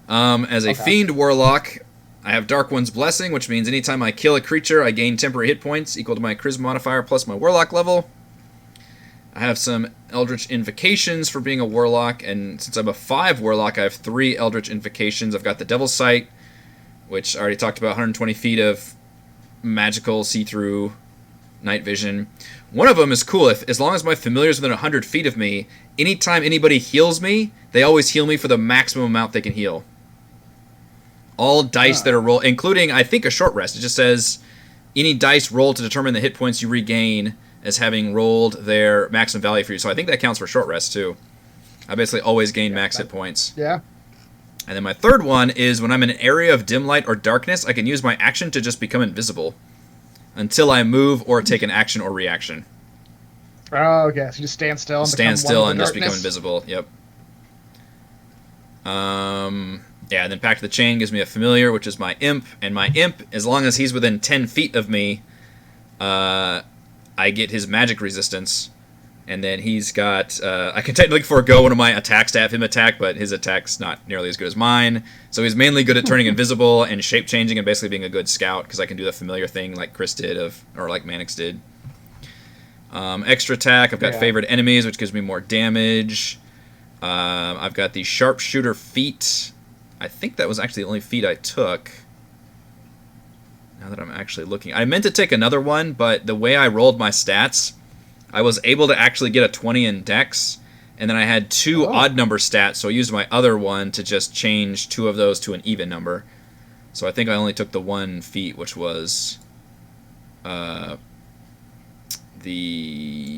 S1: As a Fiend Warlock, I have Dark One's Blessing, which means anytime I kill a creature, I gain temporary hit points equal to my Charisma modifier plus my Warlock level. I have some Eldritch Invocations for being a Warlock, and since I'm a 5 Warlock, I have 3 Eldritch Invocations. I've got the Devil's Sight, which I already talked about, 120 feet of magical see-through night vision. One of them is cool. As long as my familiar is within 100 feet of me, anytime anybody heals me, they always heal me for the maximum amount they can heal. All dice that are rolled, including, I think, a short rest. It just says any dice rolled to determine the hit points you regain as having rolled their maximum value for you. So I think that counts for short rest, too. I basically always gain max hit points.
S3: Yeah.
S1: And then my third one is when I'm in an area of dim light or darkness, I can use my action to just become invisible until I move or take an action or reaction.
S3: Oh, okay. So you just stand still. And
S1: Stand
S3: become
S1: still
S3: one
S1: and
S3: with
S1: just
S3: the
S1: become
S3: darkness?
S1: invisible. Yep. Yeah, and then Pact of the Chain gives me a familiar, which is my imp. And my imp, as long as he's within 10 feet of me, I get his magic resistance. And then he's got... I can technically forego one of my attacks to have him attack, but his attack's not nearly as good as mine. So he's mainly good at turning invisible and shape-changing and basically being a good scout, because I can do the familiar thing like Chris did, or like Mannix did. Extra attack, I've got favored enemies, which gives me more damage. I've got the Sharpshooter feat. I think that was actually the only feat I took. Now that I'm actually looking. I meant to take another one, but the way I rolled my stats... I was able to actually get a 20 in Dex, And then I had 2 odd number stats, so I used my other one to just change 2 of those to an even number. So I think I only took the 1 feat, which was the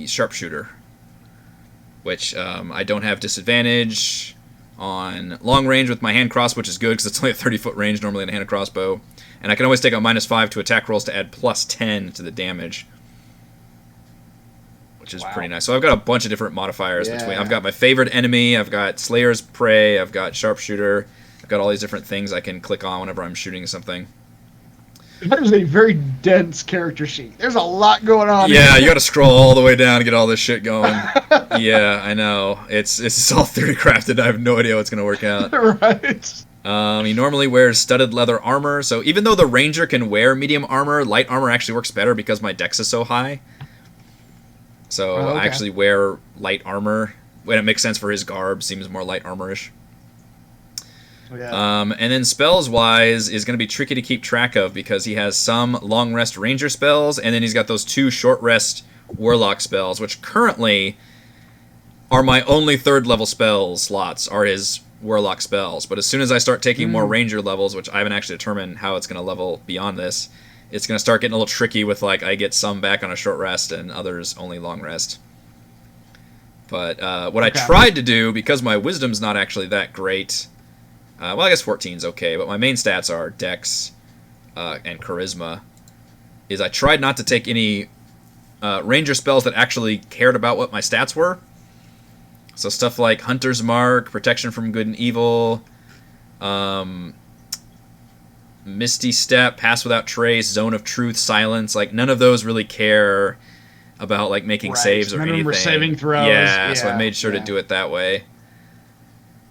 S1: sharpshooter, which I don't have disadvantage on long range with my hand crossbow, which is good because it's only a 30-foot range normally in a hand crossbow. And I can always take a -5 to attack rolls to add +10 to the damage, which is pretty nice. So I've got a bunch of different modifiers between. I've got my favorite enemy, I've got Slayer's Prey, I've got Sharpshooter, I've got all these different things I can click on whenever I'm shooting something.
S3: That is a very dense character sheet. There's a lot going on.
S1: Yeah, you got to scroll all the way down to get all this shit going. Yeah, I know. It's all theory crafted. I have no idea what's gonna work out.
S3: Right.
S1: He normally wears studded leather armor, so even though the ranger can wear medium armor, light armor actually works better because my dex is so high. So I actually wear light armor when it makes sense for his garb. Seems more light armorish.
S3: Yeah.
S1: And then spells-wise is going to be tricky to keep track of because he has some long rest ranger spells, and then he's got those 2 short rest warlock spells, which currently are my only 3rd level spell slots are his warlock spells. But as soon as I start taking more ranger levels, which I haven't actually determined how it's going to level beyond this, it's going to start getting a little tricky with, like, I get some back on a short rest and others only long rest. But what I tried to do, because my wisdom's not actually that great... well, I guess 14's okay, but my main stats are Dex and Charisma, is I tried not to take any ranger spells that actually cared about what my stats were. So stuff like Hunter's Mark, Protection from Good and Evil, Misty Step, Pass Without Trace, Zone of Truth, Silence. Like, none of those really care about, like, making saves or
S3: None
S1: anything.
S3: of them were saving throws.
S1: Yeah, so I made sure to do it that way.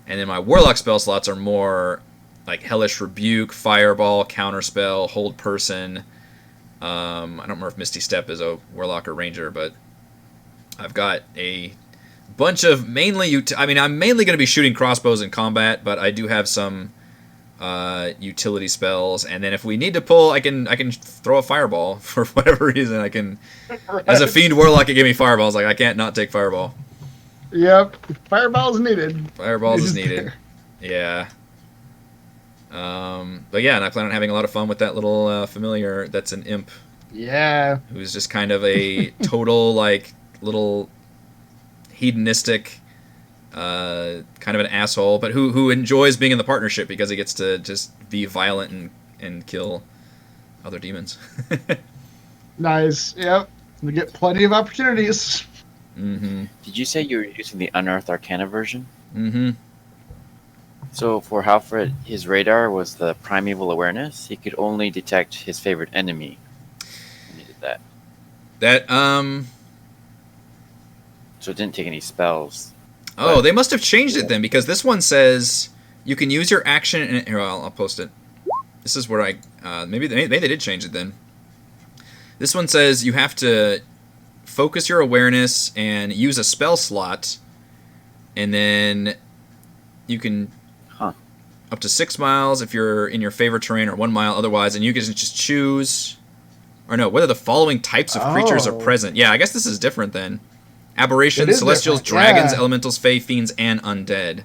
S1: And then my Warlock spell slots are more like Hellish Rebuke, Fireball, Counterspell, Hold Person. I don't remember if Misty Step is a Warlock or Ranger, but I've got a bunch of mainly... I'm mainly going to be shooting crossbows in combat, but I do have some utility spells. And then if we need to pull, I can throw a Fireball for whatever reason. I can... As a Fiend Warlock, it gave me Fireballs. Like, I can't not take Fireball.
S3: Yep, fireballs needed.
S1: Fireballs is needed. Yeah. But yeah, and I plan on having a lot of fun with that little familiar that's an imp.
S3: Yeah.
S1: Who's just kind of a total, like, little hedonistic, kind of an asshole, but who enjoys being in the partnership because he gets to just be violent and kill other demons.
S3: Nice. Yep. We get plenty of opportunities.
S1: Mm-hmm.
S6: Did you say you were using the Unearthed Arcana version?
S1: Mm-hmm.
S6: So for Halfred, his radar was the Primeval Awareness. He could only detect his favorite enemy when he did that. So it didn't take any spells.
S1: Oh, they must have changed it then, because this one says you can use your action... And, here, I'll post it. This is where maybe they did change it then. This one says you have to... focus your awareness and use a spell slot, and then you can up to 6 miles if you're in your favorite terrain, or 1 mile otherwise, and you can just choose, or no, whether the following types of creatures are present. Yeah, I guess this is different then. Aberrations, celestials, dragons, elementals, fae, fiends, and undead.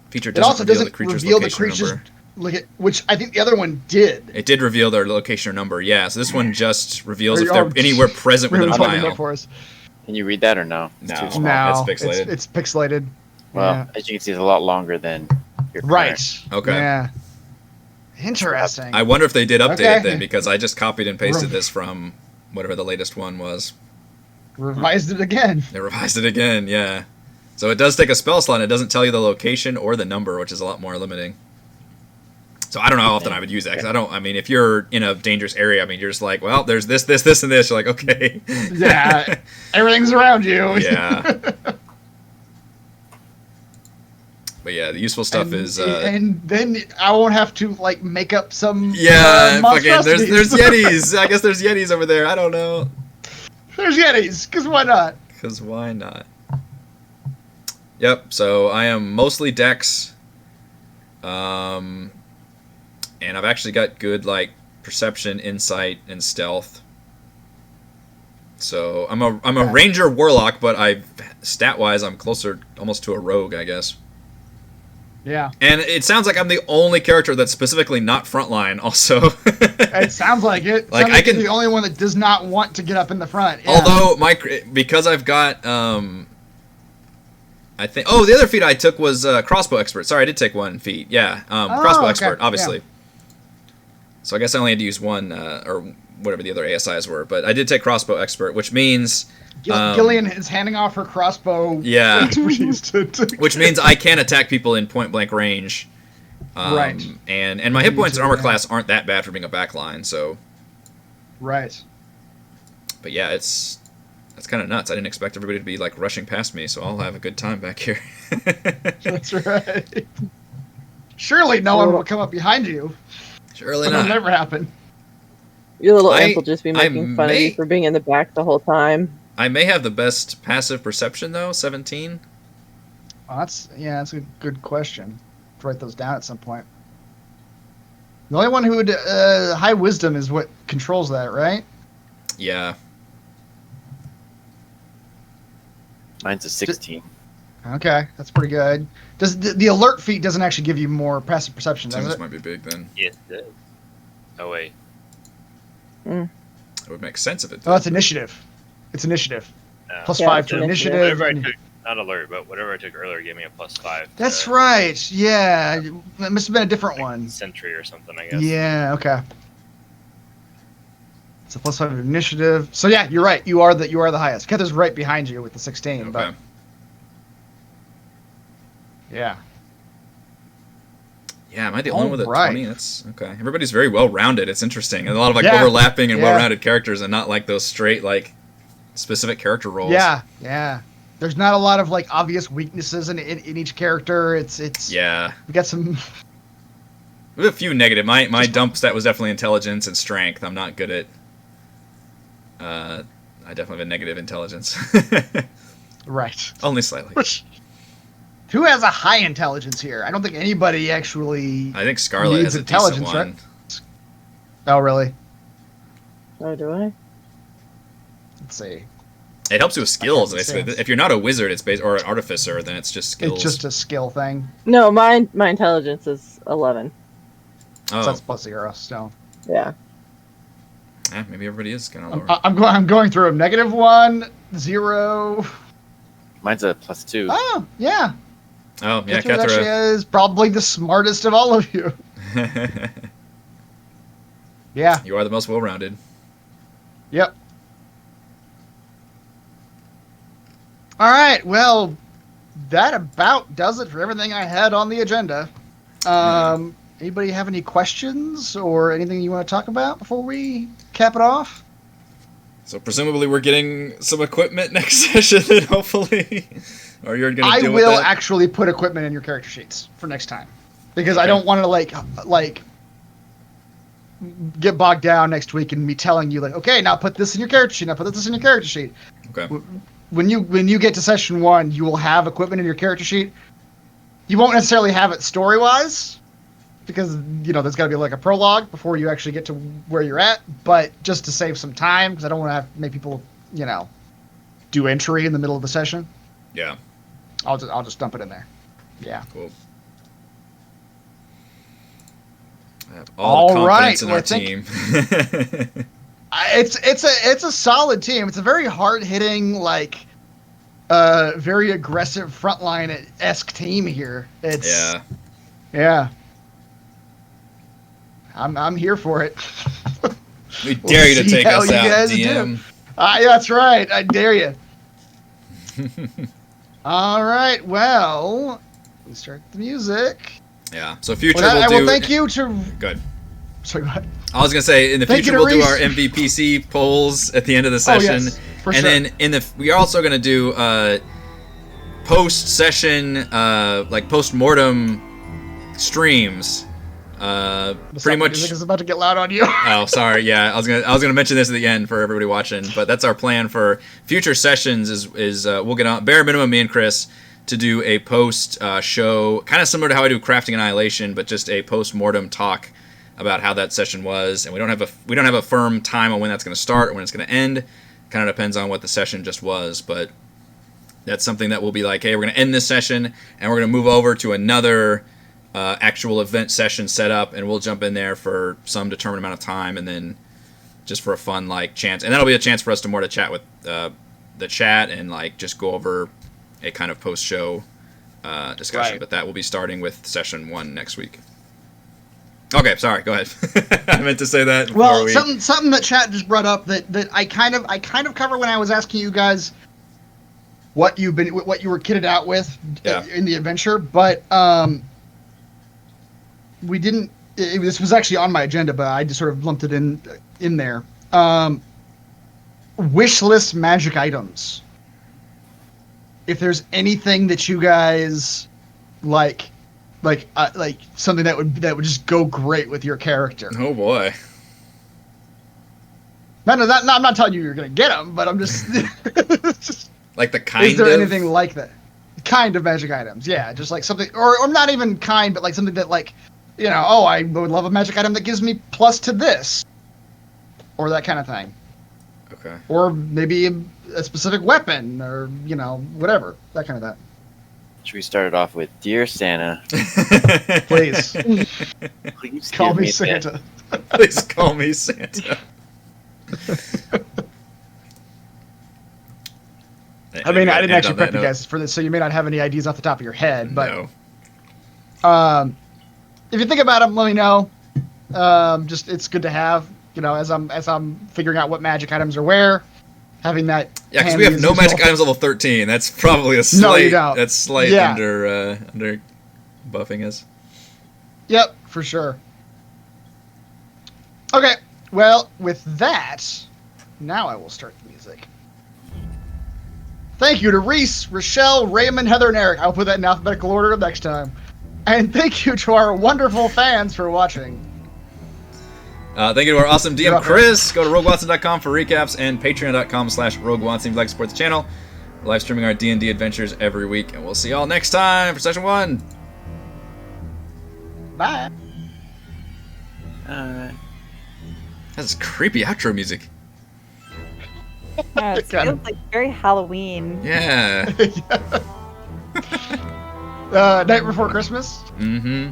S1: Feature doesn't reveal the creature's location number.
S3: Which I think the other one did.
S1: It did reveal their location or number, yeah. So this one just reveals if they're anywhere present within a mile.
S6: Can you read that or no?
S1: It's too small. It's pixelated.
S3: It's pixelated.
S6: Well, as you can see, it's a lot longer than your current.
S3: Right.
S1: Okay.
S3: Yeah. Interesting.
S1: I wonder if they did update it then, because I just copied and pasted this from whatever the latest one was.
S3: Revised it again.
S1: They revised it again, yeah. So it does take a spell slot, and it doesn't tell you the location or the number, which is a lot more limiting. So I don't know how often I would use that, because if you're in a dangerous area, you're just like, well, there's this, and this. You're like, okay.
S3: Yeah, everything's around you.
S1: Yeah. But yeah, the useful stuff is...
S3: and then I won't have to, make up some...
S1: Yeah, fucking, there's Yetis. I guess there's Yetis over there. I don't know.
S3: There's Yetis, because why not?
S1: Because why not? Yep, so I am mostly Dex. And I've actually got good, perception, insight, and stealth. So I'm a ranger warlock, but stat wise I'm closer almost to a rogue, I guess.
S3: Yeah.
S1: And it sounds like I'm the only character that's specifically not frontline. Also,
S3: it sounds like it.
S1: Like I can
S3: be the only one that does not want to get up in the front. Yeah.
S1: Although because I've got I think the other feat I took was crossbow expert. Sorry, I did take one feat. Yeah, crossbow expert, obviously. Yeah. So I guess I only had to use one or whatever the other ASIs were, but I did take crossbow expert, which means
S3: Gillian is handing off her crossbow.
S1: Yeah,
S3: which
S1: means I can attack people in point blank range.
S3: Right.
S1: And my hit points and armor class aren't that bad for being a backline. So.
S3: Right.
S1: But yeah, that's kind of nuts. I didn't expect everybody to be like rushing past me, so I'll have a good time back here.
S3: That's right. Surely no one will come up behind you.
S1: Surely not.
S3: That'll never happen.
S4: Your little imp will just be making fun of you for being in the back the whole time.
S1: I may have the best passive perception though, 17.
S3: Well, that's a good question. Let's write those down at some point. The only one who would high wisdom is what controls that, right?
S1: Yeah.
S6: Mine's a 16.
S3: Okay, that's pretty good. Does the alert feat doesn't actually give you more passive perception, does
S1: This
S3: it?
S1: might be big then.
S2: Yes, it does. Oh wait.
S1: It would make sense if it did.
S3: Oh, it's initiative. It's initiative.
S2: No.
S3: Plus 5 to initiative.
S2: Whatever I took, not alert, but whatever I took earlier gave me a +5.
S3: That's right. Yeah, that must have been a different one.
S2: Sentry or something, I guess.
S3: Yeah. Okay. It's a +5 to initiative. So yeah, you're right. You are the highest. Kether's right behind you with the 16.
S1: Okay.
S3: But yeah.
S1: Yeah, am I the only one with a
S3: Alright.
S1: 20? That's okay. Everybody's very well-rounded. It's interesting. And a lot of
S3: Yeah.
S1: overlapping and
S3: Yeah.
S1: well-rounded characters and not like those straight specific character roles.
S3: Yeah. There's not a lot of obvious weaknesses in each character. It's
S1: Yeah.
S3: we got some.
S1: We have a few negative. My dump stat was definitely intelligence and strength. I'm not good at I definitely have a negative intelligence.
S3: Right.
S1: Only slightly.
S3: Who has a high intelligence here? I don't think anybody actually.
S1: I think Scarlet
S3: needs
S1: has a decent
S3: intelligence,
S1: one.
S3: right? Oh, really?
S4: Oh, do I?
S3: Let's see.
S1: It helps you with skills.
S3: Okay,
S1: Basically. If you're not a wizard, or an artificer, then it's just skills.
S3: It's just a skill thing.
S4: No, my intelligence is 11.
S1: Oh,
S3: So that's +0. So.
S4: Yeah.
S1: yeah, maybe everybody is kind of lower.
S3: I'm going through them. -1, 0.
S6: Mine's a +2.
S3: Oh, yeah.
S1: Oh, yeah,
S3: Kethra actually
S1: Kethra.
S3: is probably the smartest of all of you. Yeah.
S1: You are the most well-rounded.
S3: Yep. All right. Well, that about does it for everything I had on the agenda. Anybody have any questions or anything you want to talk about before we cap it off?
S1: So presumably we're getting some equipment next session, then hopefully, or you're going to
S3: I
S1: deal
S3: will
S1: with that.
S3: actually put equipment in your character sheets for next time, because I
S1: Okay.
S3: don't want to get bogged down next week and me telling you okay, now put this in your character sheet. Now put this in your character sheet.
S1: Okay.
S3: When you get to session 1, you will have equipment in your character sheet. You won't necessarily have it story wise, because there's got to be a prologue before you actually get to where you're at. But just to save some time, because I don't want to make people do entry in the middle of the session.
S1: Yeah.
S3: I'll just dump it in there. Yeah.
S1: Cool. I have all the
S3: All
S1: confidence
S3: right,
S1: in our
S3: well,
S1: team.
S3: It's a solid team. It's a very hard hitting, very aggressive frontline-esque team here. Yeah. I'm here for it.
S1: We dare you to
S3: see
S1: take
S3: how
S1: us
S3: you
S1: out,
S3: guys
S1: DM.
S3: do. That's right. I dare you. All right. Well, we start the music.
S1: Yeah. So future
S3: Well,
S1: we'll do.
S3: thank you to.
S1: Good.
S3: Sorry, go ahead.
S1: I was gonna say in the
S3: Thank
S1: future
S3: you to
S1: we'll do
S3: Reese.
S1: our MVPC polls at the end of the
S3: Oh,
S1: session,
S3: yes, for
S1: and
S3: sure.
S1: then we are also gonna do post-session post-mortem streams. Pretty much.
S3: Music is about to get loud on you.
S1: Oh, sorry. Yeah, I was gonna mention this at the end for everybody watching, but that's our plan for future sessions. Is we'll get on bare minimum me and Chris to do a post show, kind of similar to how I do Crafting Annihilation, but just a post mortem talk about how that session was. And we don't have a firm time on when that's going to start or when it's going to end. kind of depends on what the session just was, but that's something that will be like, hey, we're going to end this session, and we're going to move over to another actual event session set up, and we'll jump in there for some determined amount of time, and then just for a fun like chance. And that'll be a chance for us to chat with the chat and like just go over a kind of post-show discussion.
S3: Right.
S1: But that will be starting with session 1 next week. Okay, sorry. Go ahead. I meant to say that.
S3: Well, something that chat just brought up that I kind of covered when I was asking you guys what you were kitted out with in the adventure, but we didn't. This was actually on my agenda, but I just sort of lumped it in there. Wish list magic items. If there's anything that you guys like something that would just go great with your character.
S1: Oh boy.
S3: No, I'm not telling you you're gonna get them, but I'm just.
S1: Like the kind of.
S3: Is there anything like that? Kind of magic items, yeah, just like something, or not even kind, but like something that like, I would love a magic item that gives me plus to this, or that kind of thing.
S1: Okay.
S3: Or maybe a specific weapon, or whatever, that kind of that.
S6: Should we start it off with, Dear Santa,
S3: Please.
S6: please
S3: Call
S6: give
S3: me Santa.
S1: Please call me Santa.
S3: I mean, I didn't actually prep you guys for this, so you may not have any ideas off the top of your head, but
S1: no.
S3: If you think about them, let me know. Just it's good to have, as I'm figuring out what magic items are where, having that.
S1: Yeah, because we have no magic items level 13. That's probably a slight.
S3: No, you don't.
S1: That's slight under buffing us.
S3: Yep, for sure. Okay, well, with that, now I will start the music. Thank you to Reese, Rochelle, Raymond, Heather, and Eric. I'll put that in alphabetical order next time. And thank you to our wonderful fans for watching.
S1: Thank you to our awesome DM, Chris. Go to RogueWatson.com for recaps and Patreon.com/RogueWatson if you'd like to support the channel. We're live streaming our D&D adventures every week, and we'll see y'all next time for session 1.
S3: Bye.
S6: Alright.
S1: That's creepy outro music.
S5: Yeah, it feels like very Halloween.
S1: Yeah.
S3: Night Before Christmas?
S1: Mm-hmm.